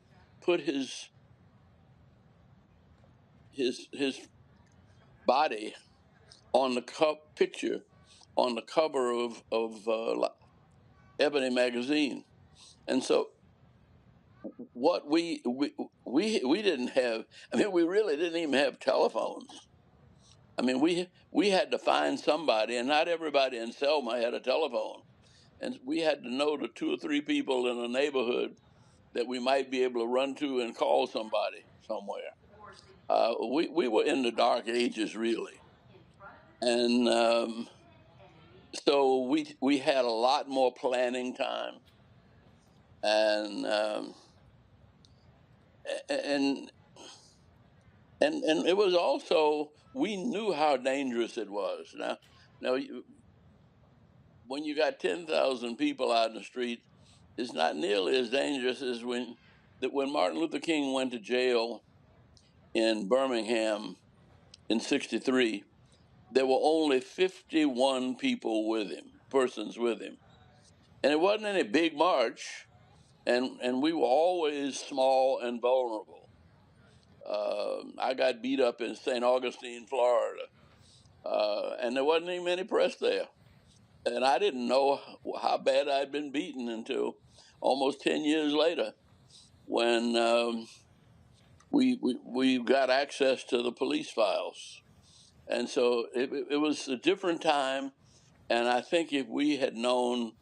put his body on the picture on the cover of Ebony magazine. And so what we didn't have, I mean, we really didn't even have telephones. I mean, we had to find somebody, and not everybody in Selma had a telephone. And we had to know the 2 or 3 people in the neighborhood that we might be able to run to and call somebody somewhere. We were in the dark ages, really. And so we had a lot more planning time. And and it was also, we knew how dangerous it was. Now when you got 10,000 people out in the street, it's not nearly as dangerous as when Martin Luther King went to jail in Birmingham in 63. There were only 51 persons with him. And it wasn't any big march, and we were always small and vulnerable. I got beat up in St. Augustine, Florida, and there wasn't even any press there. And I didn't know how bad I'd been beaten until almost 10 years later, when we got access to the police files. And so it was a different time. And I think if we had known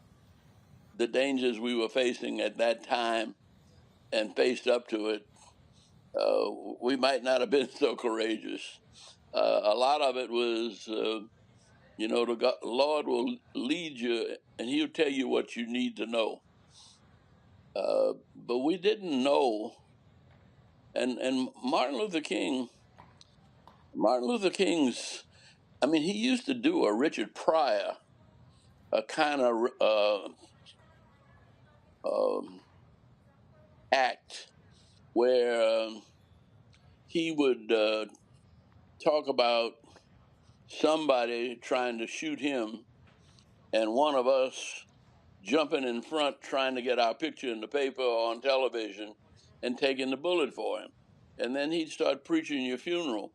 the dangers we were facing at that time and faced up to it, we might not have been so courageous. A lot of it was, the Lord will lead you and he'll tell you what you need to know. But we didn't know. And Martin Luther King's, he used to do a Richard Pryor, a kind of act where he would talk about somebody trying to shoot him and one of us jumping in front trying to get our picture in the paper or on television and taking the bullet for him. And then he'd start preaching your funeral.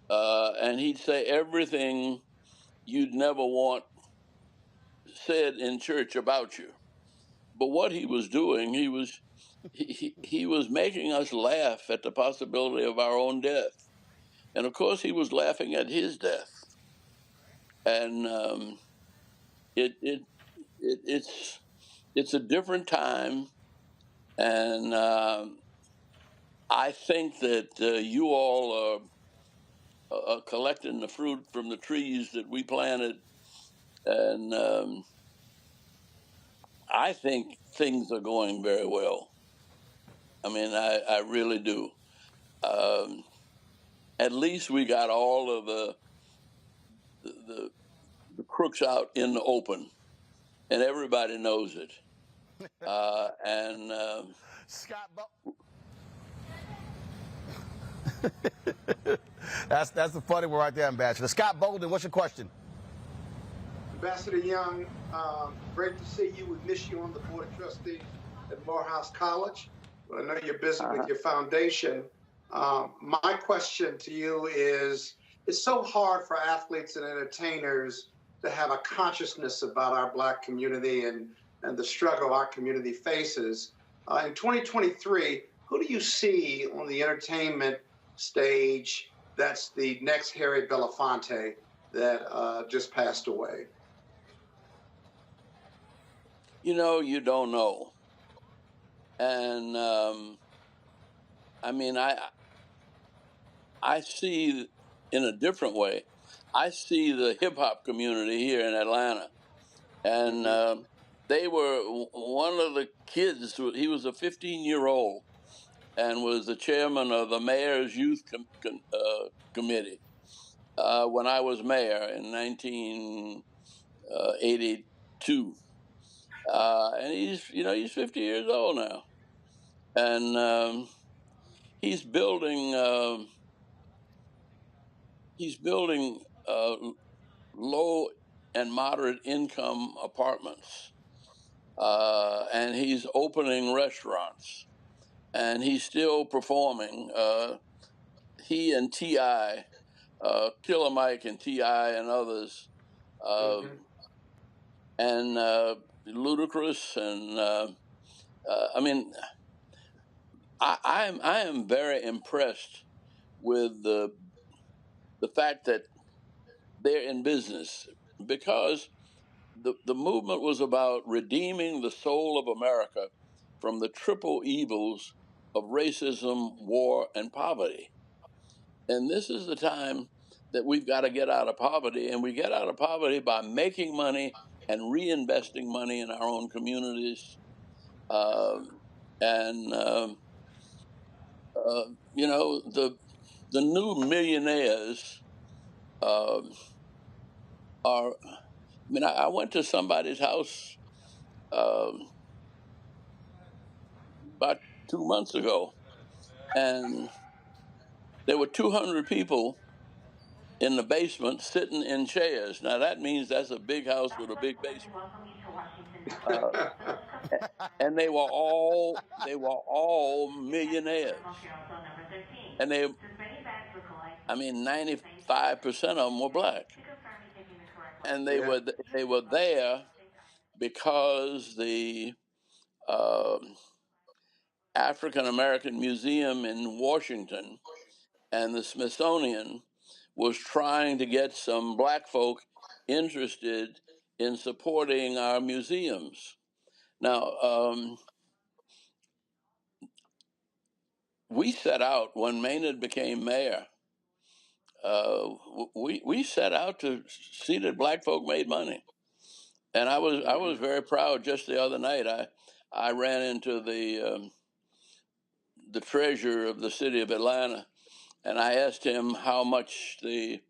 And he'd say everything you'd never want said in church about you. But what he was doing, he was making us laugh at the possibility of our own death. And of course, he was laughing at his death. And it's a different time. And I think that you all are collecting the fruit from the trees that we planted. And I think things are going very well. I really do. At least we got all of the crooks out in the open, and everybody knows it. Scott that's the funny one right there, Ambassador. Scott Bolden, what's your question? Ambassador Young, great to see you. We miss you on the Board of Trustees at Morehouse College. But I know you're busy with your foundation. My question to you is, it's so hard for athletes and entertainers to have a consciousness about our Black community and the struggle our community faces. In 2023, who do you see on the entertainment stage that's the next Harry Belafonte that just passed away? You don't know. And I see in a different way. I see the hip hop community here in Atlanta, and they were one of the kids. He was a 15-year-old and was the chairman of the mayor's youth committee when I was mayor in 1982. And he's 50 years old now, and he's building low and moderate income apartments, and he's opening restaurants, and he's still performing. He and T.I., Killer Mike and T.I. and others, and Ludacris, and I am very impressed with the fact that they're in business, because the movement was about redeeming the soul of America from the triple evils of racism, war, and poverty. And this is the time that we've got to get out of poverty, and we get out of poverty by making money and reinvesting money in our own communities. The new millionaires are. I went to somebody's house about 2 months ago, and there were 200 people in the basement sitting in chairs. Now that means that's a big house with a big basement. uh, and they were all millionaires, and 95% of them were black, and they were there because the African American Museum in Washington and the Smithsonian was trying to get some black folk interested in supporting our museums. Now, we set out when Maynard became mayor. We set out to see that black folk made money, and I was very proud. Just the other night, I ran into the treasurer of the city of Atlanta, and I asked him how much we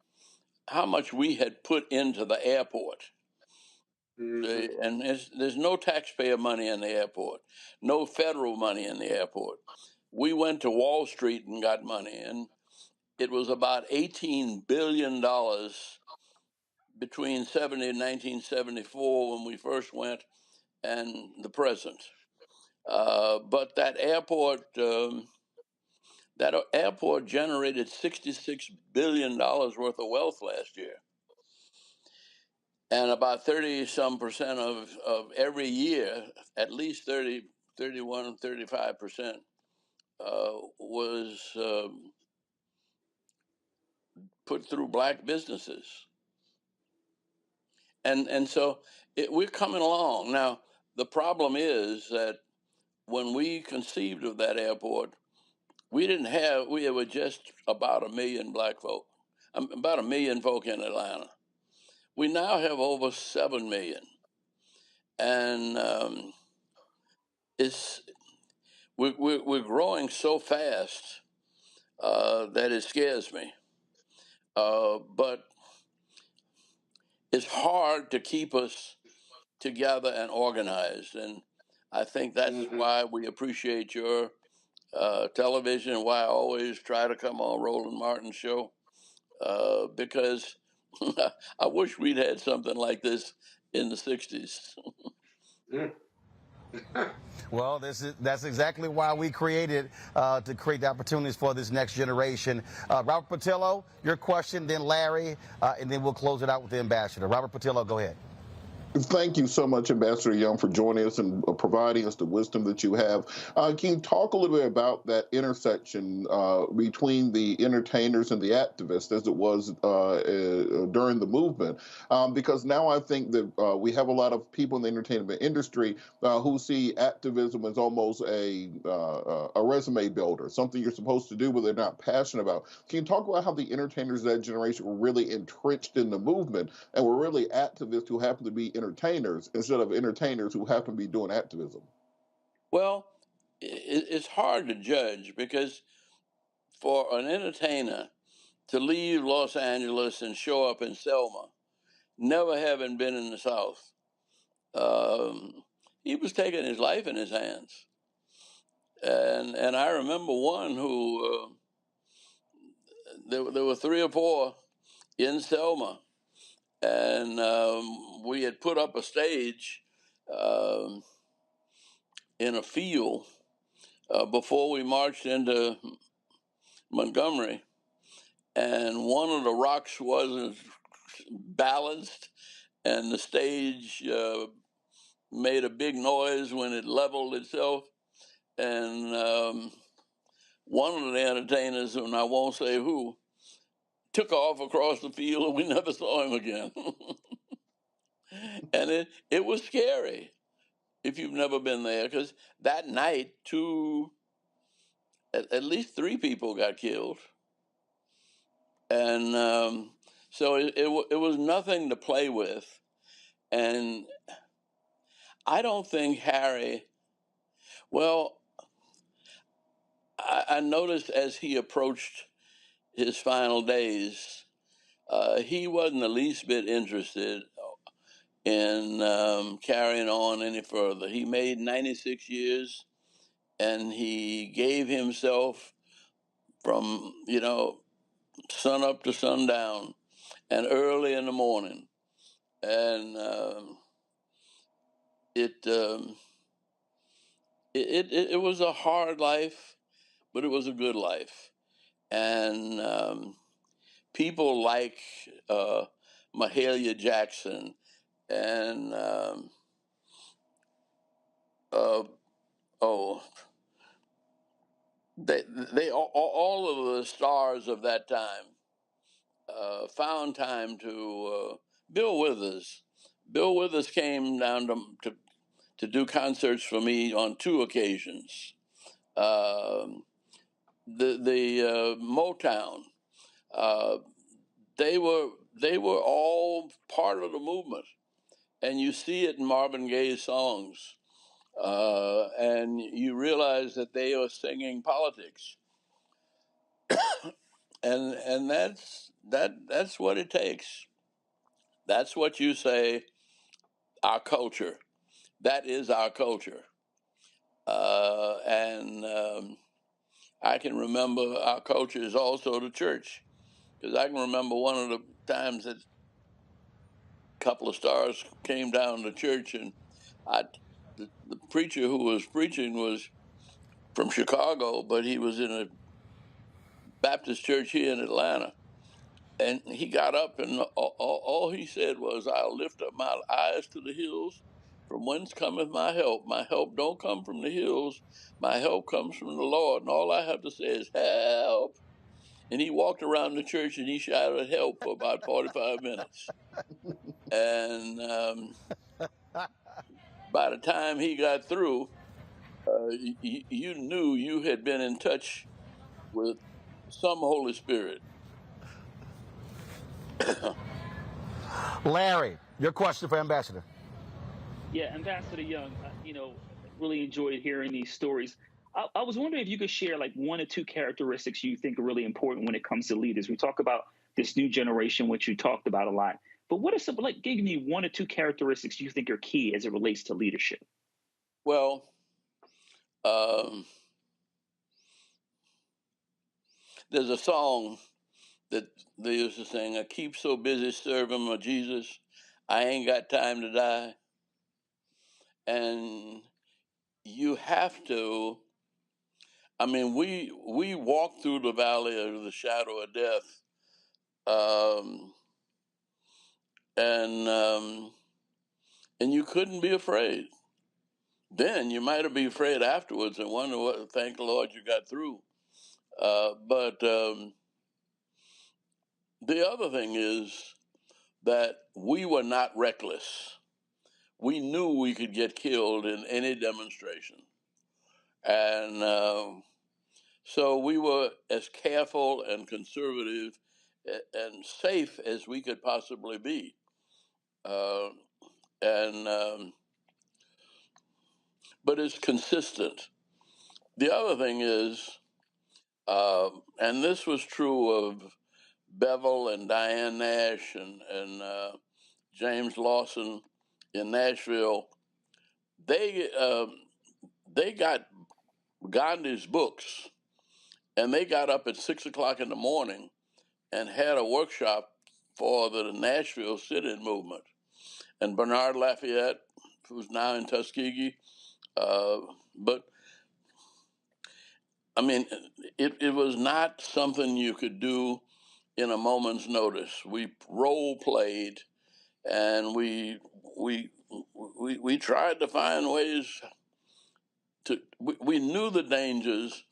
had put into the airport. And there's no taxpayer money in the airport, no federal money in the airport. We went to Wall Street and got money, and it was about $18 billion between 70 and 1974 when we first went and the present. But that airport generated $66 billion worth of wealth last year. And about 30-some% of every year, at least 30, 31, 35% was put through black businesses. And so we're coming along. Now, the problem is that when we conceived of that airport, we were just about 1 million black folk, about 1 million folk in Atlanta. We now have over 7 million. And we're growing so fast that it scares me. But it's hard to keep us together and organized. And I think that's why we appreciate your television and why I always try to come on Roland Martin's show, because I wish we'd had something like this in the 60s. Well, that's exactly why we created to create the opportunities for this next generation. Robert Patillo, your question, then Larry, and then we'll close it out with the ambassador. Robert Patillo, go ahead. Thank you so much, Ambassador Young, for joining us and providing us the wisdom that you have. Can you talk a little bit about that intersection between the entertainers and the activists as it was during the movement? Because now I think that we have a lot of people in the entertainment industry who see activism as almost a resume builder, something you're supposed to do but they're not passionate about. Can you talk about how the entertainers of that generation were really entrenched in the movement and were really activists who happen to be entertainers instead of entertainers who happen to be doing activism? Well, it's hard to judge because for an entertainer to leave Los Angeles and show up in Selma, never having been in the South, he was taking his life in his hands. And I remember one who, there were 3 or 4 in Selma, and we had put up a stage in a field before we marched into Montgomery, and one of the rocks wasn't balanced, and the stage made a big noise when it leveled itself, and one of the entertainers, and I won't say who, took off across the field, and we never saw him again. And it was scary if you've never been there, because that night, at least 3 people got killed. And so it was nothing to play with. And I don't think Harry, well, I noticed as he approached his final days, he wasn't the least bit interested in carrying on any further. He made 96 years, and he gave himself from, sun up to sundown and early in the morning. And it it was a hard life, but it was a good life. And people like Mahalia Jackson and oh, they all of the stars of that time found time to Bill Withers. Bill Withers came down to do concerts for me on 2 occasions. The Motown, uh, they were all part of the movement, and you see it in Marvin Gaye's songs, and you realize that they are singing politics, and that's what it takes. That's what you say. Our culture. That is our culture, and I can remember our culture is also the church, because I can remember one of the times that a couple of stars came down to church, and the preacher who was preaching was from Chicago, but he was in a Baptist church here in Atlanta. And he got up, and all he said was, "I'll lift up my eyes to the hills, from whence cometh my help. My help don't come from the hills. My help comes from the Lord. And all I have to say is, help." And he walked around the church, and he shouted help for about 45 minutes. And by the time he got through, you knew you had been in touch with some Holy Spirit. Larry, your question for Ambassador. Yeah, Ambassador Young, really enjoyed hearing these stories. I was wondering if you could share like 1 or 2 characteristics you think are really important when it comes to leaders. We talk about this new generation, which you talked about a lot. But what are some, like, give me 1 or 2 characteristics you think are key as it relates to leadership? Well, there's a song that they used to sing, "I keep so busy serving my Jesus, I ain't got time to die." And you have to, I mean, we walk through the valley of the shadow of death, and you couldn't be afraid. Then you might be afraid afterwards and wonder what, thank the Lord you got through. But the other thing is that we were not reckless. We knew we could get killed in any demonstration. And so we were as careful and conservative and safe as we could possibly be. But it's consistent. The other thing is, and this was true of Bevel and Diane Nash and James Lawson in Nashville. They got Gandhi's books, and they got up at 6 o'clock in the morning and had a workshop for the Nashville sit-in movement. And Bernard Lafayette, who's now in Tuskegee, but I mean, it was not something you could do in a moment's notice. We role played, and we tried to find ways to. We knew the dangers,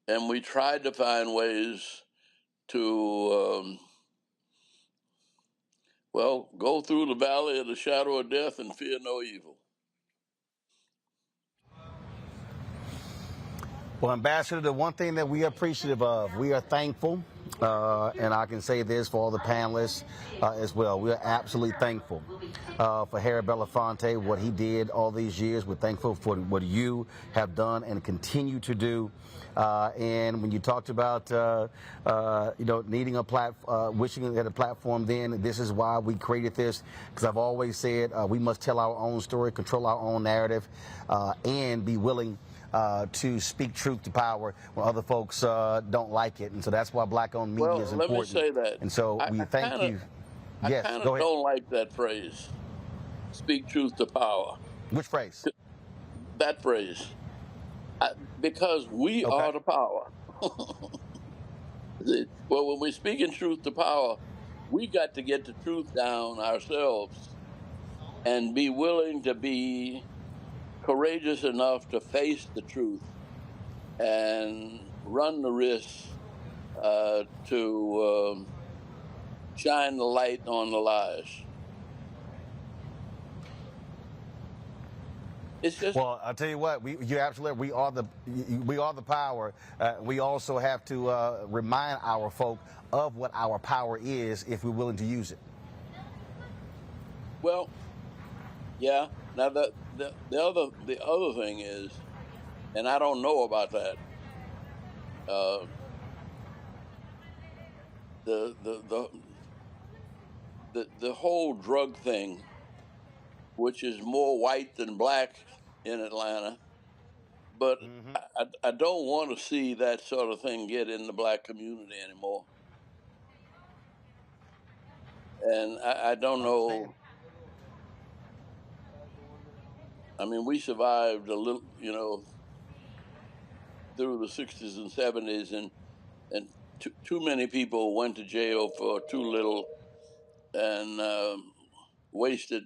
and we tried to find ways to go through the valley of the shadow of death and fear no evil. Well, Ambassador, the one thing that we are appreciative of, we are thankful, and I can say this for all the panelists as well. We are absolutely thankful for Harry Belafonte, what he did all these years. We're thankful for what you have done and continue to do. And when you talked about, needing a platform, wishing you had a platform then, this is why we created this, because I've always said we must tell our own story, control our own narrative, and be willing to speak truth to power when other folks don't like it. And so that's why black-owned media is important. Let me say that. And so we thank you. Yes, I kind go of ahead. don't like that phrase, speak truth to power. Which phrase? That phrase. Because we are the power. Well, when we speak in truth to power, we got to get the truth down ourselves and be willing to be courageous enough to face the truth and run the risk to shine the light on the lies. It's just, well, I'll tell you what, you're absolutely, we are the power. We also have to remind our folk of what our power is if we're willing to use it. well, yeah. Now the other thing is, and I don't know about that. The whole drug thing, which is more white than black in Atlanta, but I don't want to see that sort of thing get in the black community anymore. And I don't know. I mean, we survived a little, through the 60s and 70s, and too many people went to jail for too little, and wasted.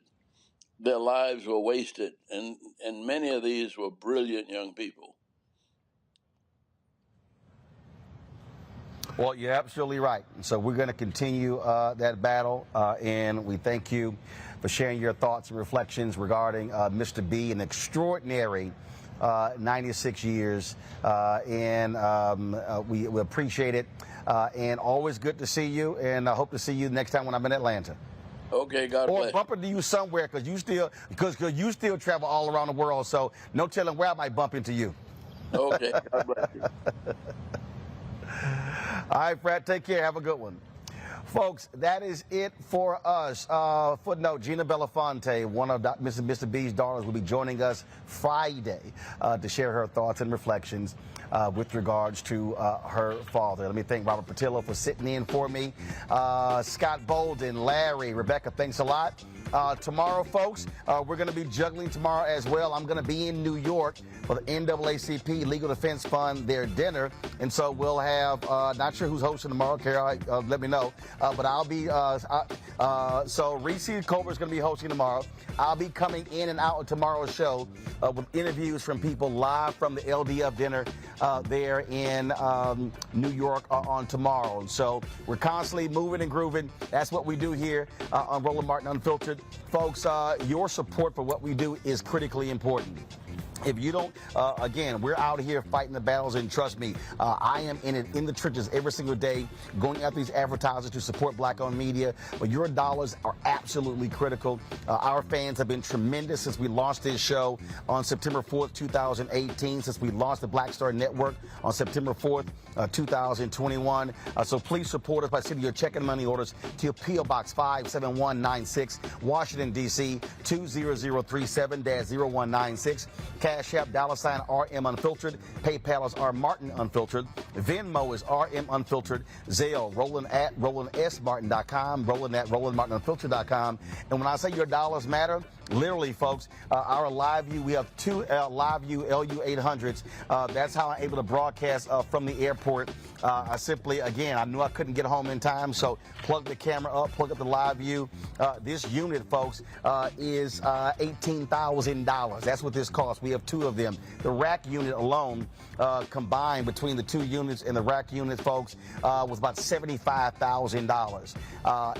Their lives were wasted, and many of these were brilliant young people. Well, you're absolutely right. So we're going to continue that battle, and we thank you for sharing your thoughts and reflections regarding Mr. B, an extraordinary 96 years, and we appreciate it, and always good to see you, and I hope to see you next time when I'm in Atlanta. Okay, God bless. Or bump into you somewhere, because you still travel all around the world, so no telling where I might bump into you. Okay, God bless you. All right, Brad, take care. Have a good one. Folks, that is it for us. Footnote, Gina Belafonte, one of Mr. B's daughters, will be joining us Friday to share her thoughts and reflections with regards to her father. Let me thank Robert Patillo for sitting in for me. Scott Bolden, Larry, Rebecca, thanks a lot. Tomorrow, folks, we're going to be juggling tomorrow as well. I'm going to be in New York for the NAACP Legal Defense Fund, their dinner. And so we'll have, not sure who's hosting tomorrow, Carol, let me know. But I'll be, so Reese Colbert is going to be hosting tomorrow. I'll be coming in and out of tomorrow's show with interviews from people live from the LDF dinner there in New York on tomorrow. And so we're constantly moving and grooving. That's what we do here on Roland Martin Unfiltered. Folks, your support for what we do is critically important. If you don't, again, we're out here fighting the battles, and trust me, I am in the trenches every single day, going after these advertisers to support Black-owned media. But your dollars are absolutely critical. Our fans have been tremendous since we launched this show on September 4th, 2018, since we launched the Black Star Network on September 4th, 2021. So please support us by sending your check and money orders to P.O. Box 57196, Washington, D.C., 20037-0196. Cash App, $RM Unfiltered. PayPal is R Martin Unfiltered. Venmo is RM Unfiltered. Zelle, Roland at RolandSMartin.com, Roland at RolandMartinUnfiltered.com. And when I say your dollars matter, literally, folks, our live view, we have two live view LU-800s. That's how I'm able to broadcast from the airport. I simply, again, I knew I couldn't get home in time, so plug the camera up, plug up the live view. This unit, folks, is $18,000. That's what this costs. We have two of them. The rack unit alone, combined between the two units and the rack unit, folks, was about $75,000.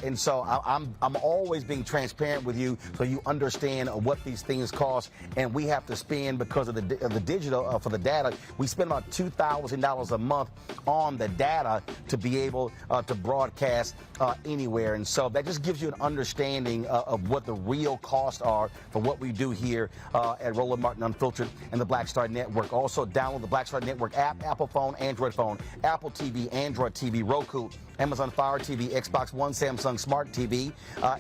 And so I'm always being transparent with you so you understand what these things cost. And we have to spend, because of the digital, for the data, we spend about $2,000 a month on the data to be able to broadcast anywhere. And so that just gives you an understanding of what the real costs are for what we do here at Roland Martin Unfiltered and the Black Star Network. Also, download the Black Star Network app, Apple phone, Android phone, Apple TV, Android TV, Roku, Amazon Fire TV, Xbox One, Samsung Smart TV.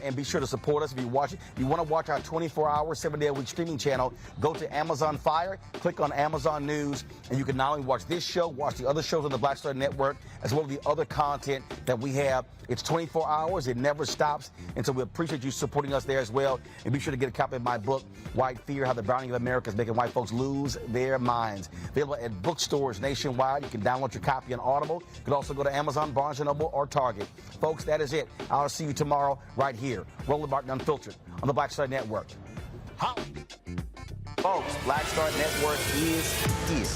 And be sure to support us. If you want to watch our 24-hour, 7-day-a-week streaming channel, go to Amazon Fire, click on Amazon News, and you can not only watch this show, watch the other shows on the Black Star Network, as well as the other content that we have. It's 24 hours. It never stops. And so we appreciate you supporting us there as well. And be sure to get a copy of my book, White Fear, How the Browning of America is Making White Folks Lose Their Minds. Available at bookstores nationwide. You can download your copy on Audible. You can also go to Amazon, Barnes & Noble, or Target. Folks, that is it. I'll see you tomorrow right here. Roland Martin Unfiltered on the Black Star Network. Folks, Black Star Network is here.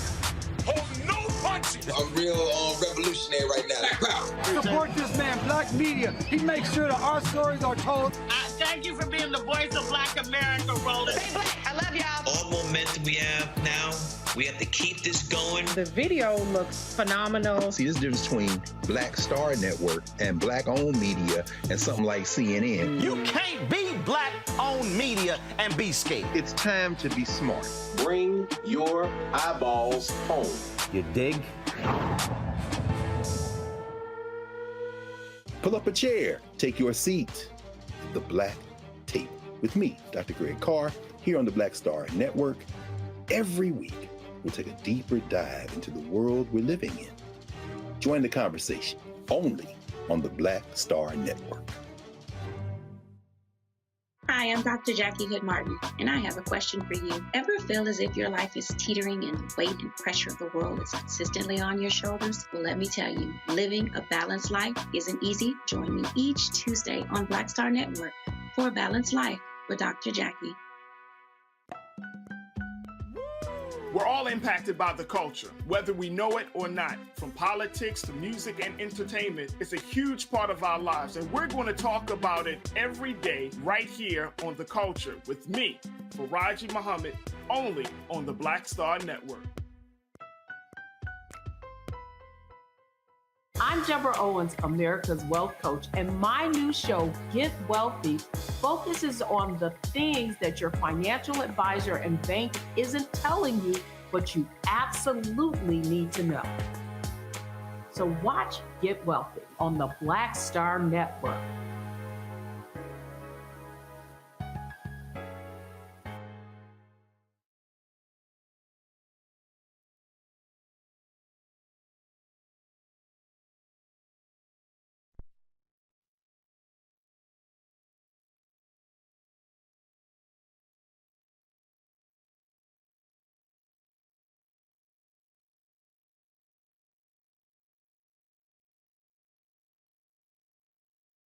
Oh, no punches! I'm real revolutionary right now. Support this man, Black Media. He makes sure that our stories are told. Thank you for being the voice of Black America, Roland. Stay black. I love y'all. All momentum we have now, we have to keep this going. The video looks phenomenal. See, this difference between Black Star Network and Black-owned media and something like CNN. You can't be Black-owned media and be scared. It's time to be smart. Bring your eyeballs home. You dig? Pull up a chair. Take your seat. The Black Tape with me, Dr. Greg Carr, here on the Black Star Network. Every week, we'll take a deeper dive into the world we're living in. Join the conversation only on the Black Star Network. Hi, I'm Dr. Jackie Hood Martin, and I have a question for you. Ever feel as if your life is teetering and the weight and pressure of the world is consistently on your shoulders? Well, let me tell you, living a balanced life isn't easy. Join me each Tuesday on Black Star Network for A Balanced Life with Dr. Jackie. We're all impacted by the culture, whether we know it or not. From politics to music and entertainment, it's a huge part of our lives, and we're going to talk about it every day right here on The Culture with me, Faraji Muhammad, only on the Black Star Network. I'm Deborah Owens, America's Wealth Coach, and my new show, Get Wealthy, focuses on the things that your financial advisor and bank isn't telling you, but you absolutely need to know. So watch Get Wealthy on the Black Star Network.